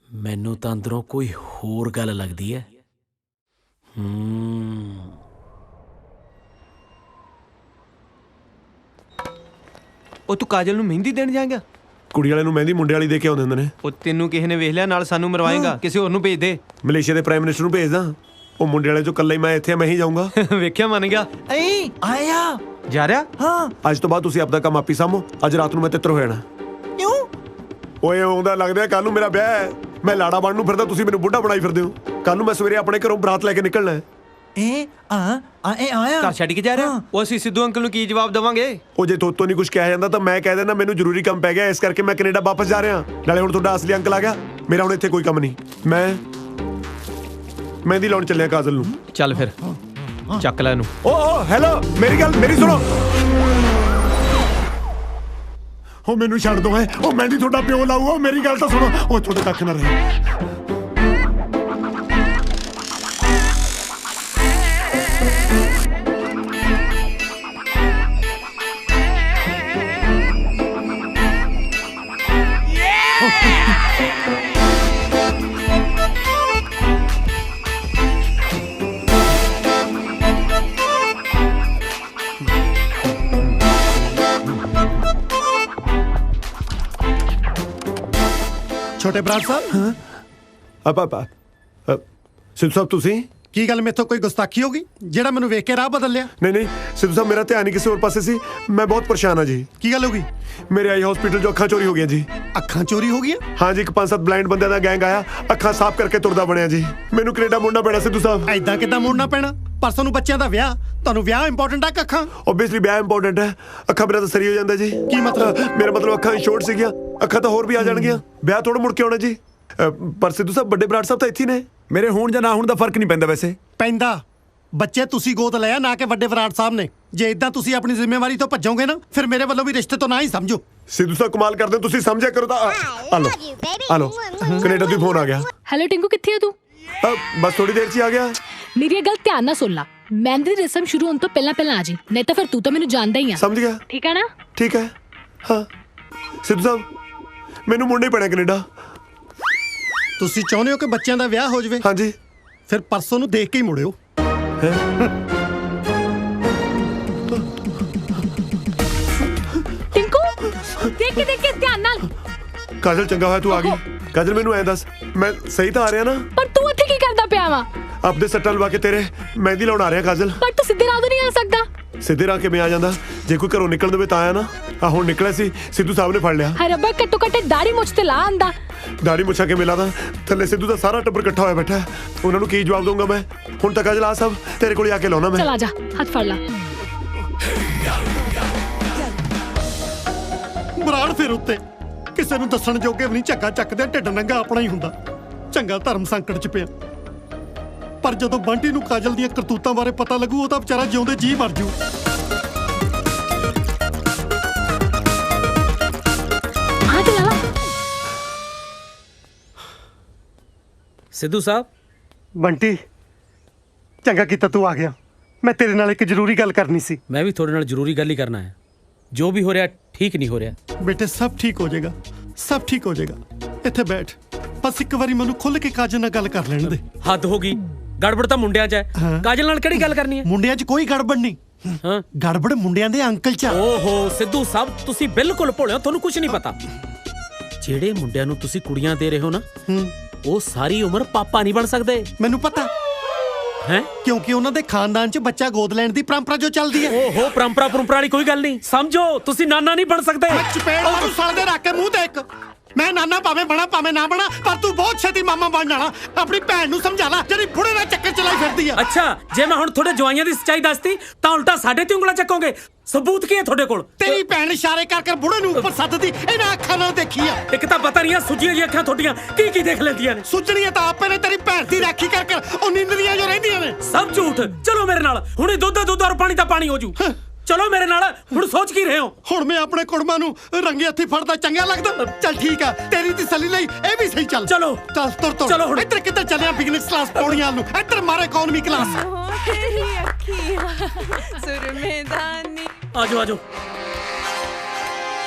ਮੈਨੂੰ ਤਾਂ ਅੰਦਰੋਂ ਕੋਈ ਹੋਰ ਗੱਲ ਲੱਗਦੀ ਹੈ। ਉਹ ਤੂੰ ਕਾਜਲ ਨੂੰ ਮਹਿੰਦੀ ਦੇਣ ਜਾਏਗਾ? ਕੁੜੀ ਵਾਲੇ ਨੂੰ ਮਹਿੰਦੀ ਮੁੰਡੇ ਵਾਲੀ ਦੇ ਕੇ ਆਉਂਦੇ ਹੁੰਦੇ ਨੇ। ਉਹ ਤੈਨੂੰ ਕਿਸੇ ਨੇ ਵੇਖ ਲਿਆ, ਨਾਲ ਸਾਨੂੰ ਮਰਵਾਏਗਾ? ਕਿਸੇ ਹੋਰ ਨੂੰ ਭੇਜ ਦੇ। ਮਲੇਸ਼ੀਆ ਦੇ ਪ੍ਰਾਈਮ ਮਿਨਿਸਟਰ ਨੂੰ ਭੇਜਦਾ। ਉਹ ਮੁੰਡੇ ਵਾਲੇ ਚੋਂ ਇਕੱਲਾ ਹੀ ਮੈਂ ਇੱਥੇ, ਮੈਂ ਹੀ ਜਾਊਂਗਾ। ਵੇਖਿਆ, ਮੰਨ ਗਿਆ। ਆਇਆ ਜਾ ਰਿਹਾ। ਹਾਂ, ਅੱਜ ਤੋਂ ਬਾਅਦ ਤੁਸੀਂ ਆਪਦਾ ਕੰਮ ਆਪੀ ਸਾਂਭੋ। ਅੱਜ ਰਾਤ ਨੂੰ ਮੈਂ ਤਿੱਤਰ ਹੋ ਜਾਣਾ। ਕਿਉਂ? ਓਏ ਆਉਂਦਾ ਲੱਗਦਾ ਕੱਲ ਨੂੰ ਮੇਰਾ ਵਿਆਹ ਹੈ। ਮੈਂ ਲਾੜਾ ਬਣਨ ਨੂੰ ਫਿਰਦਾ, ਤੁਸੀਂ ਮੈਨੂੰ ਬੁੱਢਾ ਬਣਾਈ ਫਿਰਦੇ ਹੋ। ਕੱਲ ਨੂੰ ਮੈਂ ਸਵੇਰੇ ਆਪਣੇ ਘਰੋਂ ਬਰਾਤ ਲੈ ਕੇ ਨਿਕਲਣਾ ਹੈ। ਆਇਆ ਘਰ ਛੱਡ ਕੇ ਜਾ ਰਿਹਾ। ਉਹ ਅਸੀਂ ਸਿੱਧੂ ਅੰਕਲ ਨੂੰ ਕੀ ਜਵਾਬ ਦੇਵਾਂਗੇ? ਉਹ ਜੇ ਤੋਤੋਂ ਨਹੀਂ ਕੁਝ ਕਿਹਾ ਜਾਂਦਾ ਤਾਂ ਮੈਂ ਕਹਿ ਦੇਣਾ ਮੈਨੂੰ ਜ਼ਰੂਰੀ ਕੰਮ ਪੈ ਗਿਆ, ਇਸ ਕਰਕੇ ਮੈਂ ਕੈਨੇਡਾ ਵਾਪਸ ਜਾ ਰਿਹਾ। ਨਾਲੇ ਹੁਣ ਤੁਹਾਡਾ ਅਸਲੀ ਅੰਕਲ ਆ ਗਿਆ, ਮੇਰਾ ਹੁਣ ਇੱਥੇ ਕੋਈ ਕੰਮ ਨਹੀਂ। ਮੈਂ ਮਹਿੰਦੀ ਲਾਉਣ ਚੱਲਿਆ ਕਾਜਲ ਨੂੰ। ਚੱਲ ਫਿਰ ਚੱਕ ਲੈ ਇਹਨੂੰ। ਓ ਹੈਲੋ, ਮੇਰੀ ਸੁਣੋ। ਉਹ ਮੈਨੂੰ ਛੱਡ ਦੋ। ਉਹ ਮਹਿੰਦੀ ਤੁਹਾਡਾ ਪਿਓ ਲਾਊਗਾ, ਮੇਰੀ ਗੱਲ ਤਾਂ ਸੁਣੋ। ਉਹ ਤੁਹਾਡੇ ਕੱਖ ਨਾ ਰਹੇ। ਛੋਟੇ ਬਰਾੜ ਸਾਹਿਬ, ਸਿੱਧੂ ਸਾਹਿਬ ਤੁਸੀਂ ਕੀ ਗੱਲ ਮੇਥੋਂ ਕੋਈ ਗੁਸਤਾਖੀ ਹੋ ਗਈ ਜਿਹੜਾ ਮੈਨੂੰ ਵੇਖ ਕੇ ਰਾਹ ਬਦਲ ਲਿਆ? ਨਹੀਂ ਨਹੀਂ ਸਿੱਧੂ ਸਾਹਿਬ, ਮੇਰਾ ਧਿਆਨ ਹੀ ਕਿਸੇ ਹੋਰ ਪਾਸੇ ਸੀ। ਮੈਂ ਬਹੁਤ ਪਰੇਸ਼ਾਨ ਹਾਂ ਜੀ। ਕੀ ਗੱਲ ਹੋ ਗਈ? ਮੇਰੇ ਆਈ ਹਸਪੀਟਲ 'ਚੋਂ ਅੱਖਾਂ ਚੋਰੀ ਹੋ ਗਈਆਂ ਜੀ। ਅੱਖਾਂ ਚੋਰੀ ਹੋ ਗਈਆਂ? ਹਾਂ ਜੀ, ਇੱਕ 5-7 ਬਲਾਈਂਡ ਬੰਦਿਆਂ ਦਾ ਗੈਂਗ ਆਇਆ, ਅੱਖਾਂ ਸਾਫ਼ ਕਰਕੇ ਤੁਰਦਾ ਬਣਿਆ ਜੀ। ਮੈਨੂੰ ਕੈਨੇਡਾ ਮੁੜਨਾ ਪੈਣਾ ਸਿੱਧੂ ਸਾਹਿਬ। ਐਦਾਂ ਕਿੱਦਾਂ ਮੁੜਨਾ ਪੈਣਾ? ਪਰਸੋਂ ਨੂੰ ਬੱਚਿਆਂ ਦਾ ਵਿਆਹ, ਤੁਹਾਨੂੰ ਵਿਆਹ ਇੰਪੋਰਟੈਂਟ ਆ ਕਿ ਅੱਖਾਂ? ਓਬਵੀਅਸਲੀ ਵਿਆਹ ਇੰਪੋਰਟੈਂਟ ਹੈ, ਅੱਖਾਂ ਬਿਨਾਂ ਤਾਂ ਸਰੀ ਹੋ ਜਾਂਦਾ ਜੀ। ਕੀ ਮਤਲਬ? ਮੇਰਾ ਮਤਲਬ ਅੱਖਾਂ ਸ਼ੋਰਟ ਸੀਗੀਆਂ, ਅੱਖਾਂ ਤਾਂ ਹੋਰ ਵੀ ਆ ਜਾਣਗੀਆਂ, ਵਿਆਹ ਥੋੜਾ ਮੁੜ ਕੇ ਆਉਣਾ ਜੀ। ਪਰ ਸਿੱਧੂ ਸਾਹਿਬ, ਵੱਡੇ ਬਰਾੜ ਸਾਹਿਬ ਤਾਂ ਇੱਥੇ ਨੇ। ਮੇਰੇ ਹੋਣ ਜਾਂ ਨਾ ਹੋਣ ਦਾ ਫਰਕ ਨਹੀਂ ਪੈਂਦਾ ਵੈਸੇ। ਪੈਂਦਾ। ਬੱਚੇ ਤੁਸੀਂ ਗੋਦ ਲਿਆ, ਨਾ ਕਿ ਵੱਡੇ ਬਰਾੜ ਸਾਹਿਬ ਨੇ। ਜੇ ਇਦਾਂ ਤੁਸੀਂ ਆਪਣੀ ਜ਼ਿੰਮੇਵਾਰੀ ਤੋਂ ਭੱਜੋਗੇ ਨਾ, ਫਿਰ ਮੇਰੇ ਵੱਲੋਂ ਵੀ ਰਿਸ਼ਤੇ ਤੋਂ ਨਾ ਹੀ ਸਮਝੋ। ਸਿੱਧੂ ਸਾਹਿਬ ਕਮਾਲ ਕਰਦੇ ਹੋ, ਤੁਸੀਂ ਸਮਝਿਆ ਕਰੋ ਤਾਂ। ਆ ਲੋ ਕੈਨੇਡਾ ਤੋਂ ਫੋਨ ਆ ਗਿਆ। ਹੈਲੋ ਟਿੰਕੂ, ਕਿੱਥੇ ਹੋ ਤੂੰ? ਬਸ ਥੋੜੀ ਦੇਰ 'ਚ ਹੀ ਆ ਗਿਆ। ਮੇਰੀ ਇਹ ਗੱਲ ਧਿਆਨ ਨਾਲ ਸੁਣ ਲਾ। ਮਹਿੰਦੀ ਦੀ ਰਸਮ ਸ਼ੁਰੂ ਹੋਣ ਤੋਂ ਪਹਿਲਾਂ ਆ ਜੀ, ਨਹੀਂ ਤਾਂ ਫਿਰ ਤੂੰ ਤਾਂ ਮੈਨੂੰ ਜਾਣਦਾ ਹੀ ਆ। ਸਮਝ ਗਿਆ? ਠੀਕ ਹੈ ਨਾ? ਠੀਕ ਹੈ। ਹਾਂ ਸਿੱਧੂ ਸਾਹਿਬ, ਮੈਨੂੰ ਮੁੜਨਾ ਹੀ ਪੈਣਾ ਕੈਨੇਡਾ। ਤੁਸੀਂ ਚਾਹੁੰਦੇ ਹੋ ਕਿ ਬੱਚਿਆਂ ਦਾ ਵਿਆਹ ਹੋ ਜਾਵੇ? ਹਾਂਜੀ। ਫਿਰ ਪਰਸੋਂ ਨੂੰ ਦੇਖ ਕੇ ਹੀ ਮੁੜਿਓ। ਟਿੰਕੂ, ਦੇਖ ਕੇ ਧਿਆਨ ਨਾਲ। ਕਾਜਲ, ਚੰਗਾ ਹੋਇਆ ਤੂੰ ਆ ਗਈ। ਕਾਜਲ, ਮੈਨੂੰ ਐਂ ਦੱਸ, ਮੈਂ ਸਹੀ ਤਾਂ ਆ ਰਿਹਾ ਨਾ? ਪਰ ਤੂੰ ਇੱਥੇ ਕੀ ਕਰਦਾ ਪਿਆ ਵਾ? ਆਪਦੇ ਸੱਟਾਂ ਲਵਾ ਕੇ ਤੇਰੇ ਮਹਿੰਦੀ ਲਾਉਣ ਆ ਰਿਹਾ ਕਾਜਲ। ਪਰ ਤੂੰ ਸਿੱਧੇ ਰਾਹ ਤੋਂ ਨਹੀਂ ਆ ਸਕਦਾ। ਸਿੱਧੇ ਰਾਹ ਕਿਵੇਂ ਆ ਜਾਂਦਾ? ਜੇ ਕੋਈ ਘਰੋਂ ਨਿਕਲਣ ਦੇਵੇ ਤਾਂ ਆਇਆ ਨਾ। ਆ ਹੁਣ ਨਿਕਲਿਆ ਸੀ, ਸਿੱਧੂ ਸਾਹਿਬ ਨੇ ਫੜ ਲਿਆ। ਹਾਏ ਰੱਬਾ, ਘੱਟੋ ਘੱਟ ਦਾੜੀ ਮੁੱਛ ਤੇ ਲਾ ਆਂਦਾ। ਦਾੜੀ ਮੁੱਛਾਂ ਕੇ ਮਿਲਾ ਦਾ ਥੱਲੇ ਸਿੱਧੂ ਦਾ ਸਾਰਾ ਟੱਬਰ ਇਕੱਠਾ ਹੋਇਆ ਬੈਠਾ। ਉਹਨਾਂ ਨੂੰ ਕੀ ਜਵਾਬ ਦਊਂਗਾ ਮੈਂ? ਹੁਣ ਤੱਕ ਕਾਜਲ ਆ ਸਭ ਤੇਰੇ ਕੋਲ ਆ ਕੇ ਲਾਉਣਾ ਮੈਂ। ਚਲ ਆ ਜਾ, ਹੱਥ ਫੜ ਲਾ। ਬਰਾੜ ਫਿਰ ਉੱਤੇ ਕਿਸੇ ਨੂੰ ਦੱਸਣ ਜੋਗੇ ਵੀ ਨਹੀਂ। ਝੱਗਾ ਚੱਕਦੇ, ਢਿੱਡ ਨੰਗਾ ਆਪਣਾ ਹੀ ਹੁੰਦਾ। ਚੰਗਾ ਧਰਮ ਸੰਕਟ 'ਚ ਪਿਆ। ਪਰ ਜਦੋਂ ਬੰਟੀ ਨੂੰ ਕਾਜਲ ਦੀਆਂ ਕਰਤੂਤਾਂ ਬਾਰੇ ਪਤਾ ਲੱਗੂ, ਉਹ ਤਾਂ ਵਿਚਾਰਾ ਜਿਉਂਦੇ ਜੀ ਮਰ ਜੂ। ਸਿੱਧੂ ਸਾਹਿਬ। ਬੰਟੀ, ਚੰਗਾ ਕੀਤਾ ਤੂੰ ਆ ਗਿਆ। ਮੈਂ ਤੇਰੇ ਨਾਲ ਇੱਕ ਜ਼ਰੂਰੀ ਗੱਲ ਕਰਨੀ ਸੀ। ਮੈਂ ਵੀ ਤੁਹਾਡੇ ਨਾਲ ਜ਼ਰੂਰੀ ਗੱਲ ਹੀ ਕਰਨਾ ਹੈ। ਜੋ ਵੀ ਹੋ ਰਿਹਾ ਠੀਕ ਨਹੀਂ ਹੋ ਰਿਹਾ। ਬੇਟੇ, ਸਭ ਠੀਕ ਹੋ ਜਾਏਗਾ, ਸਭ ਠੀਕ ਹੋ ਜਾਏਗਾ। ਇੱਥੇ ਬੈਠ, ਬਸ ਇੱਕ ਵਾਰੀ ਮੈਨੂੰ ਖੁੱਲ ਕੇ ਕਾਜਲ ਨਾਲ ਗੱਲ ਕਰ ਲੈਣ ਦੇ। ਹੱਦ ਹੋ ਗਈ। ਗੜਬੜ ਤਾਂ ਮੁੰਡਿਆਂ 'ਚ ਹੈ, ਕਾਜਲ ਨਾਲ ਕਿਹੜੀ ਗੱਲ ਕਰਨੀ ਹੈ? ਮੁੰਡਿਆਂ 'ਚ ਕੋਈ ਗੜਬੜ ਨਹੀਂ। ਹਾਂ, ਗੜਬੜ ਮੁੰਡਿਆਂ ਦੇ ਅੰਕਲ 'ਚ। ਓਹੋ ਸਿੱਧੂ ਸਾਹਿਬ, ਤੁਸੀਂ ਬਿਲਕੁਲ ਭੋਲੇ ਹੋ, ਤੁਹਾਨੂੰ ਕੁਝ ਨਹੀਂ ਪਤਾ। ਜਿਹੜੇ ਮੁੰਡਿਆਂ ਨੂੰ ਤੁਸੀਂ ਕੁੜੀਆਂ ਦੇ ਰਹੇ ਹੋ ਨਾ, ਉਹ ਸਾਰੀ ਉਮਰ ਪਾਪਾ ਨਹੀਂ ਬਣ ਸਕਦੇ। ਮੈਨੂੰ ਪਤਾ ਹੈ, ਕਿਉਂਕਿ ਉਹਨਾਂ ਦੇ ਖਾਨਦਾਨ 'ਚ ਬੱਚਾ ਗੋਦ ਲੈਣ ਦੀ ਪਰੰਪਰਾ ਜੋ ਚੱਲਦੀ ਹੈ। ਓਹੋ, ਪਰੰਪਰਾ ਵਾਲੀ ਕੋਈ ਗੱਲ ਨਹੀਂ। ਸਮਝੋ, ਤੁਸੀਂ ਨਾਨਾ ਨਹੀਂ ਬਣ ਸਕਦੇ। ਮੈਂ ਚਪੇੜ ਮਾਰੂ ਸਾਲ ਦੇ ਰੱਖ ਕੇ ਮੂੰਹ ਤੇ ਇੱਕ। ਮੈਂ ਨਾਨਾ ਭਾਵੇਂ ਬਣਾ ਭਾਵੇਂ ਨਾ ਬਣਾ, ਪਰ ਤੂੰ ਬਹੁਤ ਛੇਤੀ ਮਾਮਾ ਬਣ ਜਾਣਾ। ਆਪਣੀ ਭੈਣ ਨੂੰ ਸਮਝਾ ਲੈ, ਜਿਹੜੀ ਬੁੜੇ ਦਾ ਚੱਕਰ ਚਲਾਈ ਫਿਰਦੀ ਆ। ਅੱਛਾ, ਜੇ ਮੈਂ ਹੁਣ ਤੁਹਾਡੇ ਜਵਾਈਆਂ ਦੀ ਸੱਚਾਈ ਦੱਸਤੀ ਤਾਂ ਉਲਟਾ ਸਾਡੇ ਤੇ ਉਂਗਲਾਂ ਚੱਕੋਗੇ। ਸਬੂਤ ਕੀ ਹੈ ਤੁਹਾਡੇ ਕੋਲ? ਤੇਰੀ ਭੈਣ ਇਸ਼ਾਰੇ ਕਰ ਬੁੜੇ ਨੂੰ ਉੱਪਰ ਸੱਦਦੀ, ਇਹਨਾਂ ਅੱਖਾਂ ਨਾਲ ਦੇਖੀ ਆ। ਇੱਕ ਤਾਂ ਪਤਾ ਨਹੀਂ ਆ ਸੁੱਜੀਆਂ ਜੀ ਅੱਖਾਂ ਤੁਹਾਡੀਆਂ ਕੀ ਦੇਖ ਲੈਂਦੀਆਂ ਨੇ। ਸੁੱਜਣੀਆਂ ਤਾਂ ਆਪੇ ਨੇ, ਤੇਰੀ ਭੈਣ ਦੀ ਰਾਖੀ ਕਰ ਉਹ ਨੀਂਦਰੀਆਂ ਜੋ ਰਹਿੰਦੀਆਂ ਨੇ। ਸਭ ਝੂਠ। ਚਲੋ ਮੇਰੇ ਨਾਲ, ਹੁਣੇ ਦੁੱਧ ਔਰ ਪਾਣੀ ਦਾ ਪਾਣੀ ਹੋ ਜੂ। ਚਲੋ ਮੇਰੇ ਨਾਲ। ਹੁਣ ਸੋਚ ਕੀ ਰਹੇ ਹੋ? ਹੁਣ ਮੈਂ ਆਪਣੇ ਕੁੜਮਾਂ ਨੂੰ ਰੰਗੇ ਹੱਥੀ ਫੜਦਾ ਚੰਗਾ ਲੱਗਦਾ? ਚੱਲ ਠੀਕ ਆ, ਤੇਰੀ ਤਸੱਲੀ ਲਈ ਇਹ ਵੀ ਸਹੀ। ਚੱਲ ਚਲੋ ਚੱਲ ਤੁਰ ਚਲੋ ਹੁਣ। ਇੱਧਰ ਕਿੱਧਰ ਚੱਲਿਆ? ਬਿਜ਼ਨਸ ਕਲਾਸ ਪੌੜੀਆਂ ਨੂੰ, ਇੱਧਰ ਮਾਰੇ ਇਕਨੋਮੀ ਕਲਾਸ। ਤੇਰੀ ਅੱਖੀਆਂ ਸੁਰਮੇਦਾਨੀ। ਆਜੋ ਆਜੋ।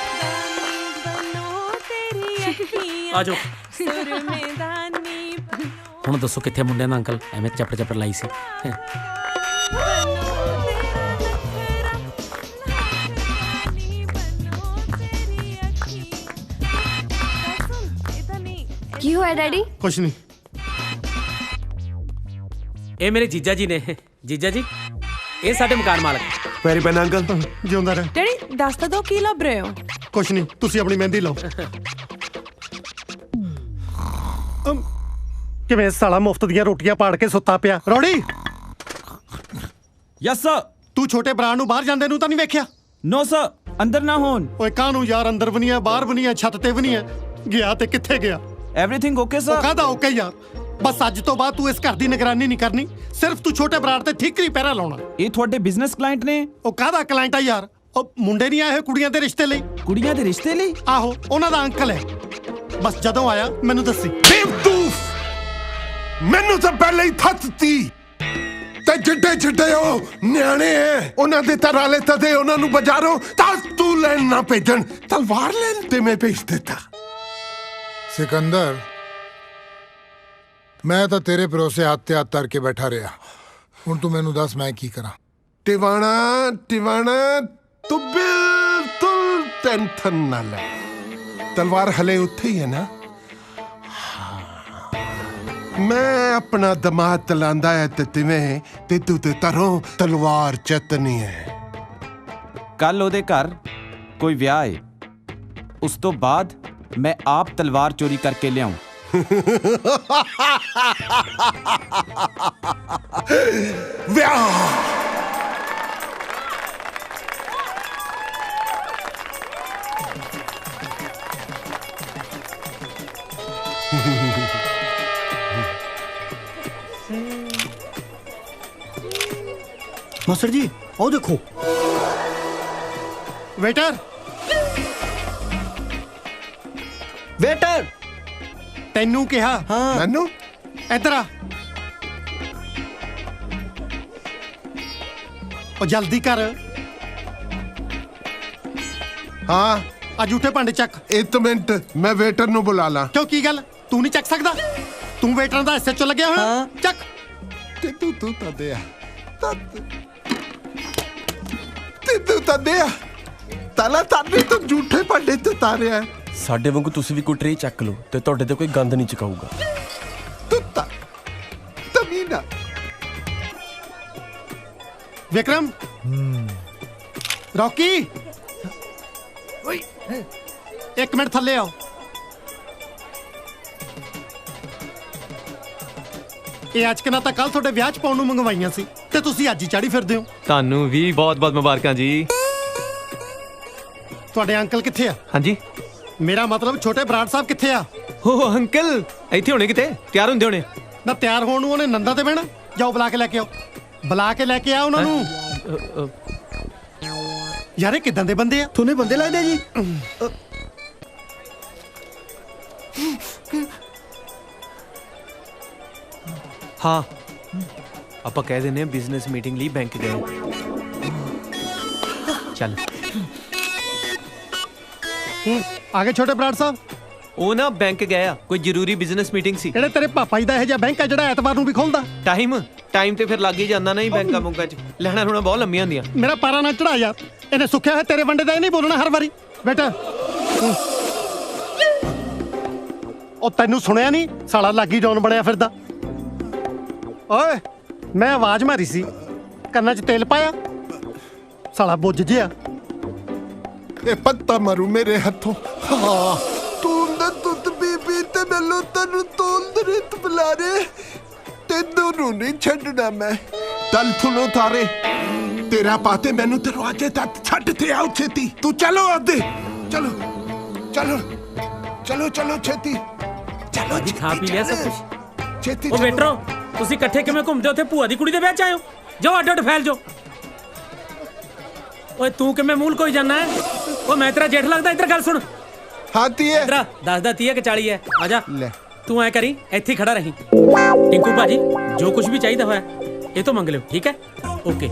ਤੇਰੀ ਅੱਖੀਆਂ ਆਜੋ। ਸੁਰਮੇਦਾਨੀ। ਹੁਣ ਦੱਸੋ ਕਿੱਥੇ ਮੁੰਡਿਆਂ ਦਾ ਅੰਕਲ? ਐਵੇਂ ਚੱਪੜ ਲਾਈ ਸੀ। ਕੀ ਹੋਇਆ ਡੈਡੀ? ਕੁਛ ਨਹੀਂ। ਇਹ ਮੇਰੇ ਜੀਜਾ ਜੀ ਨੇ। ਜੀਜਾ ਜੀ, ਇਹ ਸਾਡੇ ਮਕਾਨ ਮਾਲਕ। ਪੈਰੀ ਪੈਣਾ ਅੰਕਲ। ਜਿਉਂਦਾ ਰਹਿ। ਡੈਡੀ ਦੱਸ ਤਾਂ ਦੋ, ਕੀ ਲੱਭ ਰਹੇ ਹੋ? ਕੁਛ ਨਹੀਂ, ਤੁਸੀਂ ਆਪਣੀ ਮਹਿੰਦੀ ਲਾਓ। ਕਿਵੇਂ ਸਾਲਾ ਮੁਫਤ ਦੀਆਂ ਰੋਟੀਆਂ ਪਾੜ ਕੇ ਸੁੱਤਾ ਪਿਆ? ਰੌੜੀ। Yes sir. ਤੂੰ ਛੋਟੇ ਭਰਾ ਨੂੰ ਬਾਹਰ ਜਾਂਦੇ ਨੂੰ ਤਾਂ ਨਹੀਂ ਵੇਖਿਆ? ਨੋ ਸਰ, ਅੰਦਰ ਨਾ ਹੋਣ। ਓਏ ਕਾਹਨੂੰ ਯਾਰ? ਅੰਦਰ ਵੀ ਨਹੀਂ ਆ, ਬਾਹਰ ਵੀ ਨਹੀਂ ਆ, ਛੱਤ ਤੇ ਵੀ ਨਹੀਂ ਆ। ਗਿਆ ਤੇ ਕਿੱਥੇ ਗਿਆ? Everything okay sir. ਕਾਹਦਾ ਓਕੇ ਯਾਰ? ਬਸ ਅੱਜ ਤੋਂ ਬਾਅਦ ਤੂੰ ਇਸ ਘਰ ਦੀ ਨਿਗਰਾਨੀ ਨਹੀਂ ਕਰਨੀ। ਸਿਰਫ ਤੂੰ ਛੋਟੇ ਬਰਾੜ ਤੇ ਠੀਕਰੀ ਪਹਿਰਾ ਲਾਉਣਾ। ਇਹ ਤੁਹਾਡੇ ਬਿਜ਼ਨਸ ਕਲਾਇੰਟ ਨੇ? ਉਹ ਕਾਹਦਾ ਕਲਾਇੰਟ ਆ ਯਾਰ? ਉਹ ਮੁੰਡੇ ਨਹੀਂ ਆਏ ਕੁੜੀਆਂ ਦੇ ਰਿਸ਼ਤੇ ਲਈ। ਕੁੜੀਆਂ ਦੇ ਰਿਸ਼ਤੇ ਲਈ? ਆਹੋ, ਉਹਨਾਂ ਦਾ ਅੰਕਲ ਹੈ। ਬਸ ਜਦੋਂ ਆਇਆ ਮੈਨੂੰ ਦੱਸੀ। ਬੇਵਕੂਫ, ਮੈਨੂੰ ਤਾਂ ਪਹਿਲਾਂ ਹੀ ਥੱਤਤੀ ਤੇ ਜਿੱਡੇ ਉਹ ਨਿਆਣੇ ਐ, ਉਹਨਾਂ ਦੇ ਤਰਾਲੇ ਤਦੇ ਉਹਨਾਂ ਨੂੰ ਬਾਜ਼ਾਰੋਂ ਤਾਂ ਤੂੰ ਲੈਣ ਨਾ ਭੇਜਣ, ਤਲਵਾਰ ਲੈਣ ਤੇ ਮੈਂ ਭੇਜ ਦਿੱਤਾ। ਸਿਕੰਦਰ, ਮੈਂ ਤਾਂ ਤੇਰੇ ਭਰੋਸੇ ਹੱਥ ਤੇ ਹੱਥ ਧਰ ਕੇ ਬੈਠਾ ਰਿਹਾ। ਹੁਣ ਤੂੰ ਮੈਨੂੰ ਦੱਸ ਮੈਂ ਕੀ ਕਰਾਂ? ਟਿਵਾਣਾ ਤੂੰ ਬਿਲਕੁਲ ਟੈਨਸ਼ਨ ਨਾ ਲੈ। ਤਲਵਾਰ ਹਲੇ ਉੱਥੇ ਹੀ ਹੈ ਨਾ? ਮੈਂ ਆਪਣਾ ਦਿਮਾਗ ਚਲਾਉਂਦਾ ਹੈ ਤੇ ਤਿਵੇਂ ਤੇ ਤੂੰ ਤੇ ਤਰੋਂ ਤਲਵਾਰ ਚੱਤਨੀ ਹੈ। ਕੱਲ ਉਹਦੇ ਘਰ ਕੋਈ ਵਿਆਹ ਏ, ਉਸ ਤੋਂ ਬਾਅਦ ਮੈਂ ਆਪ ਤਲਵਾਰ ਚੋਰੀ ਕਰਕੇ ਲਿਆਉਂ। ਵਿਆਹ ਮਾਸਟਰ ਜੀ ਉਹ ਦੇਖੋ। ਵੇਟਰ ਵੇਟਰ ਤੈਨੂੰ ਕਿਹਾ। ਮੈਨੂੰ ਇੱਧਰ ਆ। ਉਹ ਜਲਦੀ ਕਰ। ਹਾਂ ਆ ਜੂਠੇ ਭਾਂਡੇ ਚੱਕ। ਇੱਕ ਮਿੰਟ ਮੈਂ ਵੇਟਰ ਨੂੰ ਬੁਲਾ ਲਾਂ। ਕਿਉਂ ਕੀ ਗੱਲ ਤੂੰ ਨਹੀਂ ਚੱਕ ਸਕਦਾ? ਤੂੰ ਵੇਟਰਾਂ ਦਾ ਐਸਐਚਓ ਲੱਗਿਆ ਹੋਇਆ। ਚੱਕ। ਤੇ ਤੂੰ ਤਾਂ ਦੇ ਆ ਤੇ ਤੂੰ ਤਾਂ ਦੇ ਆ ਤਾਲਾ ਤਾਨੇ ਤਾਂ ਝੂਠੇ ਭਾਂਡੇ ਤੇ ਤਾਰਿਆ। ਸਾਡੇ ਵਾਂਗੂ ਤੁਸੀਂ ਵੀ ਕੋਈ ਟਰੇ ਚੱਕ ਲਓ ਤੇ ਤੁਹਾਡੇ ਤੇ ਕੋਈ ਗੰਦ ਨਹੀਂ ਚਕਾਊਗਾ। ਤਮੀਨਾ ਵਿਕਰਮ ਰੌਕੀ ਓਏ ਇੱਕ ਮਿੰਟ ਥੱਲੇ ਆਓ। ਇਹ ਅੱਜ ਕਿਨਾ ਤਾਂ ਕੱਲ ਤੁਹਾਡੇ ਵਿਆਹ 'ਚ ਪਾਉਣ ਨੂੰ ਮੰਗਵਾਈਆਂ ਸੀ ਤੇ ਤੁਸੀਂ ਅੱਜ ਹੀ ਚਾੜੀ ਫਿਰਦੇ ਹੋ। ਤੁਹਾਨੂੰ ਵੀ ਬਹੁਤ ਬਹੁਤ ਮੁਬਾਰਕਾਂ ਜੀ। ਤੁਹਾਡੇ ਅੰਕਲ ਕਿੱਥੇ ਆ? ਹਾਂਜੀ ਮੇਰਾ ਮਤਲਬ ਛੋਟੇ ਬਰਾੜ ਸਾਹਿਬ ਕਿੱਥੇ ਆ? ਓ ਅੰਕਲ ਇੱਥੇ ਹੋਣੇ ਕਿਤੇ, ਤਿਆਰ ਹੁੰਦੇ ਹੋਣੇ। ਨਾ ਤਿਆਰ ਹੋਣ ਨੂੰ ਉਹਨੇ ਨੰਦਾ ਤੇ ਬਹਿਣਾ। ਜਾਓ ਬੁਲਾ ਕੇ ਲੈ ਕੇ ਆਓ। ਬੁਲਾ ਕੇ ਲੈ ਕੇ ਆ ਉਹਨਾਂ ਨੂੰ। ਯਾਰ ਇਹ ਕਿਦਾਂ ਦੇ ਬੰਦੇ ਆ? ਤੁਹਾਨੂੰ ਬੰਦੇ ਲੱਗਦੇ ਜੀ? ਹਾਂ ਆਪਾਂ ਕਹਿ ਦਿੰਦੇ ਹਾਂ ਬਿਜ਼ਨਸ ਮੀਟਿੰਗ ਲਈ ਬੈਂਕ ਗਏ। ਚੱਲ ਆ ਗਏ ਛੋਟੇ ਬਰਾੜ ਸਾਹਿਬ। ਉਹ ਨਾ ਬੈਂਕ ਗਏ ਆ, ਕੋਈ ਜ਼ਰੂਰੀ ਬਿਜ਼ਨਸ ਮੀਟਿੰਗ ਸੀ। ਜਿਹੜੇ ਤੇਰੇ ਪਾਪਾ ਜੀ ਦਾ ਇਹ ਜਿਹਾ ਬੈਂਕ ਆ ਜਿਹੜਾ ਐਤਵਾਰ ਨੂੰ ਵੀ ਖੁੱਲਦਾ। ਟਾਈਮ ਤੇ ਫਿਰ ਲੱਗ ਹੀ ਜਾਂਦਾ ਨਹੀਂ ਬੈਂਕਾਂ ਬੁੰਕਾਂ 'ਚ। ਲੈਣਾ ਲੂਣਾ ਬਹੁਤ ਲੰਮੀਆਂ ਹੁੰਦੀਆਂ। ਮੇਰਾ ਪਾਰਾ ਨਾ ਚੜਾ ਯਾਰ। ਇਹਨੇ ਸੁੱਕਿਆ ਹੋਇਆ ਤੇਰੇ ਵੰਡੇ ਦਾ ਇਹ ਨਹੀਂ ਬੋਲਣਾ ਹਰ ਵਾਰੀ। ਬੇਟਾ ਉਹ ਤੈਨੂੰ ਸੁਣਿਆ ਨਹੀਂ? ਸਾਲਾ ਲਾਗੀ ਜੌਨ ਬਣਿਆ ਫਿਰਦਾ। ਓਏ ਮੈਂ ਆਵਾਜ਼ ਮਾਰੀ ਸੀ, ਕੰਨਾਂ 'ਚ ਤੇਲ ਪਾਇਆ। ਸਾਲਾ ਬੁੱਝ ਜਿਆ। ਇਹ ਪੱਤਾ ਮਾਰੂ ਮੇਰੇ ਹੱਥੋਂ। ਹਾਂ ਤੂੰ ਨਾ ਦੁੱਧ ਬੀਬੀ ਤੇ ਮੈਨੂੰ ਤੈਨੂੰ ਤੋਲ ਰਿਤ ਬੁਲਾਰੇ ਤੈਨੂੰ ਨੂੰ ਨਹੀਂ ਛੱਡਣਾ ਮੈਂ। ਤਲ ਫੁੱਲੋ ਤਾਰੇ ਤੇਰਾ ਪਾਤੇ ਮੈਨੂੰ ਦਰਵਾਜ਼ੇ ਤੱਕ ਛੱਡ ਤੇ ਆਉ ਛੇਤੀ। ਤੂੰ ਚਲੋ ਆਦੇ ਚਲੋ ਚਲੋ ਚਲੋ ਚਲੋ ਛੇਤੀ ਚਲੋ ਜੀ। ਖਾ ਪੀ ਲਿਆ ਸਭ ਕੁਝ? ਛੇਤੀ। ਉਹ ਵੇਟਰੋ ਤੁਸੀਂ ਇਕੱਠੇ ਕਿਵੇਂ ਘੁੰਮਦੇ ਉੱਥੇ ਭੂਆ ਦੀ ਕੁੜੀ ਦੇ ਵਿਆਹ 'ਚ ਆਏ ਹੋ? ਜਾਓ ਅੱਡ ਅੱਡ ਫੈਲ ਜਾਓ। ਓਏ ਤੂੰ ਕਿਵੇਂ ਮੂਲ ਕੋਈ ਜਾਣਾ ਹੈ? ਓ ਮੈਂ ਤੇਰਾ ਜੇਠ ਲੱਗਦਾ। ਇੱਧਰ ਗੱਲ ਸੁਣ। ਹਾਂ ਤੀਏ ਇਧਰ ਦੱਸਦਾ 30 ਕਿ 40 ਹੈ। ਆ ਜਾ ਲੈ ਤੂੰ ਐ ਕਰੀ ਇੱਥੇ ਖੜਾ ਰਹੀਂ। ਟਿੰਕੂ ਭਾਜੀ ਜੋ ਕੁਝ ਵੀ ਚਾਹੀਦਾ ਹੋਇਆ ਇਹ ਤੋਂ ਮੰਗ ਲਿਓ, ਠੀਕ ਹੈ? ਓਕੇ।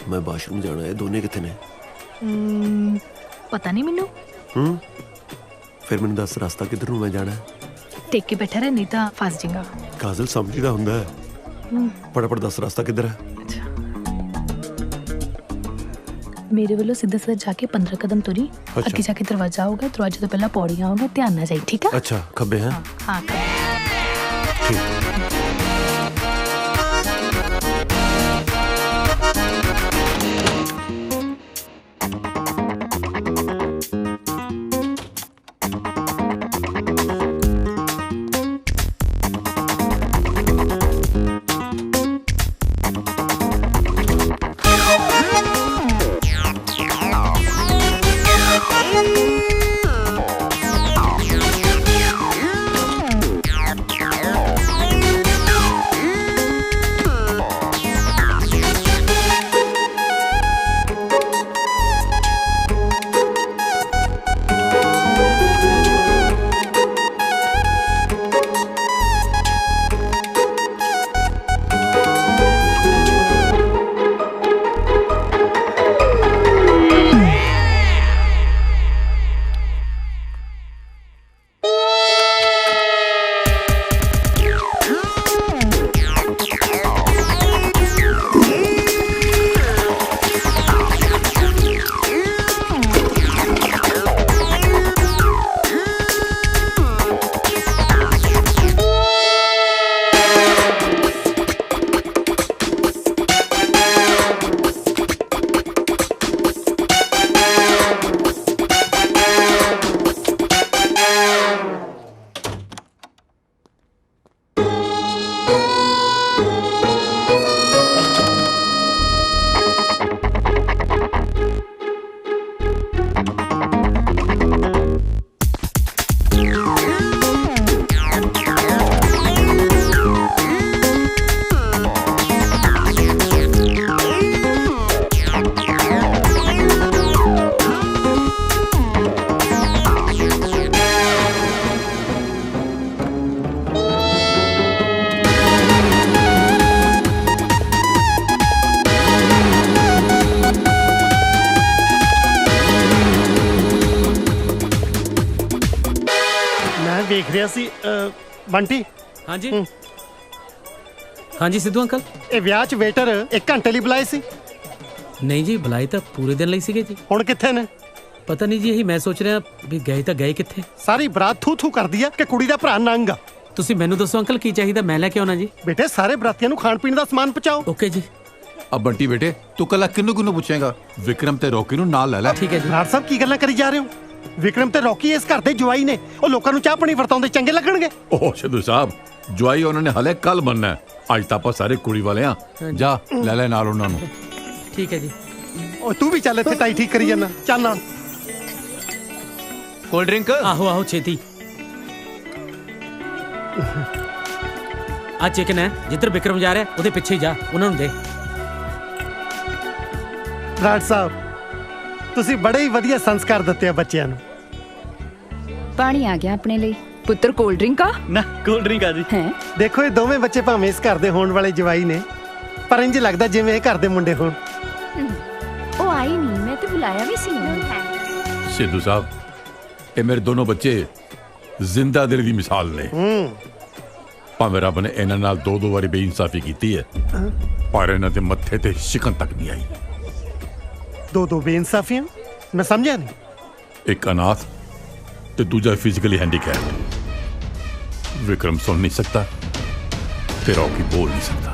ਮੈਂ ਬਾਥਰੂਮ ਜਾਣਾ ਹੈ। ਦੋਨੇ ਕਿੱਥੇ ਨੇ? ਪਤਾ ਨਹੀਂ ਮੈਨੂੰ। ਫਿਰ ਮੈਨੂੰ ਦੱਸ ਰਸਤਾ ਕਿੱਧਰ ਨੂੰ ਮੈਂ ਜਾਣਾ ਹੈ। ਟੇਕ ਕੇ ਬੈਠਾ ਰਹਿ, ਨਹੀਂ ਤਾਂ ਫਸ ਜਾਏਗਾ। ਕਾਜ਼ਲ ਸਮਝੀਦਾ ਹੁੰਦਾ ਹੈ। ਫਟਾਫਟ ਦੱਸ ਰਸਤਾ ਕਿੱਧਰ ਹੈ। ਮੇਰੇ ਵੱਲੋਂ ਸਿੱਧਾ ਸਿੱਧਾ ਜਾ ਕੇ 15 ਕਦਮ ਤੁਰੀ। ਅੱਗੇ ਜਾ ਕੇ ਦਰਵਾਜ਼ਾ ਆਊਗਾ, ਦਰਵਾਜ਼ੇ ਤੋਂ ਪਹਿਲਾਂ ਪੌੜੀਆਂ ਆਊਗਾ। ਧਿਆਨ ਨਾਲ ਜਾਈ, ਠੀਕ ਹੈ? ਅੱਛਾ ਖੱਬੇ ਹੈ। ਹਾਂ ਵੇਖ ਰਿਹਾ ਸੀ ਬੰਟੀ। ਹਾਂਜੀ ਹਾਂਜੀ ਸਿੱਧੂ ਅੰਕਲ, ਇਹ ਵਿਆਹ 'ਚ ਵੇਟਰ 1 ਘੰਟੇ ਲਈ ਬੁਲਾਏ ਸੀ? ਨਹੀਂ ਜੀ, ਬੁਲਾਏ ਤਾਂ ਪੂਰੇ ਦਿਨ ਲਈ ਸੀਗੇ ਜੀ। ਹੁਣ ਕਿੱਥੇ ਨੇ? ਪਤਾ ਨਹੀਂ ਜੀ, ਇਹੀ ਮੈਂ ਸੋਚ ਰਿਹਾ ਵੀ ਗਏ ਤਾਂ ਗਏ ਕਿੱਥੇ। ਸਾਰੀ ਬਰਾਤ ਥੂ ਥੂ ਕਰਦੀ ਆ ਕਿ ਕੁੜੀ ਦਾ ਭਰਾ ਨੰਗ ਆ। ਤੁਸੀਂ ਮੈਨੂੰ ਦੱਸੋ ਅੰਕਲ ਕੀ ਚਾਹੀਦਾ, ਮੈਂ ਲੈ ਕੇ ਆਉਣਾ ਜੀ। ਬੇਟੇ ਸਾਰੇ ਬਰਾਤੀਆਂ ਨੂੰ ਖਾਣ ਪੀਣ ਦਾ ਸਮਾਨ ਪਹੁੰਚਾਓ। ਓਕੇ ਜੀ। अब बंटी बेटे तू कल किन्नू पूछेगा? विक्रम ते रॉकी नु नाल ले ले। ठीक है जी। ਬਰਾੜ ਸਾਹਿਬ ਕੀ ਗੱਲਾਂ ਕਰੀ ਜਾ ਰਹੇ ਹੋ? ਵਿਕਰਮ ਤੇ ਰੌਕੀ ਇਸ ਘਰ ਦੇ ਜਵਾਈ ਨੇ, ਉਹ ਲੋਕਾਂ ਨੂੰ ਚਾਹ ਪਾਣੀ ਵਰਤਾਉਂਦੇ ਚੰਗੇ ਲੱਗਣਗੇ? ओह सिद्धू साहब जवाई उन्होंने हले कल बनना है, आज तो आप सारे कुड़ी वाले हैं। जा ले ले नाल उन्हां नू। ठीक है जी। ਓ ਤੂੰ ਵੀ ਚੱਲ, ਇੱਥੇ ਟਾਈ ਠੀਕ ਕਰੀ ਜਾਂਦਾ, ਚੱਲ ਨਾਲ। Cold drink? ਆਹੋ ਆਹੋ ਛੇਤੀ। ਆ ਚਿਕਨ ਹੈ, ਜਿੱਧਰ ਵਿਕਰਮ ਜਾ ਰਿਹਾ ਉਹਦੇ ਪਿੱਛੇ ਹੀ ਜਾ, ਉਹਨਾਂ ਨੂੰ ਦੇ। ਬਰਾੜ ਸਾਹਿਬ ਤੁਸੀਂ ਬੜੇ ਹੀ ਵਧੀਆ ਸੰਸਕਾਰ ਦਿੱਤੇ ਆ ਬੱਚਿਆਂ ਨੂੰ। ਪਾਣੀ ਆ ਗਿਆ ਆਪਣੇ ਲਈ। ਪੁੱਤਰ ਕੋਲਡ ਡਰਿੰਕ ਆ? ਨਾ ਕੋਲਡ ਡਰਿੰਕ ਆ ਜੀ। ਦੇਖੋ ਇਹ ਦੋਵੇਂ ਬੱਚੇ ਭਾਵੇਂ ਇਸ ਘਰ ਦੇ ਹੋਣ ਵਾਲੇ ਜਵਾਈ ਨੇ, ਪਰ ਇੰਜ ਲੱਗਦਾ ਜਿਵੇਂ ਇਹ ਘਰ ਦੇ ਮੁੰਡੇ ਹੋਣ। ਉਹ ਆਈ ਨਹੀਂ, ਮੈਂ ਤੇ ਬੁਲਾਇਆ ਵੀ ਸੀ ਉਹਨੂੰ। सिद्धू साहब ये मेरे दोनों बच्चे जिंदा दिल दी मिसाल ने। भावें रब ने इन्हां नाल दो बारी बेइंसाफी कीती है, पर इन्हां दे मत्थे ते शिकन तक नहीं आई। दो बेइंसाफियां? मैं समझा नहीं। एक अनाथ ते दूजा फिजिकली हैंडीकैप्ड। विक्रम सुन नहीं सकता, फिर रॉकी बोल नहीं सकता।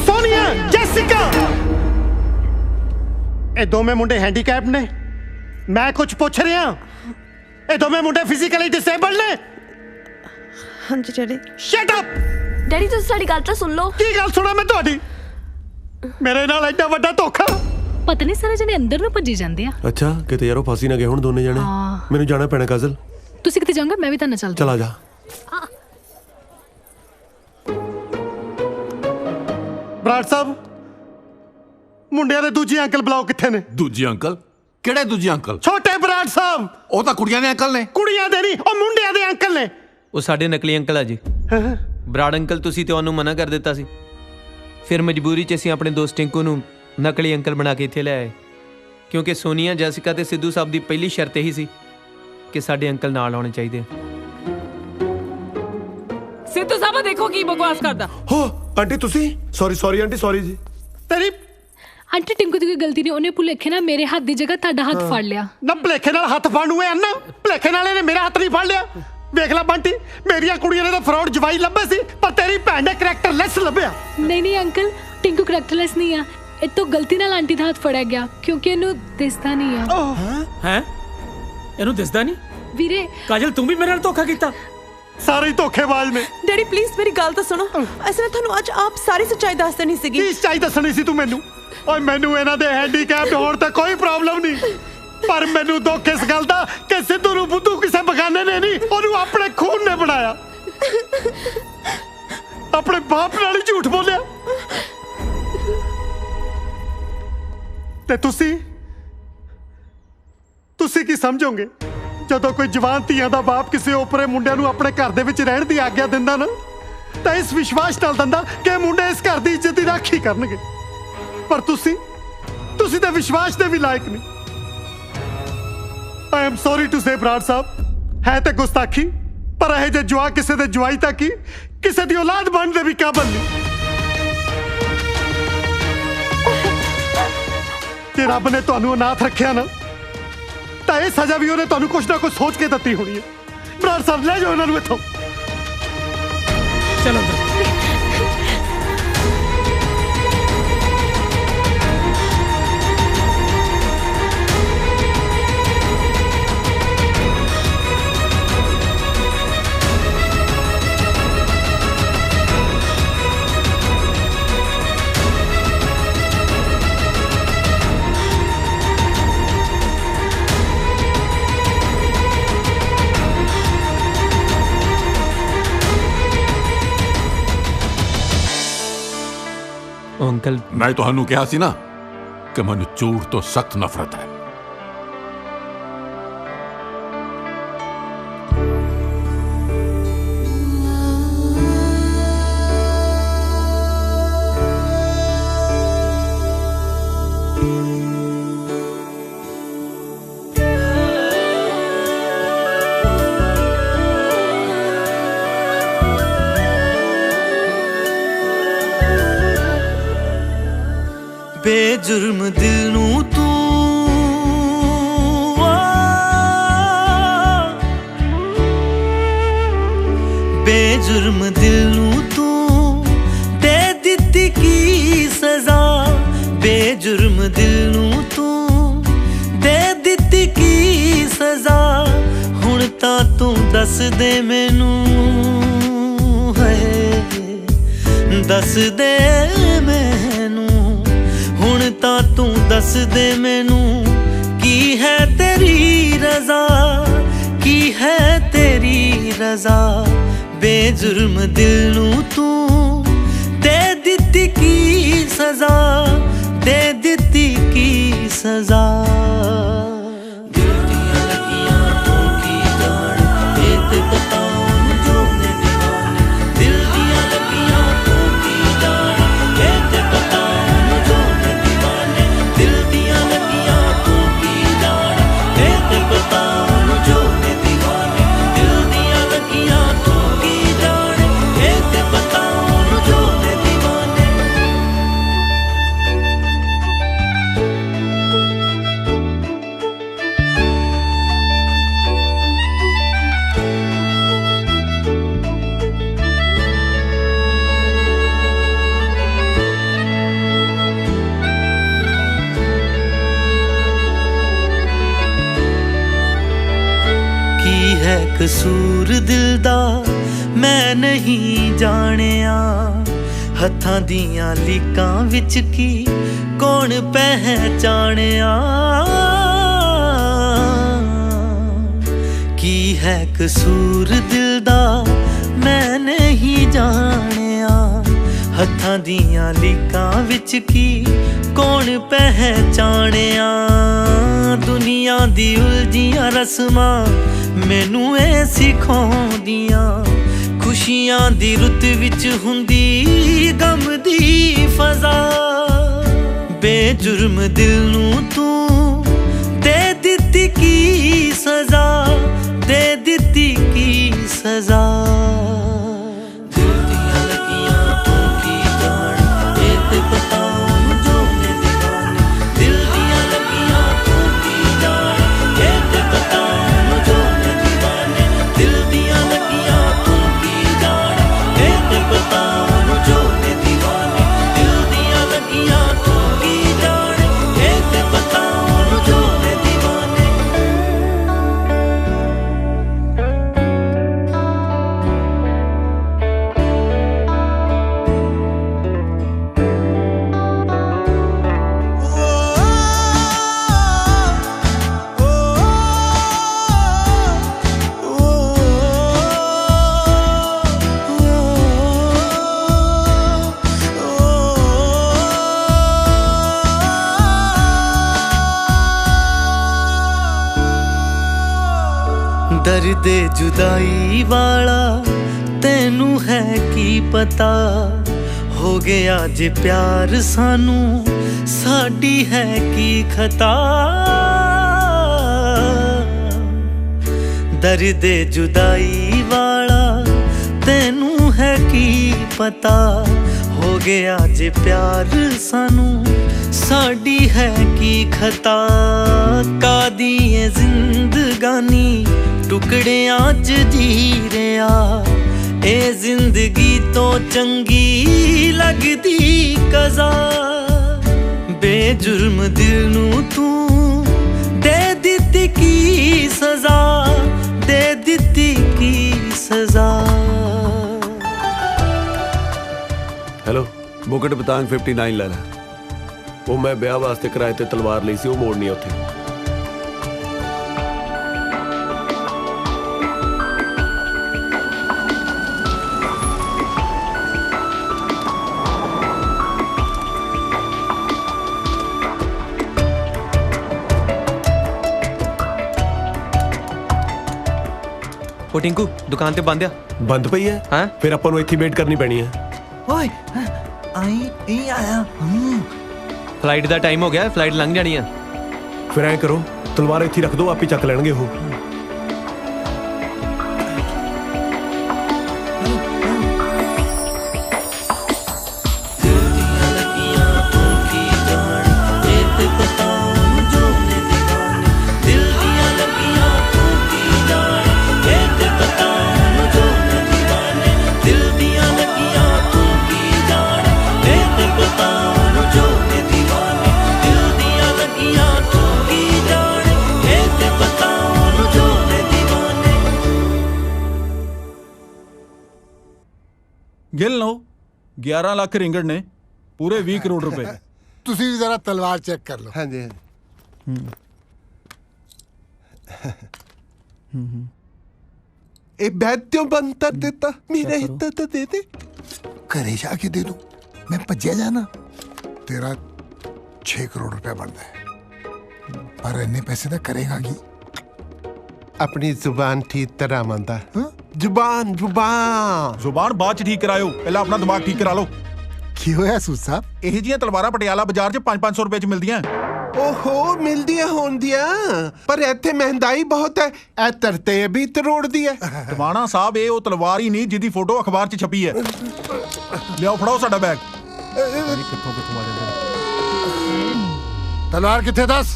सोनिया, जेसिका, ਇਹ ਦੋਵੇਂ ਮੁੰਡੇ ਹੈਂਡੀਕੈਪਡ ਨੇ। ਮੈਂ ਕੁਝ ਪੁੱਛ ਰਿਹਾ, ਇਹ ਦੋਵੇਂ ਮੁੰਡੇ ਫਿਜ਼ੀਕਲੀ ਡਿਸੇਬਲਡ ਨੇ? ਹਾਂਜੀ ਡੈਡੀ। Shut up. ਡੈਡੀ ਤੁਸੀਂ ਸਾਡੀ ਗੱਲ ਤਾਂ ਸੁਣ ਲਓ। ਕੀ ਗੱਲ ਸੁਣਾ ਮੈਂ ਤੁਹਾਡੀ? ਮੇਰੇ ਨਾਲ ਐਡਾ ਵੱਡਾ ਧੋਖਾ। ਪਤਾ ਨਹੀਂ ਸਾਰੇ ਜਣੇ ਅੰਦਰ ਨੂੰ ਭੱਜੀ ਜਾਂਦੇ ਆ। ਅੱਛਾ ਕਿਤੇ ਯਾਰੋ ਫਾਸੀ ਨਾ ਗਏ ਹੁਣ ਦੋਨੇ ਜਣੇ। ਮੈਨੂੰ ਜਾਣਾ ਪੈਣਾ ਕਾਜ਼ਲ। ਤੁਸੀਂ ਕਿੱਥੇ ਜਾਓਗੇ? ਮੈਂ ਵੀ ਤਾਂ ਨਾਲ ਚੱਲਦਾ। ਚਲ ਆ ਜਾ। ਬਰਾੜ ਸਾਹਿਬ ਮੁੰਡਿਆਂ ਦੇ ਦੂਜੇ ਅੰਕਲ ਬੁਲਾਓ, ਕਿੱਥੇ ਨੇ? दूजे अंकल? ਕਿਹੜੇ ਦੂਜੇ ਅੰਕਲ? ਛੋਟੇ ਬਰਾੜ ਸਾਹਿਬ। ਉਹ ਤਾਂ ਕੁੜੀਆਂ ਦੇ ਅੰਕਲ ਨੇ। ਕੁੜੀਆਂ ਦੇ ਨਹੀਂ, ਉਹ ਮੁੰਡਿਆਂ ਦੇ ਅੰਕਲ ਨੇ। ਉਹ ਸਾਡੇ ਨਕਲੀ ਅੰਕਲ ਆ ਜੀ। ਬਰਾੜ ਅੰਕਲ ਤੁਸੀਂ ਤੇ ਉਹਨੂੰ ਮਨਾ ਕਰ ਦਿੱਤਾ ਸੀ, ਫਿਰ ਮਜਬੂਰੀ 'ਚ ਅਸੀਂ ਆਪਣੇ ਦੋਸਤ ਟਿੰਕੂ ਨੂੰ ਨਕਲੀ ਅੰਕਲ ਬਣਾ ਕੇ ਇੱਥੇ ਲੈ ਆਏ, ਕਿਉਂਕਿ ਸੋਨੀਆ, ਜੈਸਿਕਾ ਤੇ ਸਿੱਧੂ ਸਾਹਿਬ ਦੀ ਪਹਿਲੀ ਸ਼ਰਤ ਇਹੀ ਸੀ ਕਿ ਸਾਡੇ ਅੰਕਲ ਨਾਲ ਆਉਣੇ ਚਾਹੀਦੇ। ਸਿੱਧੂ ਸਾਹਿਬ ਦੇਖੋ ਕੀ ਬਕਵਾਸ ਕਰਦਾ। ਹੋ ਆਂਟੀ ਤੁਸੀਂ? ਸੌਰੀ ਆਂਟੀ, ਸੌਰੀ ਜੀ। ਤੇਰੀ ਆਂਟੀ ਟਿੰਕੂ ਦੀ ਕੋਈ ਗਲਤੀ ਨਹੀਂ, ਉਹਨੇ ਭੁਲੇਖੇ ਨਾਲ ਮੇਰੇ ਹੱਥ ਦੀ ਜਗ੍ਹਾ ਤੁਹਾਡਾ ਹੱਥ ਫੜ ਲਿਆ। ਨਾ ਭੁਲੇਖੇ ਨਾਲ ਹੱਥ ਫੜਨ ਨੂੰ ਐ ਨਾ, ਭੁਲੇਖੇ ਨਾਲ ਇਹਨੇ ਮੇਰਾ ਹੱਥ ਨਹੀਂ ਫੜ ਲਿਆ। ਵੇਖ ਲੈ ਬੰਟੀ, ਮੇਰੀਆਂ ਕੁੜੀਆਂ ਨੇ ਤਾਂ ਫਰਾਡ ਜਵਾਈ ਲੱਭੇ ਸੀ, ਪਰ ਤੇਰੀ ਭੈਣ ਨੇ ਕਰੈਕਟਰਲੈਸ ਲੱਭਿਆ। ਨਹੀਂ ਅੰਕਲ, ਟਿੰਕੂ ਕਰੈਕਟਰਲੈਸ ਨਹੀਂ ਆ। ਇਹ ਤੋਂ ਗਲਤੀ ਨਾਲ ਆਂਟੀ ਦਾ ਹੱਥ ਫੜਿਆ ਗਿਆ, ਕਿਉਂਕਿ ਇਹਨੂੰ ਦਿਸਦਾ ਨਹੀਂ ਆ। ਹੈ ਇਹਨੂੰ ਦਿਸਦਾ ਨਹੀਂ? ਵੀਰੇ ਕਾਜਲ ਤੂੰ ਵੀ ਮੇਰੇ ਨਾਲ ਧੋਖਾ ਕੀਤਾ। ਸਾਰੇ ਧੋਖੇਬਾਜ਼ ਨੇ। ਡੈਡੀ ਪਲੀਜ਼ ਮੇਰੀ ਗੱਲ ਤਾਂ ਸੁਣੋ। ਅਸੀਂ ਨੇ ਤੁਹਾਨੂੰ ਅੱਜ ਆਪ ਸਾਰੀ ਸੱਚਾਈ ਦੱਸ ਦੇਣੀ ਸੀਗੀ। ਕੀ ਸੱਚਾਈ ਦੱਸਣੀ ਸੀ ਤੂੰ ਮੈਨੂੰ? ਓਏ ਮੈਨੂੰ ਇਹਨਾਂ ਦੇ ਹੈਂਡੀਕੈਪਡ ਹੋਣ ਤਾਂ ਕੋਈ ਪ੍ਰੋਬਲਮ ਨਹੀਂ, ਪਰ ਮੈਨੂੰ ਦੁੱਖ ਇਸ ਗੱਲ ਦਾ ਕਿ ਸਿੱਧੂ ਨੂੰ ਬੁੱਧੂ ਕਿਸੇ ਬਗਾਨੇ ਨੇ ਨਹੀਂ, ਉਹਨੂੰ ਆਪਣੇ ਖੂਨ ਨੇ ਬਣਾਇਆ। ਆਪਣੇ ਬਾਪ ਨਾਲ ਹੀ ਝੂਠ ਬੋਲਿਆ। ਤੇ ਤੁਸੀਂ ਕੀ ਸਮਝੋਗੇ ਜਦੋਂ ਕੋਈ ਜਵਾਨ ਧੀਆਂ ਦਾ ਬਾਪ ਕਿਸੇ ਓਪਰੇ ਮੁੰਡਿਆਂ ਨੂੰ ਆਪਣੇ ਘਰ ਦੇ ਵਿੱਚ ਰਹਿਣ ਦੀ ਆਗਿਆ ਦਿੰਦਾ ਨਾ, ਤਾਂ ਇਸ ਵਿਸ਼ਵਾਸ ਨਾਲ ਦਿੰਦਾ ਕਿ ਮੁੰਡੇ ਇਸ ਘਰ ਦੀ ਇੱਜ਼ਤ ਦੀ ਰਾਖੀ ਕਰਨਗੇ। ਪਰ ਤੁਸੀਂ ਤਾਂ ਵਿਸ਼ਵਾਸ ਦੇ ਵੀ ਲਾਇਕ ਨਹੀਂ। I am sorry to say Brar sahib, ਹੈ ਤੇ ਗੁਸਤਾਖੀ, ਪਰ ਇਹ ਜੇ ਜਵਾ ਕਿਸੇ ਦੇ ਜਵਾਈ ਤੱਕ ਹੀ ਕਿਸੇ ਦੀ ਔਲਾਦ ਬਣਨ ਦੇ ਵੀ ਕਾਬਲ ਨਹੀਂ। ਜੇ ਰੱਬ ਨੇ ਤੁਹਾਨੂੰ ਅਨਾਥ ਰੱਖਿਆ ਨਾ, ਤਾਂ ਇਹ ਸਜ਼ਾ ਵੀ ਉਹਨੇ ਤੁਹਾਨੂੰ ਕੁਛ ਨਾ ਕੁਛ ਸੋਚ ਕੇ ਦਿੱਤੀ ਹੋਣੀ ਹੈ। ਬਰਾੜ ਸਾਹਿਬ ਲੈ ਜਾਓ ਇਹਨਾਂ ਨੂੰ ਇੱਥੋਂ। ਚਲੋ अंकल मैं ਤੁਹਾਨੂੰ ਕਿਹਾ ਸੀ ਨਾ ਕਿ ਮੈਨੂੰ ਝੂਠ ਤੋਂ ਸਖਤ ਨਫ਼ਰਤ ਹੈ। ਬੇਜੁਰਮ ਦਿਲ ਨੂੰ ਤੂੰ ਬੇਜੁਰਮ ਦਿਲ ਨੂੰ ਤੂੰ ਦੇ ਦਿੱਤੀ ਕੀ ਸਜ਼ਾ ਬੇਜੁਰਮ ਦਿਲ ਨੂੰ ਤੂੰ ਦੇ ਦਿੱਤੀ ਕੀ ਸਜ਼ਾ ਹੁਣ ਤਾਂ ਤੂੰ ਦੱਸ ਦੇ ਮੈਨੂੰ ਹੈ ਦੱਸ ਦੇ ਮੈਨੂੰ ਹੁਣ ਤਾਂ ਤੂੰ ਦੱਸ ਦੇ ਮੈਨੂੰ ਕੀ ਹੈ ਤੇਰੀ ਰਜ਼ਾ ਕੀ ਹੈ ਤੇਰੀ ਰਜ਼ਾ ਬੇਜੁਰਮ ਦਿਲ ਨੂੰ ਤੂੰ ਦੇ ਦਿੱਤੀ ਕੀ ਸਜ਼ਾ ਦੇ ਦਿੱਤੀ ਕੀ ਸਜ਼ਾ ਦਿਲ ਦੀਆਂ ਲੱਗੀਆਂ ਤੂੰ ਕੀ ਜਾਣ ਇਹ ਤੇ ਬਤਾਉਣ ਜੋ ਨੇ ਦੀਵਾਨੇ ਦਿਲ ਦੀਆਂ ਲੱਗੀਆਂ ਤੂੰ ਕੀ ਜਾਣ ਇਹ ਤੇ ਬਤਾਉਣ ਜੋ ਨੇ ਦੀਵਾਨੇ ਦਿਲ ਦੀਆਂ ਲੱਗੀਆਂ ਤੂੰ ਕੀ ਜਾਣ ਇਹ ਤੇ ਬਤਾਉਣ ਜੋ ਨੇ ਦੀਵਾਨੇ ਦਿਲ ਦੀਆਂ ਲੱਗੀਆਂ ਤੂੰ ਕੀ ਜਾਣ ਇਹ ਤੇ ਬਤਾਉਣ ਜੋ ਨੇ ਦੀਵਾਨੇ ਕੀ ਹੈ ਕਸੂਰ ਦਿਲ ਦਾ ਮੈਂ ਨਹੀਂ ਜਾਣਿਆ ਹੱਥਾਂ ਦੀਆਂ ਲੀਕਾਂ ਵਿੱਚ ਕੀ ਕੌਣ ਪਹਿਚਾਣਿਆ ਕੀ ਹੈ ਕਸੂਰ ਦਿਲ ਦਾ ਮੈਂ ਨਹੀਂ ਜਾਣਿਆ ਹੱਥਾਂ ਦੀਆਂ ਲੀਕਾਂ ਵਿੱਚ ਕੀ ਕੌਣ ਪਹਿਚਾਣਿਆ ਦੁਨੀਆ ਦੀ ਉਲਝੀਆਂ ਰਸਮਾਂ ਮੈਨੂੰ ਇਹ ਸਿਖਾਉਂਦੀਆਂ ਖੁਸ਼ੀਆਂ ਦੀ ਰੁੱਤ ਵਿੱਚ ਹੁੰਦੀ ਗਮ ਦੀ ਫਜ਼ਾ ਬੇਜੁਰਮ ਦਿਲ ਨੂੰ ਤੂੰ ਦੇ ਦਿੱਤੀ ਕੀ ਸਜ਼ਾ ਦੇ ਦਿੱਤੀ ਕੀ ਸਜ਼ਾ ਦਿਲ ਦੀਆਂ ਲੱਗੀਆਂ ਤੂੰ ਕੀ ਜਾਣ ਇਹ ਤੇ ਬਤਾਉਣ ਜੋ ਨੇ ਦੀਵਾਨੇ ਦਿਲ ਦੀਆਂ ਲੱਗੀਆਂ ਤੂੰ ਕੀ ਜਾਣ ਇਹ ਤੇ ਬਤਾਉਣ ਜੋ ਨੇ ਦੀਵਾਨੇ ਦਿਲ ਦੀਆਂ ਲੱਗੀਆਂ ਤੂੰ ਕੀ ਜਾਣ ਇਹ ਤੇ ਬਤਾਉਣ ਜੋ ਨੇ ਦੀਵਾਨੇ ਦਿਲ ਦੀਆਂ ਲੱਗੀਆਂ ਤੂੰ ਕੀ ਜਾਣ ਇਹ ਤੇ ਬਤਾਉਣ ਜੋ ਨੇ ਦੀਵਾਨੇ ਦਰਦ ਜੁਦਾਈ ਵਾਲਾ ਤੈਨੂੰ ਹੈ ਕੀ ਪਤਾ ਹੋ ਗਿਆ ਜੇ ਪਿਆਰ ਸਾਨੂੰ ਸਾਡੀ ਹੈ ਕੀ ਖਤਾ ਦਰਦ ਜੁਦਾਈ ਵਾਲਾ ਤੈਨੂੰ ਹੈ ਕੀ ਪਤਾ ਹੋ ਗਿਆ ਜੇ ਪਿਆਰ ਸਾਨੂੰ ਸਾਡੀ ਹੈ ਕੀ ਖਤਾ ਕਾਦੀ ਏ ਜ਼ਿੰਦਗਾਨੀ ਟੁਕੜਿਆਂ 'ਚ ਜੀ ਰਿਹਾ ਇਹ ਜ਼ਿੰਦਗੀ ਤੋਂ ਚੰਗੀ ਲੱਗਦੀ ਕਜ਼ਾ ਬੇਜੁਰਮ ਦਿਲ ਨੂੰ ਤੂੰ ਦੇ ਦਿੱਤੀ ਕੀ ਸਜ਼ਾ ਦੇ ਦਿੱਤੀ ਕੀ ਸਜ਼ਾ ਹੈਲੋ ਬੁਕਟ ਬਤਾਂਗ 59 ਲੈ ਲੈ ਉਹ ਮੈਂ ਵਿਆਹ ਵਾਸਤੇ ਕਿਰਾਏ ਤੇ ਤਲਵਾਰ ਲਈ ਸੀ ਉਹ ਮੋੜਨੀ ਉੱਥੇ ਉਹ ਟਿੰਕੂ ਦੁਕਾਨ ਤੇ ਬੰਦ ਆ ਬੰਦ ਪਈ ਹੈ ਹਾਂ ਫਿਰ ਆਪਾਂ ਨੂੰ ਇੱਥੇ ਵੇਟ ਕਰਨੀ ਪੈਣੀ ਹੈ ਓਏ ਆਈ ਆਇਆ ਫਲਾਈਟ ਦਾ ਟਾਈਮ ਹੋ ਗਿਆ ਫਲਾਈਟ ਲੰਘ ਜਾਣੀ ਆ ਫਿਰ ਐਂ ਕਰੋ ਤਲਵਾਰ ਇੱਥੇ ਰੱਖ ਦਿਓ ਆਪੇ ਚੱਕ ਲੈਣਗੇ ਉਹ ਗਿਣ ਲਓ 11 ਲੱਖ ਰਿੰਗੜ ਨੇ ਪੂਰੇ 20 ਕਰੋੜ ਰੁਪਏ। ਤੁਸੀਂ ਵੀ ਜ਼ਰਾ ਤਲਵਾਰ ਚੈੱਕ ਕਰ ਲਓ। ਹਾਂਜੀ ਇਹ ਬੈਠਿਓ ਬੰਤਰ ਦਿੱਤਾ ਮੇਰੇ ਹਿੱਤ ਤੇ ਦੇ ਦੇ। ਘਰੇ ਜਾ ਕੇ ਦੇ ਦੂੰ ਮੈਂ ਭੱਜਿਆ ਜਾਣਾ। ਤੇਰਾ 6 ਕਰੋੜ ਰੁਪਏ ਬਣਦਾ ਹੈ ਪਰ ਇੰਨੇ ਪੈਸੇ ਤਾਂ ਕਰੇਗਾ ਕੀ? ਆਪਣੀ ਜ਼ੁਬਾਨ ਠੀਕ ਤਰ੍ਹਾਂ ਮੰਦਾ। ਜ਼ੁਬਾਨ ਬਾਅਦ ਚ ਠੀਕ ਕਰਾਇਓ, ਪਹਿਲਾਂ ਆਪਣਾ ਦਿਮਾਗ ਠੀਕ ਕਰਾ ਲਓ। ਕੀ ਹੋਇਆ ਸੂਦ ਸਾਹਿਬ? ਇਹ ਜੀਆਂ ਤਲਵਾਰਾਂ ਪਟਿਆਲਾ ਬਾਜ਼ਾਰ 'ਚ 500 ਰੁਪਏ 'ਚ ਮਿਲਦੀਆਂ। ਓਹੋ ਮਿਲਦੀਆਂ ਹੋਣਦੀਆਂ ਪਰ ਇੱਥੇ ਮਹਿੰਗਾਈ ਬਹੁਤ ਹੈ। ਇਹ ਤਰਤੇ ਵੀ ਤਰੋੜ ਦੀ ਹੈ। ਟਵਾਣਾ ਸਾਹਿਬ ਇਹ ਉਹ ਤਲਵਾਰ ਹੀ ਨਹੀਂ ਜਿਹਦੀ ਫੋਟੋ ਅਖਬਾਰ 'ਚ ਛਪੀ ਹੈ। ਲਿਆਓ ਫੜਾਓ ਸਾਡਾ ਬੈਗ। ਕਿੱਥੋਂ ਆ ਜਾਂਦੇ ਤਲਵਾਰ ਕਿੱਥੇ ਦੱਸ?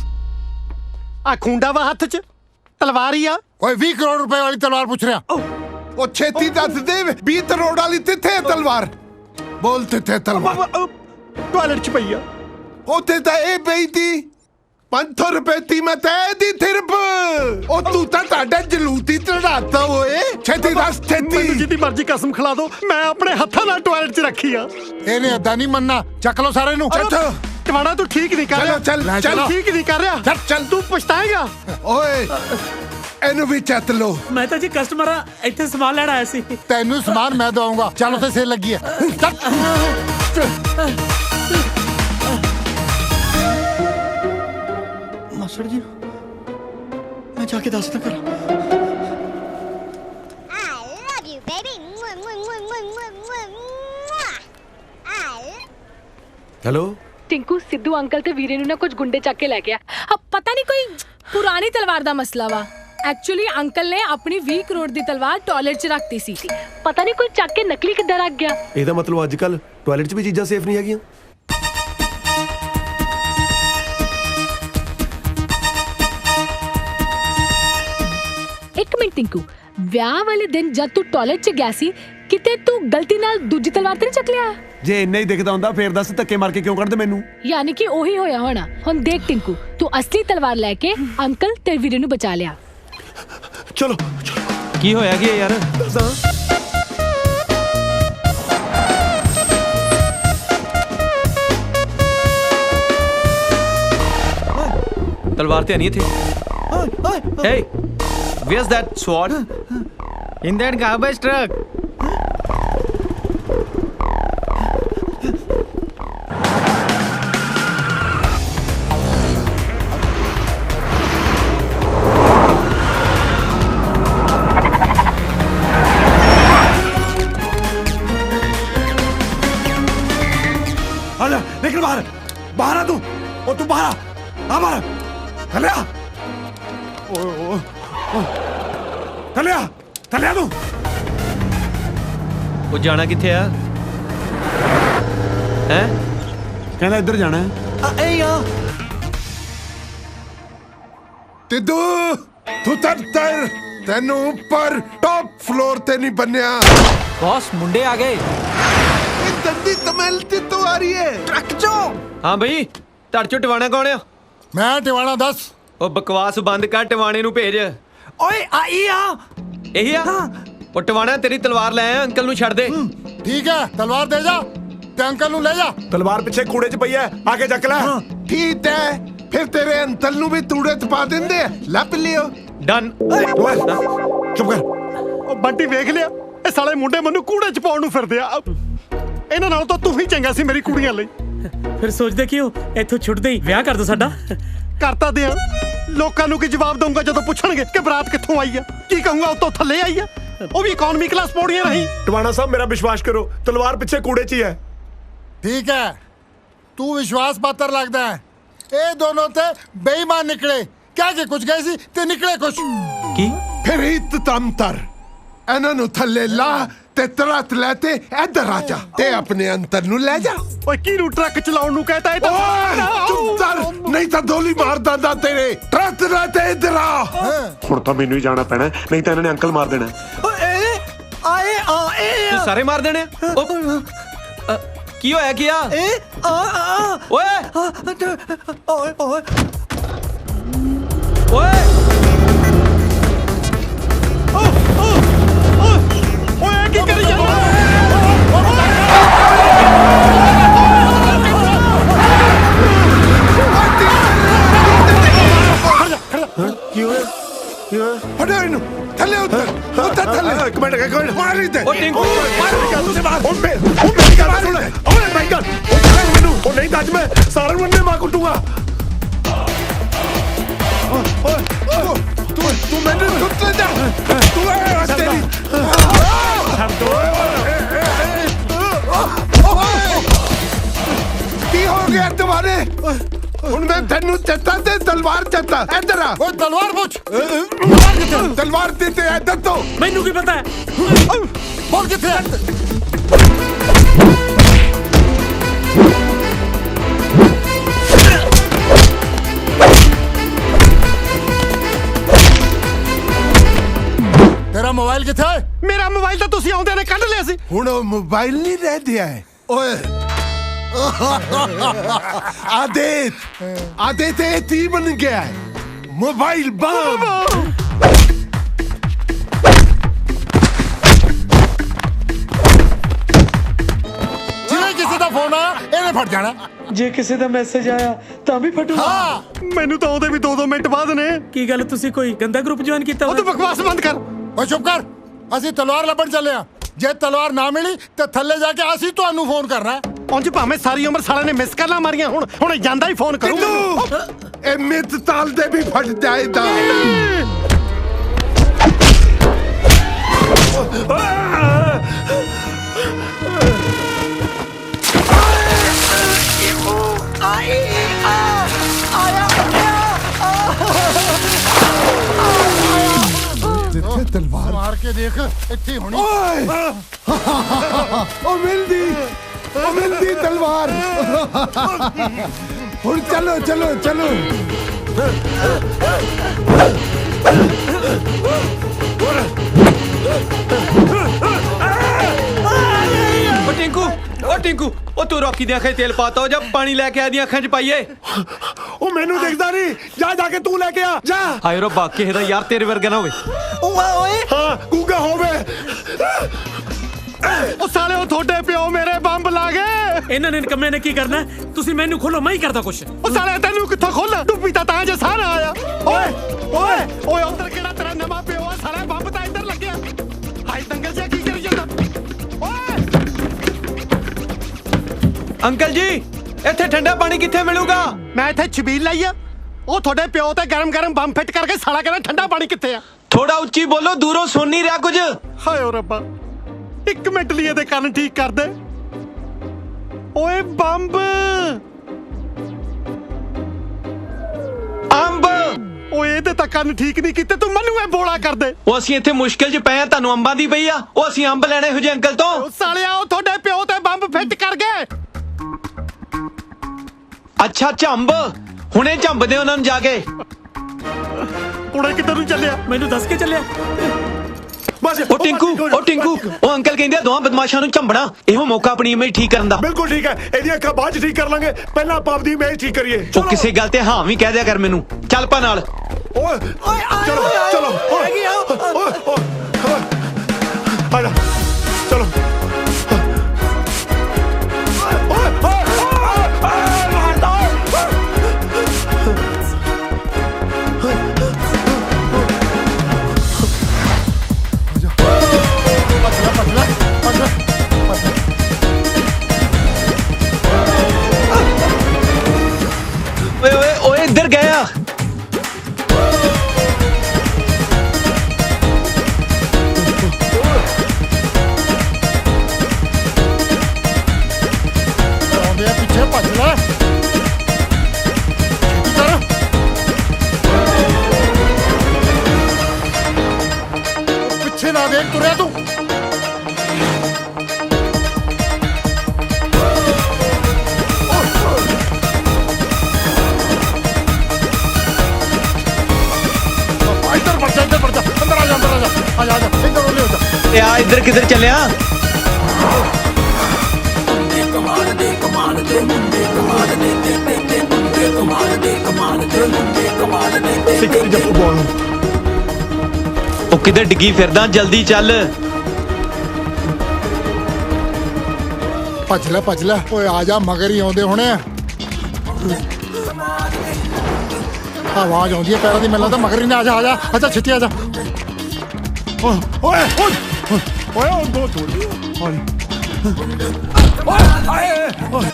ਆ ਖੁੰਡਾ ਵਾ ਹੱਥ 'ਚ ਤਲਵਾਰ ਹੀ ਆ। ਓਏ 20 ਕਰੋੜ ਰੁਪਏ ਵਾਲੀ ਤਲਵਾਰ ਪੁੱਛ ਰਿਹਾ। ਉਹ ਛੇਤੀ ਦੱਸ ਦੇ 20 ਕਰੋੜ ਵਾਲੀ ਕਿੱਥੇ ਤਲਵਾਰ? ਬੋਲ ਕਿੱਥੇ ਤਲਵਾਰ? ਟਾਇਲਟ 'ਚ ਪਈ ਆ। ਉੱਥੇ ਤਾਂ ਇਹ ਪਈ ਤੀ 500 ਰੁਪਏ ਦੀ ਮੈਂ ਤੈ ਦੀ ਥਿਰਪ। ਉਹ ਤੂੰ ਤਾਂ ਤੁਹਾਡਾ ਜਲੂਤੀ ਚੜਾਤਾ ਓਏ। ਛੇਤੀ ਦੱਸ ਛੇਤੀ। ਮੈਨੂੰ ਜਿੱਦੀ ਮਰਜ਼ੀ ਕਸਮ ਖਿਲਾ ਦੋ ਮੈਂ ਆਪਣੇ ਹੱਥਾਂ ਨਾਲ ਟਾਇਲਟ 'ਚ ਰੱਖੀ ਆ। ਇਹਨੇ ਅੱਦਾ ਨਹੀਂ ਮੰਨਣਾ। ਚੱਕ ਲਓ ਸਾਰੇ ਨੂੰ। ਟਵਾਣਾ ਤੂੰ ਠੀਕ ਨਹੀਂ ਕਰ ਰਿਹਾ। ਚੱਲ ਠੀਕ ਨਹੀਂ ਕਰ ਰਿਹਾ। ਚੱਲ ਤੂੰ ਪਛਤਾਏਗਾ। ਓਏ ਇਹਨੂੰ ਵੀ ਚੱਤ ਲੋ। ਮੈਂ ਤਾਂ ਜੀ ਕਸਟਮਰ ਆ, ਇੱਥੇ ਸਮਾਨ ਲੈਣ ਆਇਆ ਸੀ। ਤੈਨੂੰ ਸਮਾਨ ਮੈਂ ਦਵਾਉਂਗਾ। ਚੱਲ ਉੱਥੇ ਸੇਲ ਲੱਗੀ ਹੈ। ਮਾਸੜ ਜੀ ਮੈਂ ਜਾ ਕੇ ਦੱਸਦਾ ਕਰ। ਹੈਲੋ टिंकू सिद्धू अंकल ते वीरे ना कुछ गुंडे चक के लै गया। अब पता नहीं कोई पुरानी तलवार दा मसला वा। एक्चुअली अंकल ने अपनी 20 करोड़ दी तलवार टॉयलेट च रखती सी। पता नहीं कोई चक के नकली किद्दां रख गया। ਇਹਦਾ ਮਤਲਬ ਅੱਜ ਕੱਲ ਟਾਇਲਟ 'ਚ ਵੀ ਚੀਜ਼ਾਂ ਸੇਫ ਨਹੀਂ ਹੈਗੀਆਂ। एक मिनट टिंकू ਵਿਆਹ वाले दिन जब तू टॉयलेट च गया सी किते तू गलती नाल दूजी तलवार ते नहीं चक लिया? ਜੇ ਇੰਨਾ ਹੀ ਦਿਖਦਾ ਹੁੰਦਾ ਫੇਰ ਦੱਸ ਧੱਕੇ ਮਾਰ ਕੇ ਕਿਉਂ ਕੱਢਦੇ ਮੈਨੂੰ? यानी कि ओही होया होना। हुण देख टिंकू तू असली तलवार लेके अंकल ते वीरे नु बचा लिया। ਚਲੋ ਕੀ ਹੋਇਆ ਕੀ ਯਾਰ? ਤਲਵਾਰ ਤੇ ਨਹੀਂ ਇੱਥੇ। Hey, where's that sword? In that garbage truck. आजा निकल बाहर। बाहर आ तू। ओ तू बाहर आ बाहर। थले आ। थले आ। थले आ तू। ਉਹ ਜਾਣਾ ਕਿੱਥੇ ਆ? ਹੈ ਕਹਿੰਦਾ ਇੱਧਰ ਜਾਣਾ ਹੈ। ਏ ਆ ਤਿੱਦੂ ਤੂੰ ਤਰ ਤੈਨੂੰ ਉੱਪਰ ਟੌਪ ਫਲੋਰ ਤੇ ਨਹੀਂ ਬੰਨਿਆ। ਬੌਸ ਮੁੰਡੇ ਆ ਗਏ। ਇਹ ਦੰਦੀ ਤਮਲ ਤੇ ਤੋਂ ਆ ਰਹੀ ਹੈ ਟਰੱਕ ਚੋਂ। ਹਾਂ ਬਈ ਤੁਹਾਡੇ ਚੋਂ ਟਿਵਾਣਾ ਕੌਣ ਆ? ਮੈਂ ਟਿਵਾਣਾ ਦੱਸ। ਉਹ ਬਕਵਾਸ ਬੰਦ ਕਰ, ਟਿਵਾਣੇ ਨੂੰ ਭੇਜ। ਓਏ ਆਈ ਆ। ਇਹੀ ਆ ਉਹ ਟਿਵਾਣਾ ਤੇਰੀ ਤਲਵਾਰ ਲੈ ਆ, ਅੰਕਲ ਨੂੰ ਛੱਡ ਦੇ। ਠੀਕ ਹੈ ਤਲਵਾਰ ਦੇ ਜਾ ਤੇ ਅੰਕਲ ਨੂੰ ਲੈ ਜਾ। ਤਲਵਾਰ ਪਿੱਛੇ ਕੂੜੇ 'ਚ ਪਈ ਹੈ ਆ ਕੇ ਚੱਕ ਲੈ। ਠੀਕ ਹੈ ਫਿਰ ਤੇਰੇ ਅੰਕਲ ਨੂੰ ਵੀ ਤੂੜੇ 'ਚ ਪਾ ਦਿੰਦੇ ਆ। ਲੱਭ ਲਿਓ। ਡਨ। ਚੁੱਪ ਕਰ। ਉਹ ਬੰਟੀ ਵੇਖ ਲਿਆ ਇਹ ਸਾਲੇ ਮੁੰਡੇ ਮੈਨੂੰ ਕੂੜੇ 'ਚ ਪਾਉਣ ਨੂੰ ਫਿਰਦੇ ਆ। ਇਹਨਾਂ ਨਾਲ ਤਾਂ ਤੂੰ ਹੀ ਚੰਗਾ ਸੀ ਮੇਰੀ ਕੁੜੀਆਂ ਲਈ। ਫਿਰ ਸੋਚਦੇ ਕਿਉਂ ਇੱਥੋਂ ਛੁੱਟਦੇ ਹੀ ਵਿਆਹ ਕਰ ਦੋ ਸਾਡਾ। ਕਰਤਾ ਦਿਆਂ ਲੋਕਾਂ ਨੂੰ ਕੀ ਜਵਾਬ ਦਊਂਗਾ ਜਦੋਂ ਪੁੱਛਣਗੇ ਕਿ ਬਰਾਤ ਕਿੱਥੋਂ ਆਈ ਆ? ਕੀ ਕਹੂੰਗਾ ਉਹ ਤੋਂ ਥੱਲੇ ਆਈ ਆ? ਉਹ ਵੀ ਇਕਨੋਮੀ ਕਲਾਸ ਪੌੜੀਆਂ ਰਹੀ। ਟਵਾਣਾ ਸਾਹਿਬ ਮੇਰਾ ਵਿਸ਼ਵਾਸ ਕਰੋ ਤਲਵਾਰ ਪਿੱਛੇ ਕੂੜੇ 'ਚ ਹੀ ਹੈ। ठीक है तू विश्वास पात्र लगता है। ये दोनों ते बेईमान निकले। क्या के कुछ गए सी ते निकले कुछ की। फिर तमतर ਇਹਨਾਂ ਨੂੰ ਥੱਲੇ ਲਾ ਤੇ ਤਰਤ ਲੈ ਤੇ ਇੱਧਰ ਆ ਜਾ ਤੇ ਆਪਣੇ ਅੰਤਰ ਨੂੰ ਲੈ ਜਾ। ਓਏ ਕਿਹਨੂੰ ਟਰੱਕ ਚਲਾਉਣ ਨੂੰ ਕਹਤਾ? ਇਹ ਤਾਂ ਚੁੱਪ ਕਰ ਨਹੀਂ ਤਾਂ ਗੋਲੀ ਮਾਰ ਦਾਂਦਾ ਤੇਰੇ। ਤਰਤ ਲੈ ਤੇ ਇੱਧਰ ਆ। ਹੁਣ ਤਾਂ ਮੈਨੂੰ ਹੀ ਜਾਣਾ ਪੈਣਾ ਨਹੀਂ ਤਾਂ ਇਹਨਾਂ ਨੇ ਅੰਕਲ ਮਾਰ ਦੇਣਾ। ਆਏ ਆਏ ਤੂੰ ਸਾਰੇ ਮਾਰ ਦੇਣੇ। ਕੀ ਹੋਇਆ ਕੀ ਆ? ਓਏ ਓਏ ਓਏ ਓਏ ਓਏ ਕੀ ਕਰੀ ਜਾਂਦਾ? मार ही दे ओ टिंकू मार मेरी गल सुन ले ओए मेरी गल ओ सारे मैनू ओ नहीं दज मैं सारे बंदे मां कुटूंगा तू मैंने सुट ले जा तू है तेरी छड़ दो की हो गया तुम्हारे ਹੁਣ ਮੈਂ ਤੈਨੂੰ ਚੱਤਾ ਤੇ ਤਲਵਾਰ ਚੱਤਾ ਇੱਧਰ ਆ ਓਏ ਤਲਵਾਰ ਪੁੱਛ ਤਲਵਾਰ ਤੇ ਇੱਧਰ ਤੋਂ ਮੈਨੂੰ ਕੀ ਪਤਾ ਹੈ ਬੋਲ ਕਿੱਥੇ ਹੈ ਤੇਰਾ ਮੋਬਾਈਲ ਕਿੱਥੇ ਹੈ ਮੇਰਾ ਮੋਬਾਈਲ ਤਾਂ ਤੁਸੀਂ ਆਉਂਦੇ ਨੇ ਕੱਢ ਲਿਆ ਸੀ ਹੁਣ ਉਹ ਮੋਬਾਈਲ ਨਹੀਂ ਰਹਿ ਗਿਆ ਹੈ ਓਏ आदित ती बन गया है मोबाइल बम ਜਿਵੇਂ ਕਿਸੇ ਦਾ ਫੋਨ ਆਇਆ ਇਹਨੇ ਫਟ ਜਾਣਾ ਜੇ ਕਿਸੇ ਦਾ ਮੈਸੇਜ ਆਇਆ ਤਾਂ ਵੀ ਫਟੂਗਾ ਹਾਂ ਮੈਨੂੰ ਤਾਂ ਉਹਦੇ ਵੀ 2-2 ਮਿੰਟ ਬਾਅਦ ਨੇ ਕੀ ਗੱਲ ਤੁਸੀਂ ਕੋਈ ਗੰਦਾ ਗਰੁੱਪ ਜੁਆਇਨ ਕੀਤਾ ਉਹ ਤੂੰ ਬਕਵਾਸ ਬੰਦ ਕਰ ਓਏ ਚੁੱਪ ਕਰ ਅਸੀਂ ਤਲਵਾਰ ਲੱਭਣ ਚੱਲੇ ਆ ਜੇ ਤਲਵਾਰ ਨਾ ਮਿਲੀ ਤੇ ਥੱਲੇ ਜਾ ਕੇ ਅਸੀਂ ਤੁਹਾਨੂੰ ਫੋਨ ਕਰਨਾ ਉਂਝ ਭਾਵੇਂ ਸਾਰੀ ਉਮਰ ਸਾਲਿਆਂ ਨੇ ਮਿਸ ਕਾਲਾਂ ਮਾਰੀਆਂ ਹੁਣ ਜਾਂਦਾ ਹੀ ਫੋਨ ਕਰੂ ਇਹ ਮਿੱਤ ਤਾਲ ਦੇ ਵੀ ਫਟ ਜਾਏਗਾ ਜਿੱਥੇ ਤਲਵਾਰ ਮਾਰ ਕੇ ਦੇਖ ਇੱਥੇ ਹੋਣੀ ਓਏ ਉਹ ਮਿਲਦੀ ਤਲਵਾਰ ਹੁਣ ਚਲੋ ਚਲੋ ਚਲੋ ਓ टिंकू ओ तू रॉकी दी अखां तेल पाता हो जा पानी लेके आ दी अखां च पाइए ਉਹ ਮੈਨੂੰ ਦਿਖਦਾ ਨਹੀਂ ਜਾ ਕੇ ਤੂੰ ਲੈ ਕੇ ਆ ਜਾ हाय रो बाकी है यार तेरे वर्गा ना होवे ਓਏ ਹਾਂ ਗੂਗਾ ਹੋਵੇ ਉਹ ਸਾਲੇ ਉਹ ਤੁਹਾਡੇ ਪਿਓ ਮੇਰੇ ਬੰਬ ਲਾ ਗਏ ਇਹਨਾਂ ਨੇ ਕੰਮੇ ਨੇ ਕੀ ਕਰਨਾ ਤੁਸੀਂ ਮੈਨੂੰ ਖੋਲੋ ਮੈਂ ਹੀ ਕਰਦਾ ਕੁਛ ਉਹ ਸਾਲੇ ਤੈਨੂੰ ਕਿੱਥੋਂ ਖੋਲ ਤੂੰ ਪੀਤਾ ਤਾਂ ਜੇ ਸਾਰਾ ਆਇਆ ਓਏ ਉੱਧਰ ਕਿਹੜਾ ਤੇਰਾ ਨਵਾਂ ਪਿਓ ਆ ਸਾਲੇ ਬੰਬ ਤਾਂ ਇੱਧਰ ਲੱਗਿਆ ਹਾਈ ਦੰਗਲ ਜਿਹਾ ਕੀ ਕਰੀ ਜਾਂਦਾ अंकल जी ਇੱਥੇ ਠੰਡਾ ਪਾਣੀ ਕਿੱਥੇ ਮਿਲੂਗਾ ਮੈਂ ਇੱਥੇ ਛਬੀਲ ਲਈ ਆ ਉਹ ਤੁਹਾਡੇ ਪਿਓ ਤੇ ਗਰਮ ਬੰਬ ਫਿੱਟ ਕਰਕੇ ਸਾਲਾ ਕਹਿੰਦਾ ਠੰਡਾ ਪਾਣੀ ਕਿੱਥੇ ਆ ਥੋੜਾ ਉੱਚੀ ਬੋਲੋ ਦੂਰੋਂ ਸੁਣ ਨਹੀਂ ਰਿਹਾ ਕੁਝ ਹਾਏ ਓ ਰੱਬਾ 1 ਮਿੰਟ ਲਈ ਇਹਦੇ ਕੰਨ ਠੀਕ ਕਰ ਦੇ ਓਏ ਬੰਬ ਅੰਬ ਓਏ ਇਹਦੇ ਤਾਂ ਕੰਨ ਠੀਕ ਨਹੀਂ ਕੀਤੇ ਤੂੰ ਮੈਨੂੰ ਇਹ ਬੋਲਾ ਕਰ ਦੇ ਉਹ ਅਸੀਂ ਇੱਥੇ ਮੁਸ਼ਕਿਲ 'ਚ ਪਏ ਆ ਤੁਹਾਨੂੰ ਅੰਬਾਂ ਦੀ ਪਈ ਆ ਉਹ ਅਸੀਂ ਅੰਬ ਲੈਣੇ ਹੋ ਜੇ ਅੰਕਲ ਤੋਂ ਉਹ ਸਾਲਿਆ ਉਹ ਤੁਹਾਡੇ ਪਿਓ ਤੇ ਬੰਬ ਫਿੱਟ ਕਰ ਗਏ ਅੱਛਾ ਝੰਬ ਹੁਣੇ ਝੰਬਦੇ ਉਹਨਾਂ ਨੂੰ ਜਾ ਕੇ ਕੁੜੇ ਕਿੱਧਰ ਨੂੰ ਚੱਲਿਆ ਮੈਨੂੰ ਦੱਸ ਕੇ ਚੱਲਿਆ ਬਸ ਉਹ ਟਿੰਕੂ ਉਹ ਅੰਕਲ ਕਹਿੰਦੇ ਆ ਦੋਹਾਂ ਬਦਮਾਸ਼ਾਂ ਨੂੰ ਝੰਬਣਾ ਇਹੋ ਮੌਕਾ ਆਪਣੀ ਇਮੇਜ ਠੀਕ ਕਰਨ ਦਾ ਬਿਲਕੁਲ ਠੀਕ ਹੈ ਇਹਦੀਆਂ ਅੱਖਾਂ ਬਾਅਦ 'ਚ ਠੀਕ ਕਰ ਲਾਂਗੇ ਪਹਿਲਾਂ ਆਪਾਂ ਆਪਦੀ ਇਮੇਜ ਠੀਕ ਕਰੀਏ ਉਹ ਕਿਸੇ ਗੱਲ ਤੇ ਹਾਂ ਵੀ ਕਹਿ ਦਿਆ ਕਰ ਮੈਨੂੰ ਚੱਲ ਪਾ ਨਾਲ ਓਏ ਚਲੋ ਚਲੋ ਓਏ ਆ ਜਾ ਚਲੋ ਓਏ ਇੱਧਰ ਗਿਆ ਪਿੱਛੇ ਭੱਜ ਲੈ ਪਿੱਛੇ ਨਾ ਦੇਖ ਤੁਰਿਆ ਤੂੰ ਆ ਇੱਧਰ ਕਿੱਧਰ ਚੱਲਿਆ ਉਹ ਕਿੱਧਰ ਡਿੱਗੀ ਫਿਰਦਾ ਜਲਦੀ ਚੱਲ ਭੱਜ ਲੈ ਓਏ ਆ ਜਾ ਮਗਰ ਹੀ ਆਉਂਦੇ ਹੋਣੇ ਆ ਆਵਾਜ਼ ਆਉਂਦੀ ਹੈ ਪੈਰਾਂ ਦੀ ਮੈਨੂੰ ਲੱਗਦਾ ਮਗਰ ਹੀ ਨਾ ਆ ਜਾ ਅੱਛਾ ਛਿੱਤੀ ਆ ਜਾ ਓਏ ਓਏ ਉਹ ਦੋ ਥੋੜੀ ਓਏ ਓਏ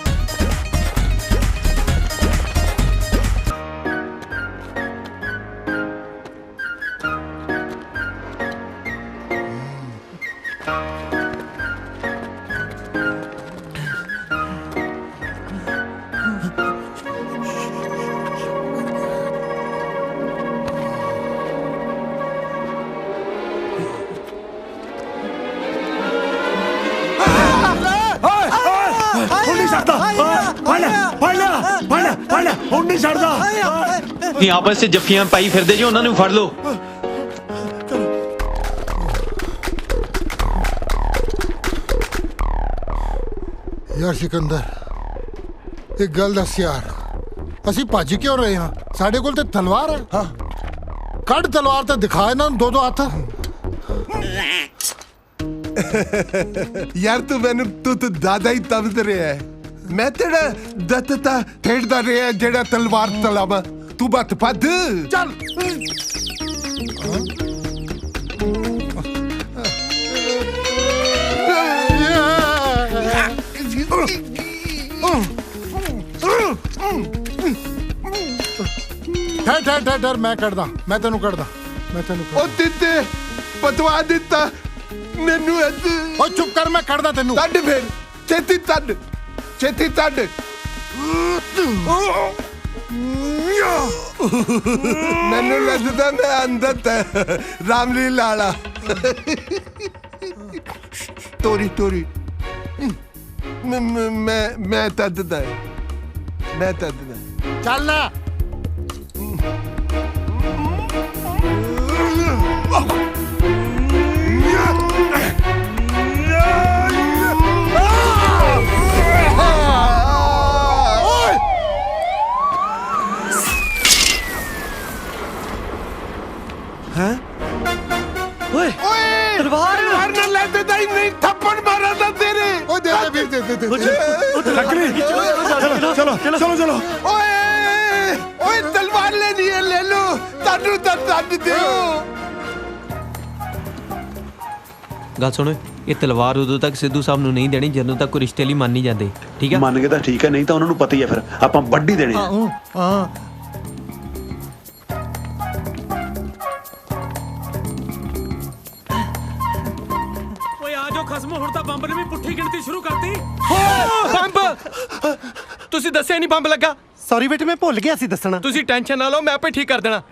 ਤੁਸੀਂ ਆਪਸ 'ਚ ਜੱਫੀਆਂ ਪਾਈ ਫਿਰਦੇ ਜੀ, ਉਹਨਾਂ ਨੂੰ ਫੜ ਲਓ। ਯਾਰ ਸਿਕੰਦਰ, ਇੱਕ ਗੱਲ ਦੱਸ ਯਾਰ, ਅਸੀਂ ਭੱਜ ਕਿਉਂ ਰਹੇ ਹਾਂ? ਸਾਡੇ ਕੋਲ ਤੇ ਤਲਵਾਰ ਹੈ। ਹਾਂ, ਕੱਢ ਤਲਵਾਰ ਤੇ ਦਿਖਾ ਇਹਨਾਂ ਨੂੰ ਦੋ ਹੱਥ। ਯਾਰ ਤੂੰ ਮੈਨੂੰ ਤੂੰ ਦਾਦਾ ਹੀ ਤਬਦ ਰਿਹਾ ਹੈ। ਮੈਂ ਤੇਰਾ ਦੱਤਤਾ ਖੇਡਦਾ ਰਿਹਾ ਜਿਹੜਾ ਤਲਵਾਰ ਤਲਾਵਾ। ਤੂੰ ਬੱਤ ਪੱਦ ਚੱਲ। ਠਹਿਰ ਮੈਂ ਕੱਢਦਾ, ਮੈਂ ਤੈਨੂੰ ਕੱਢਦਾ। ਉਹ ਦਿੱਤੇ ਪਤਵਾ ਦਿੱਤਾ ਮੈਨੂੰ। ਉਹ ਚੁੱਪ ਕਰ, ਮੈਂ ਕੱਢਦਾ ਤੈਨੂੰ। ਤੱਡ ਫਿਰ ਛੇਤੀ ਤੱਡ, ਛੇਤੀ ਤੱਡ। ਮੈਨੂੰ ਲੱਗਦਾ ਮੈਂ ਅੰਦਰ ਤੇ ਰਾਮਲੀਲਾ ਵਾਲਾ ਤੋਰੀ ਮੈਂ ਤੱਦਦਾ, ਮੈਂ ਤੱਦਦਾ। ਚੱਲ ਨਾ। तलवार मारना लेते ही नहीं, थप्पड़ मारा था तेरे। ओ दे दे चलो। ओए तलवार लेनी है, ले लो। तानू तद दियो। ਗੱਲ ਸੁਣੋ, ਇਹ ਤਲਵਾਰ ਉਦੋਂ ਤੱਕ ਸਿੱਧੂ ਸਾਹਿਬ ਨੂੰ ਨਹੀਂ ਦੇਣੀ ਜਦੋਂ ਤੱਕ ਕੋਈ ਰਿਸ਼ਤੇ ਲਈ ਮੰਨ ਨਹੀਂ ਜਾਂਦੇ, ਠੀਕ ਹੈ? ਮੰਨ ਕੇ ਤਾਂ ਠੀਕ ਹੈ, ਨਹੀਂ ਤਾਂ ਉਹਨਾਂ ਨੂੰ ਪਤਾ ਹੀ ਹੈ ਫਿਰ ਆਪਾਂ ਵੱਢੀ ਦੇਣੇ ਆ। ਓਏ ਆ ਜਾਓ ਖਸਮ, ਹੁਣ ਤਾਂ ਬੰਬ ਨੇ ਵੀ ਪੁੱਠੀ ਗਿਣਤੀ ਸ਼ੁਰੂ ਕਰਤੀ। ਬੰਬ ਤੁਸੀਂ ਦੱਸਿਆ ਨਹੀਂ ਬੰਬ ਲੱਗਾ। ਸੌਰੀ ਬੇਟੇ, ਮੈਂ ਭੁੱਲ ਗਿਆ ਸੀ ਦੱਸਣਾ। ਤੁਸੀਂ ਟੈਨਸ਼ਨ ਨਾ ਲਓ, ਮੈਂ ਆਪੇ ਠੀਕ ਕਰ ਦੇਣਾ।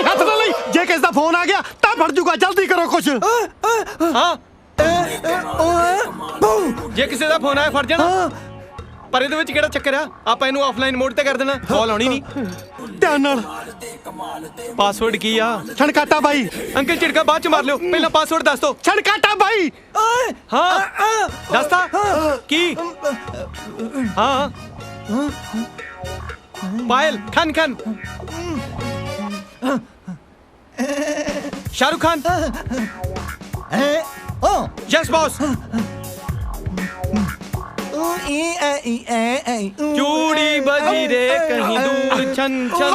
ਹੱਥ ਨਾਲ ਲਈ, ਜੇ ਕਿਸ ਦਾ ਫੋਨ ਆ ਗਿਆ ਤਾਂ ਫੜ ਜੂਗਾ। ਜਲਦੀ ਕਰੋ ਕੁਛ। ਹਾਂ, ਜੇ ਕਿਸੇ ਦਾ ਫੋਨ ਆਇਆ ਫੜ ਜਾਣਾ। ਪਰ ਇਹਦੇ ਵਿੱਚ ਕਿਹੜਾ ਚੱਕਰ ਆ? ਆਪਾਂ ਇਹਨੂੰ ਆਫਲਾਈਨ ਮੋਡ ਤੇ ਕਰ ਦੇਣਾ, ਕਾਲ ਆਉਣੀ ਨਹੀਂ। ਧਿਆਨ ਨਾਲ। ਪਾਸਵਰਡ ਕੀ ਆ? ਛਣਕਾਟਾ ਬਾਈ। ਅੰਕਲ ਝਿੜਕਾ ਬਾਅਦ ਚ ਮਾਰ ਲਿਓ, ਪਹਿਲਾਂ ਪਾਸਵਰਡ ਦੱਸ ਦੋ। ਛਣਕਾਟਾ ਬਾਈ। ਹਾਂ ਦੱਸਤਾ ਕੀ? ਹਾਂ ਪਾਇਲ ਖਾਨ शाहरुख खान। Yes boss. चूड़ी बजी रे कहीं दूर, छन छन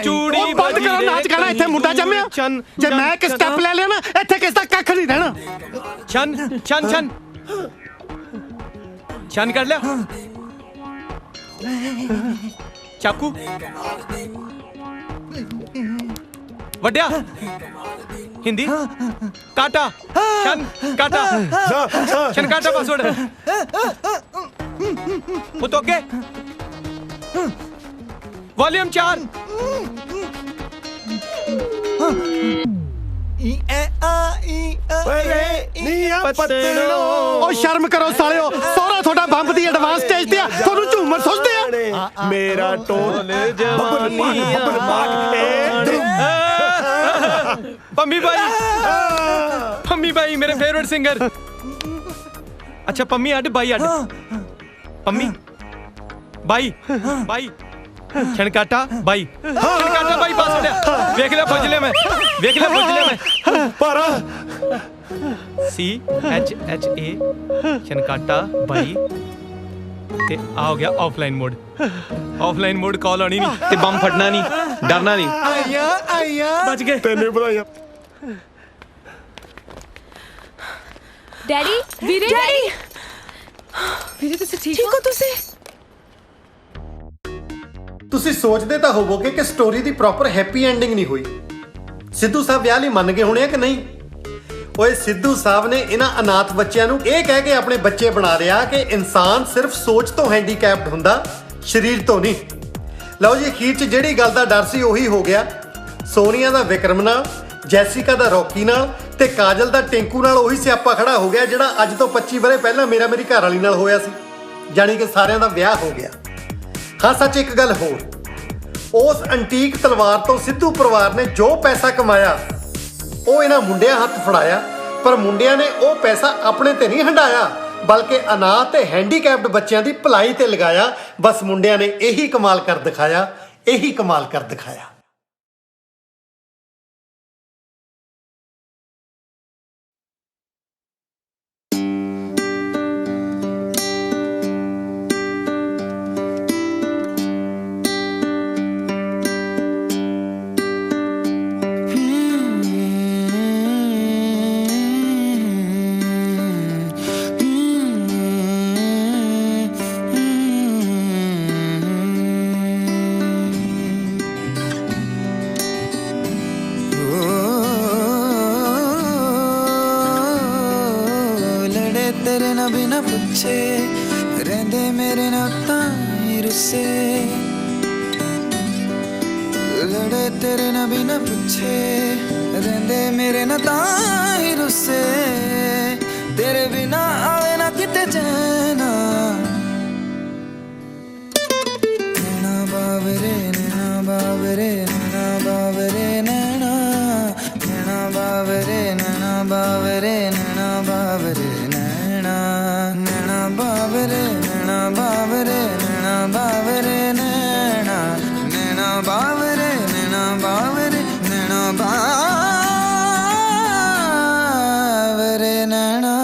चूड़ी बंद करो नाच गाना। इत्थे मुंडा जम्मिया, जे मैं एक स्टेप ले लिया ना, इत्थे किस दा कख नहीं रहना। छन छन कर लिया। चाकू वड्या। हिंदी काटा। शन काटा। शन काटा पासवर्ड। Okay volume 4। ओ शर्म करो सालियो, सोहरा थोड़ा बंब दी एडवांस स्टेज ते थोनू झूमर सोचदे आ। मेरा टोल जवानी पम्मी भाई मेरे फेवरेट सिंगर। अच्छा पम्मी अड भाई अड। पम्मी भाई भाई छनकाटा भाई। छनकाटा भाई पास उड़या। देख ले बुझ ले मैं, देख ले बुझ ले मैं। पारा CHHA छनकाटा भाई ते आ हो गया offline mode. Offline mode call आनी नहीं ते बम फटना नहीं, डरना नहीं। आया बच गए। तेने बताया। ਡੈਡੀ ਵੀਰੇ ਡੈਡੀ ਵੀਰੇ ਤੁਸੀਂ ਠੀਕ ਹੋ ਤੁਸੀਂ ਤੁਸੀਂ ਸੋਚਦੇ ਤਾਂ ਹੋਵੋਗੇ ਕਿ ਸਟੋਰੀ ਦੀ ਪ੍ਰੋਪਰ ਹੈਪੀ ਐਂਡਿੰਗ ਨਹੀਂ ਹੋਈ। ਸਿੱਧੂ ਸਾਹਿਬ ਵਿਆਹ ਲਈ ਮੰਨ ਗਏ ਹੋਣੇ ਆ ਕਿ ਨਹੀਂ? ਓਏ ਸਿੱਧੂ ਸਾਹਿਬ ਨੇ ਇਹਨਾਂ ਅਨਾਥ ਬੱਚਿਆਂ ਨੂੰ ਇਹ ਕਹਿ ਕੇ ਆਪਣੇ ਬੱਚੇ ਬਣਾ ਲਿਆ ਕਿ ਇਨਸਾਨ ਸਿਰਫ ਸੋਚ ਤੋਂ ਹੈਂਡੀਕੈਪਡ ਹੁੰਦਾ, ਸਰੀਰ ਤੋਂ ਨਹੀਂ। ਲਓ ਜੀ, ਅਖੀਰ 'ਚ ਜਿਹੜੀ ਗੱਲ ਦਾ ਡਰ ਸੀ ਉਹੀ ਹੋ ਗਿਆ। ਸੋਨੀਆ ਦਾ ਵਿਕਰਮ ਨਾਲ, ਜੈਸਿਕਾ ਦਾ ਰੌਕੀ ਨਾਲ ਤੇ ਕਾਜਲ ਦਾ ਟਿੰਕੂ ਨਾਲ ਉਹੀ ਸਿਆਪਾ ਖੜਾ ਹੋ ਗਿਆ ਜਿਹੜਾ ਅੱਜ ਤੋਂ 25 ਵਰੇ ਪਹਿਲਾਂ ਮੇਰੀ ਘਰ ਵਾਲੀ ਨਾਲ ਹੋਇਆ ਸੀ। ਜਾਣੀ ਕਿ ਸਾਰਿਆਂ ਦਾ ਵਿਆਹ ਹੋ ਗਿਆ। ਹਾਂ ਸੱਚ, ਇੱਕ ਗੱਲ ਹੋਰ, ਉਸ ਐਂਟੀਕ ਤਲਵਾਰ ਤੋਂ ਸਿੱਧੂ ਪਰਿਵਾਰ ਨੇ ਜੋ ਪੈਸਾ ਕਮਾਇਆ ਉਹ ਇਹਨਾਂ ਮੁੰਡਿਆਂ ਹੱਥ ਫੜਾਇਆ, ਪਰ ਮੁੰਡਿਆਂ ਨੇ ਉਹ ਪੈਸਾ ਆਪਣੇ ਤੇ ਨਹੀਂ ਹੰਡਾਇਆ, ਬਲਕਿ ਅਨਾਥ ਤੇ ਹੈਂਡੀਕੈਪਡ ਬੱਚਿਆਂ ਦੀ ਭਲਾਈ ਤੇ ਲਗਾਇਆ। ਬਸ ਮੁੰਡਿਆਂ ਨੇ ਇਹੀ ਕਮਾਲ ਕਰ ਦਿਖਾਇਆ, ਇਹੀ ਕਮਾਲ ਕਰ ਦਿਖਾਇਆ। तेरे ना बिना पूछे रहंदे मेरे ना ताई रुस्से लड़े तेरे ना बिना पूछे रहंदे मेरे ना ताई रुस्से तेरे बिना आवे ना किते चैना नैना बावरे नैना बावरे नैना बावरे नैना नैना बावरे नैना बावरे नैना बावरे नैना बावरे नैना बावरे नैना बावरे नैना नैना बावरे नैना बावरे नैना बावरे नैना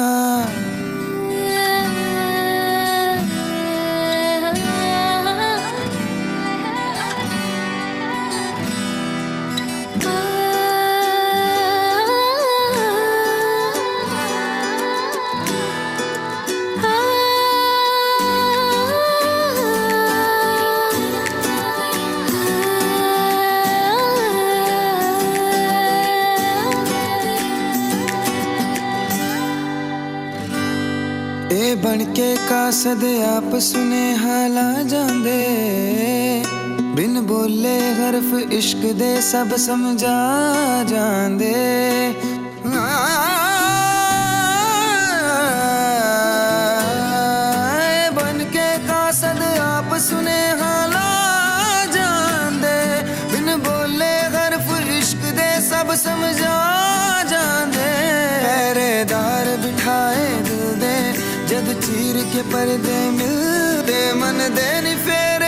बन के कासद आप सुने हाला जांदे बिन बोले हरफ इश्क दे सब समझा जांदे बन के कासद आप सुने हाला जांदे बिन बोले हरफ इश्क दे सब समझा जांदे पहरेदार बिठाए दिल दे जद चीर के पर्दे मिलदे मन दे नी फेर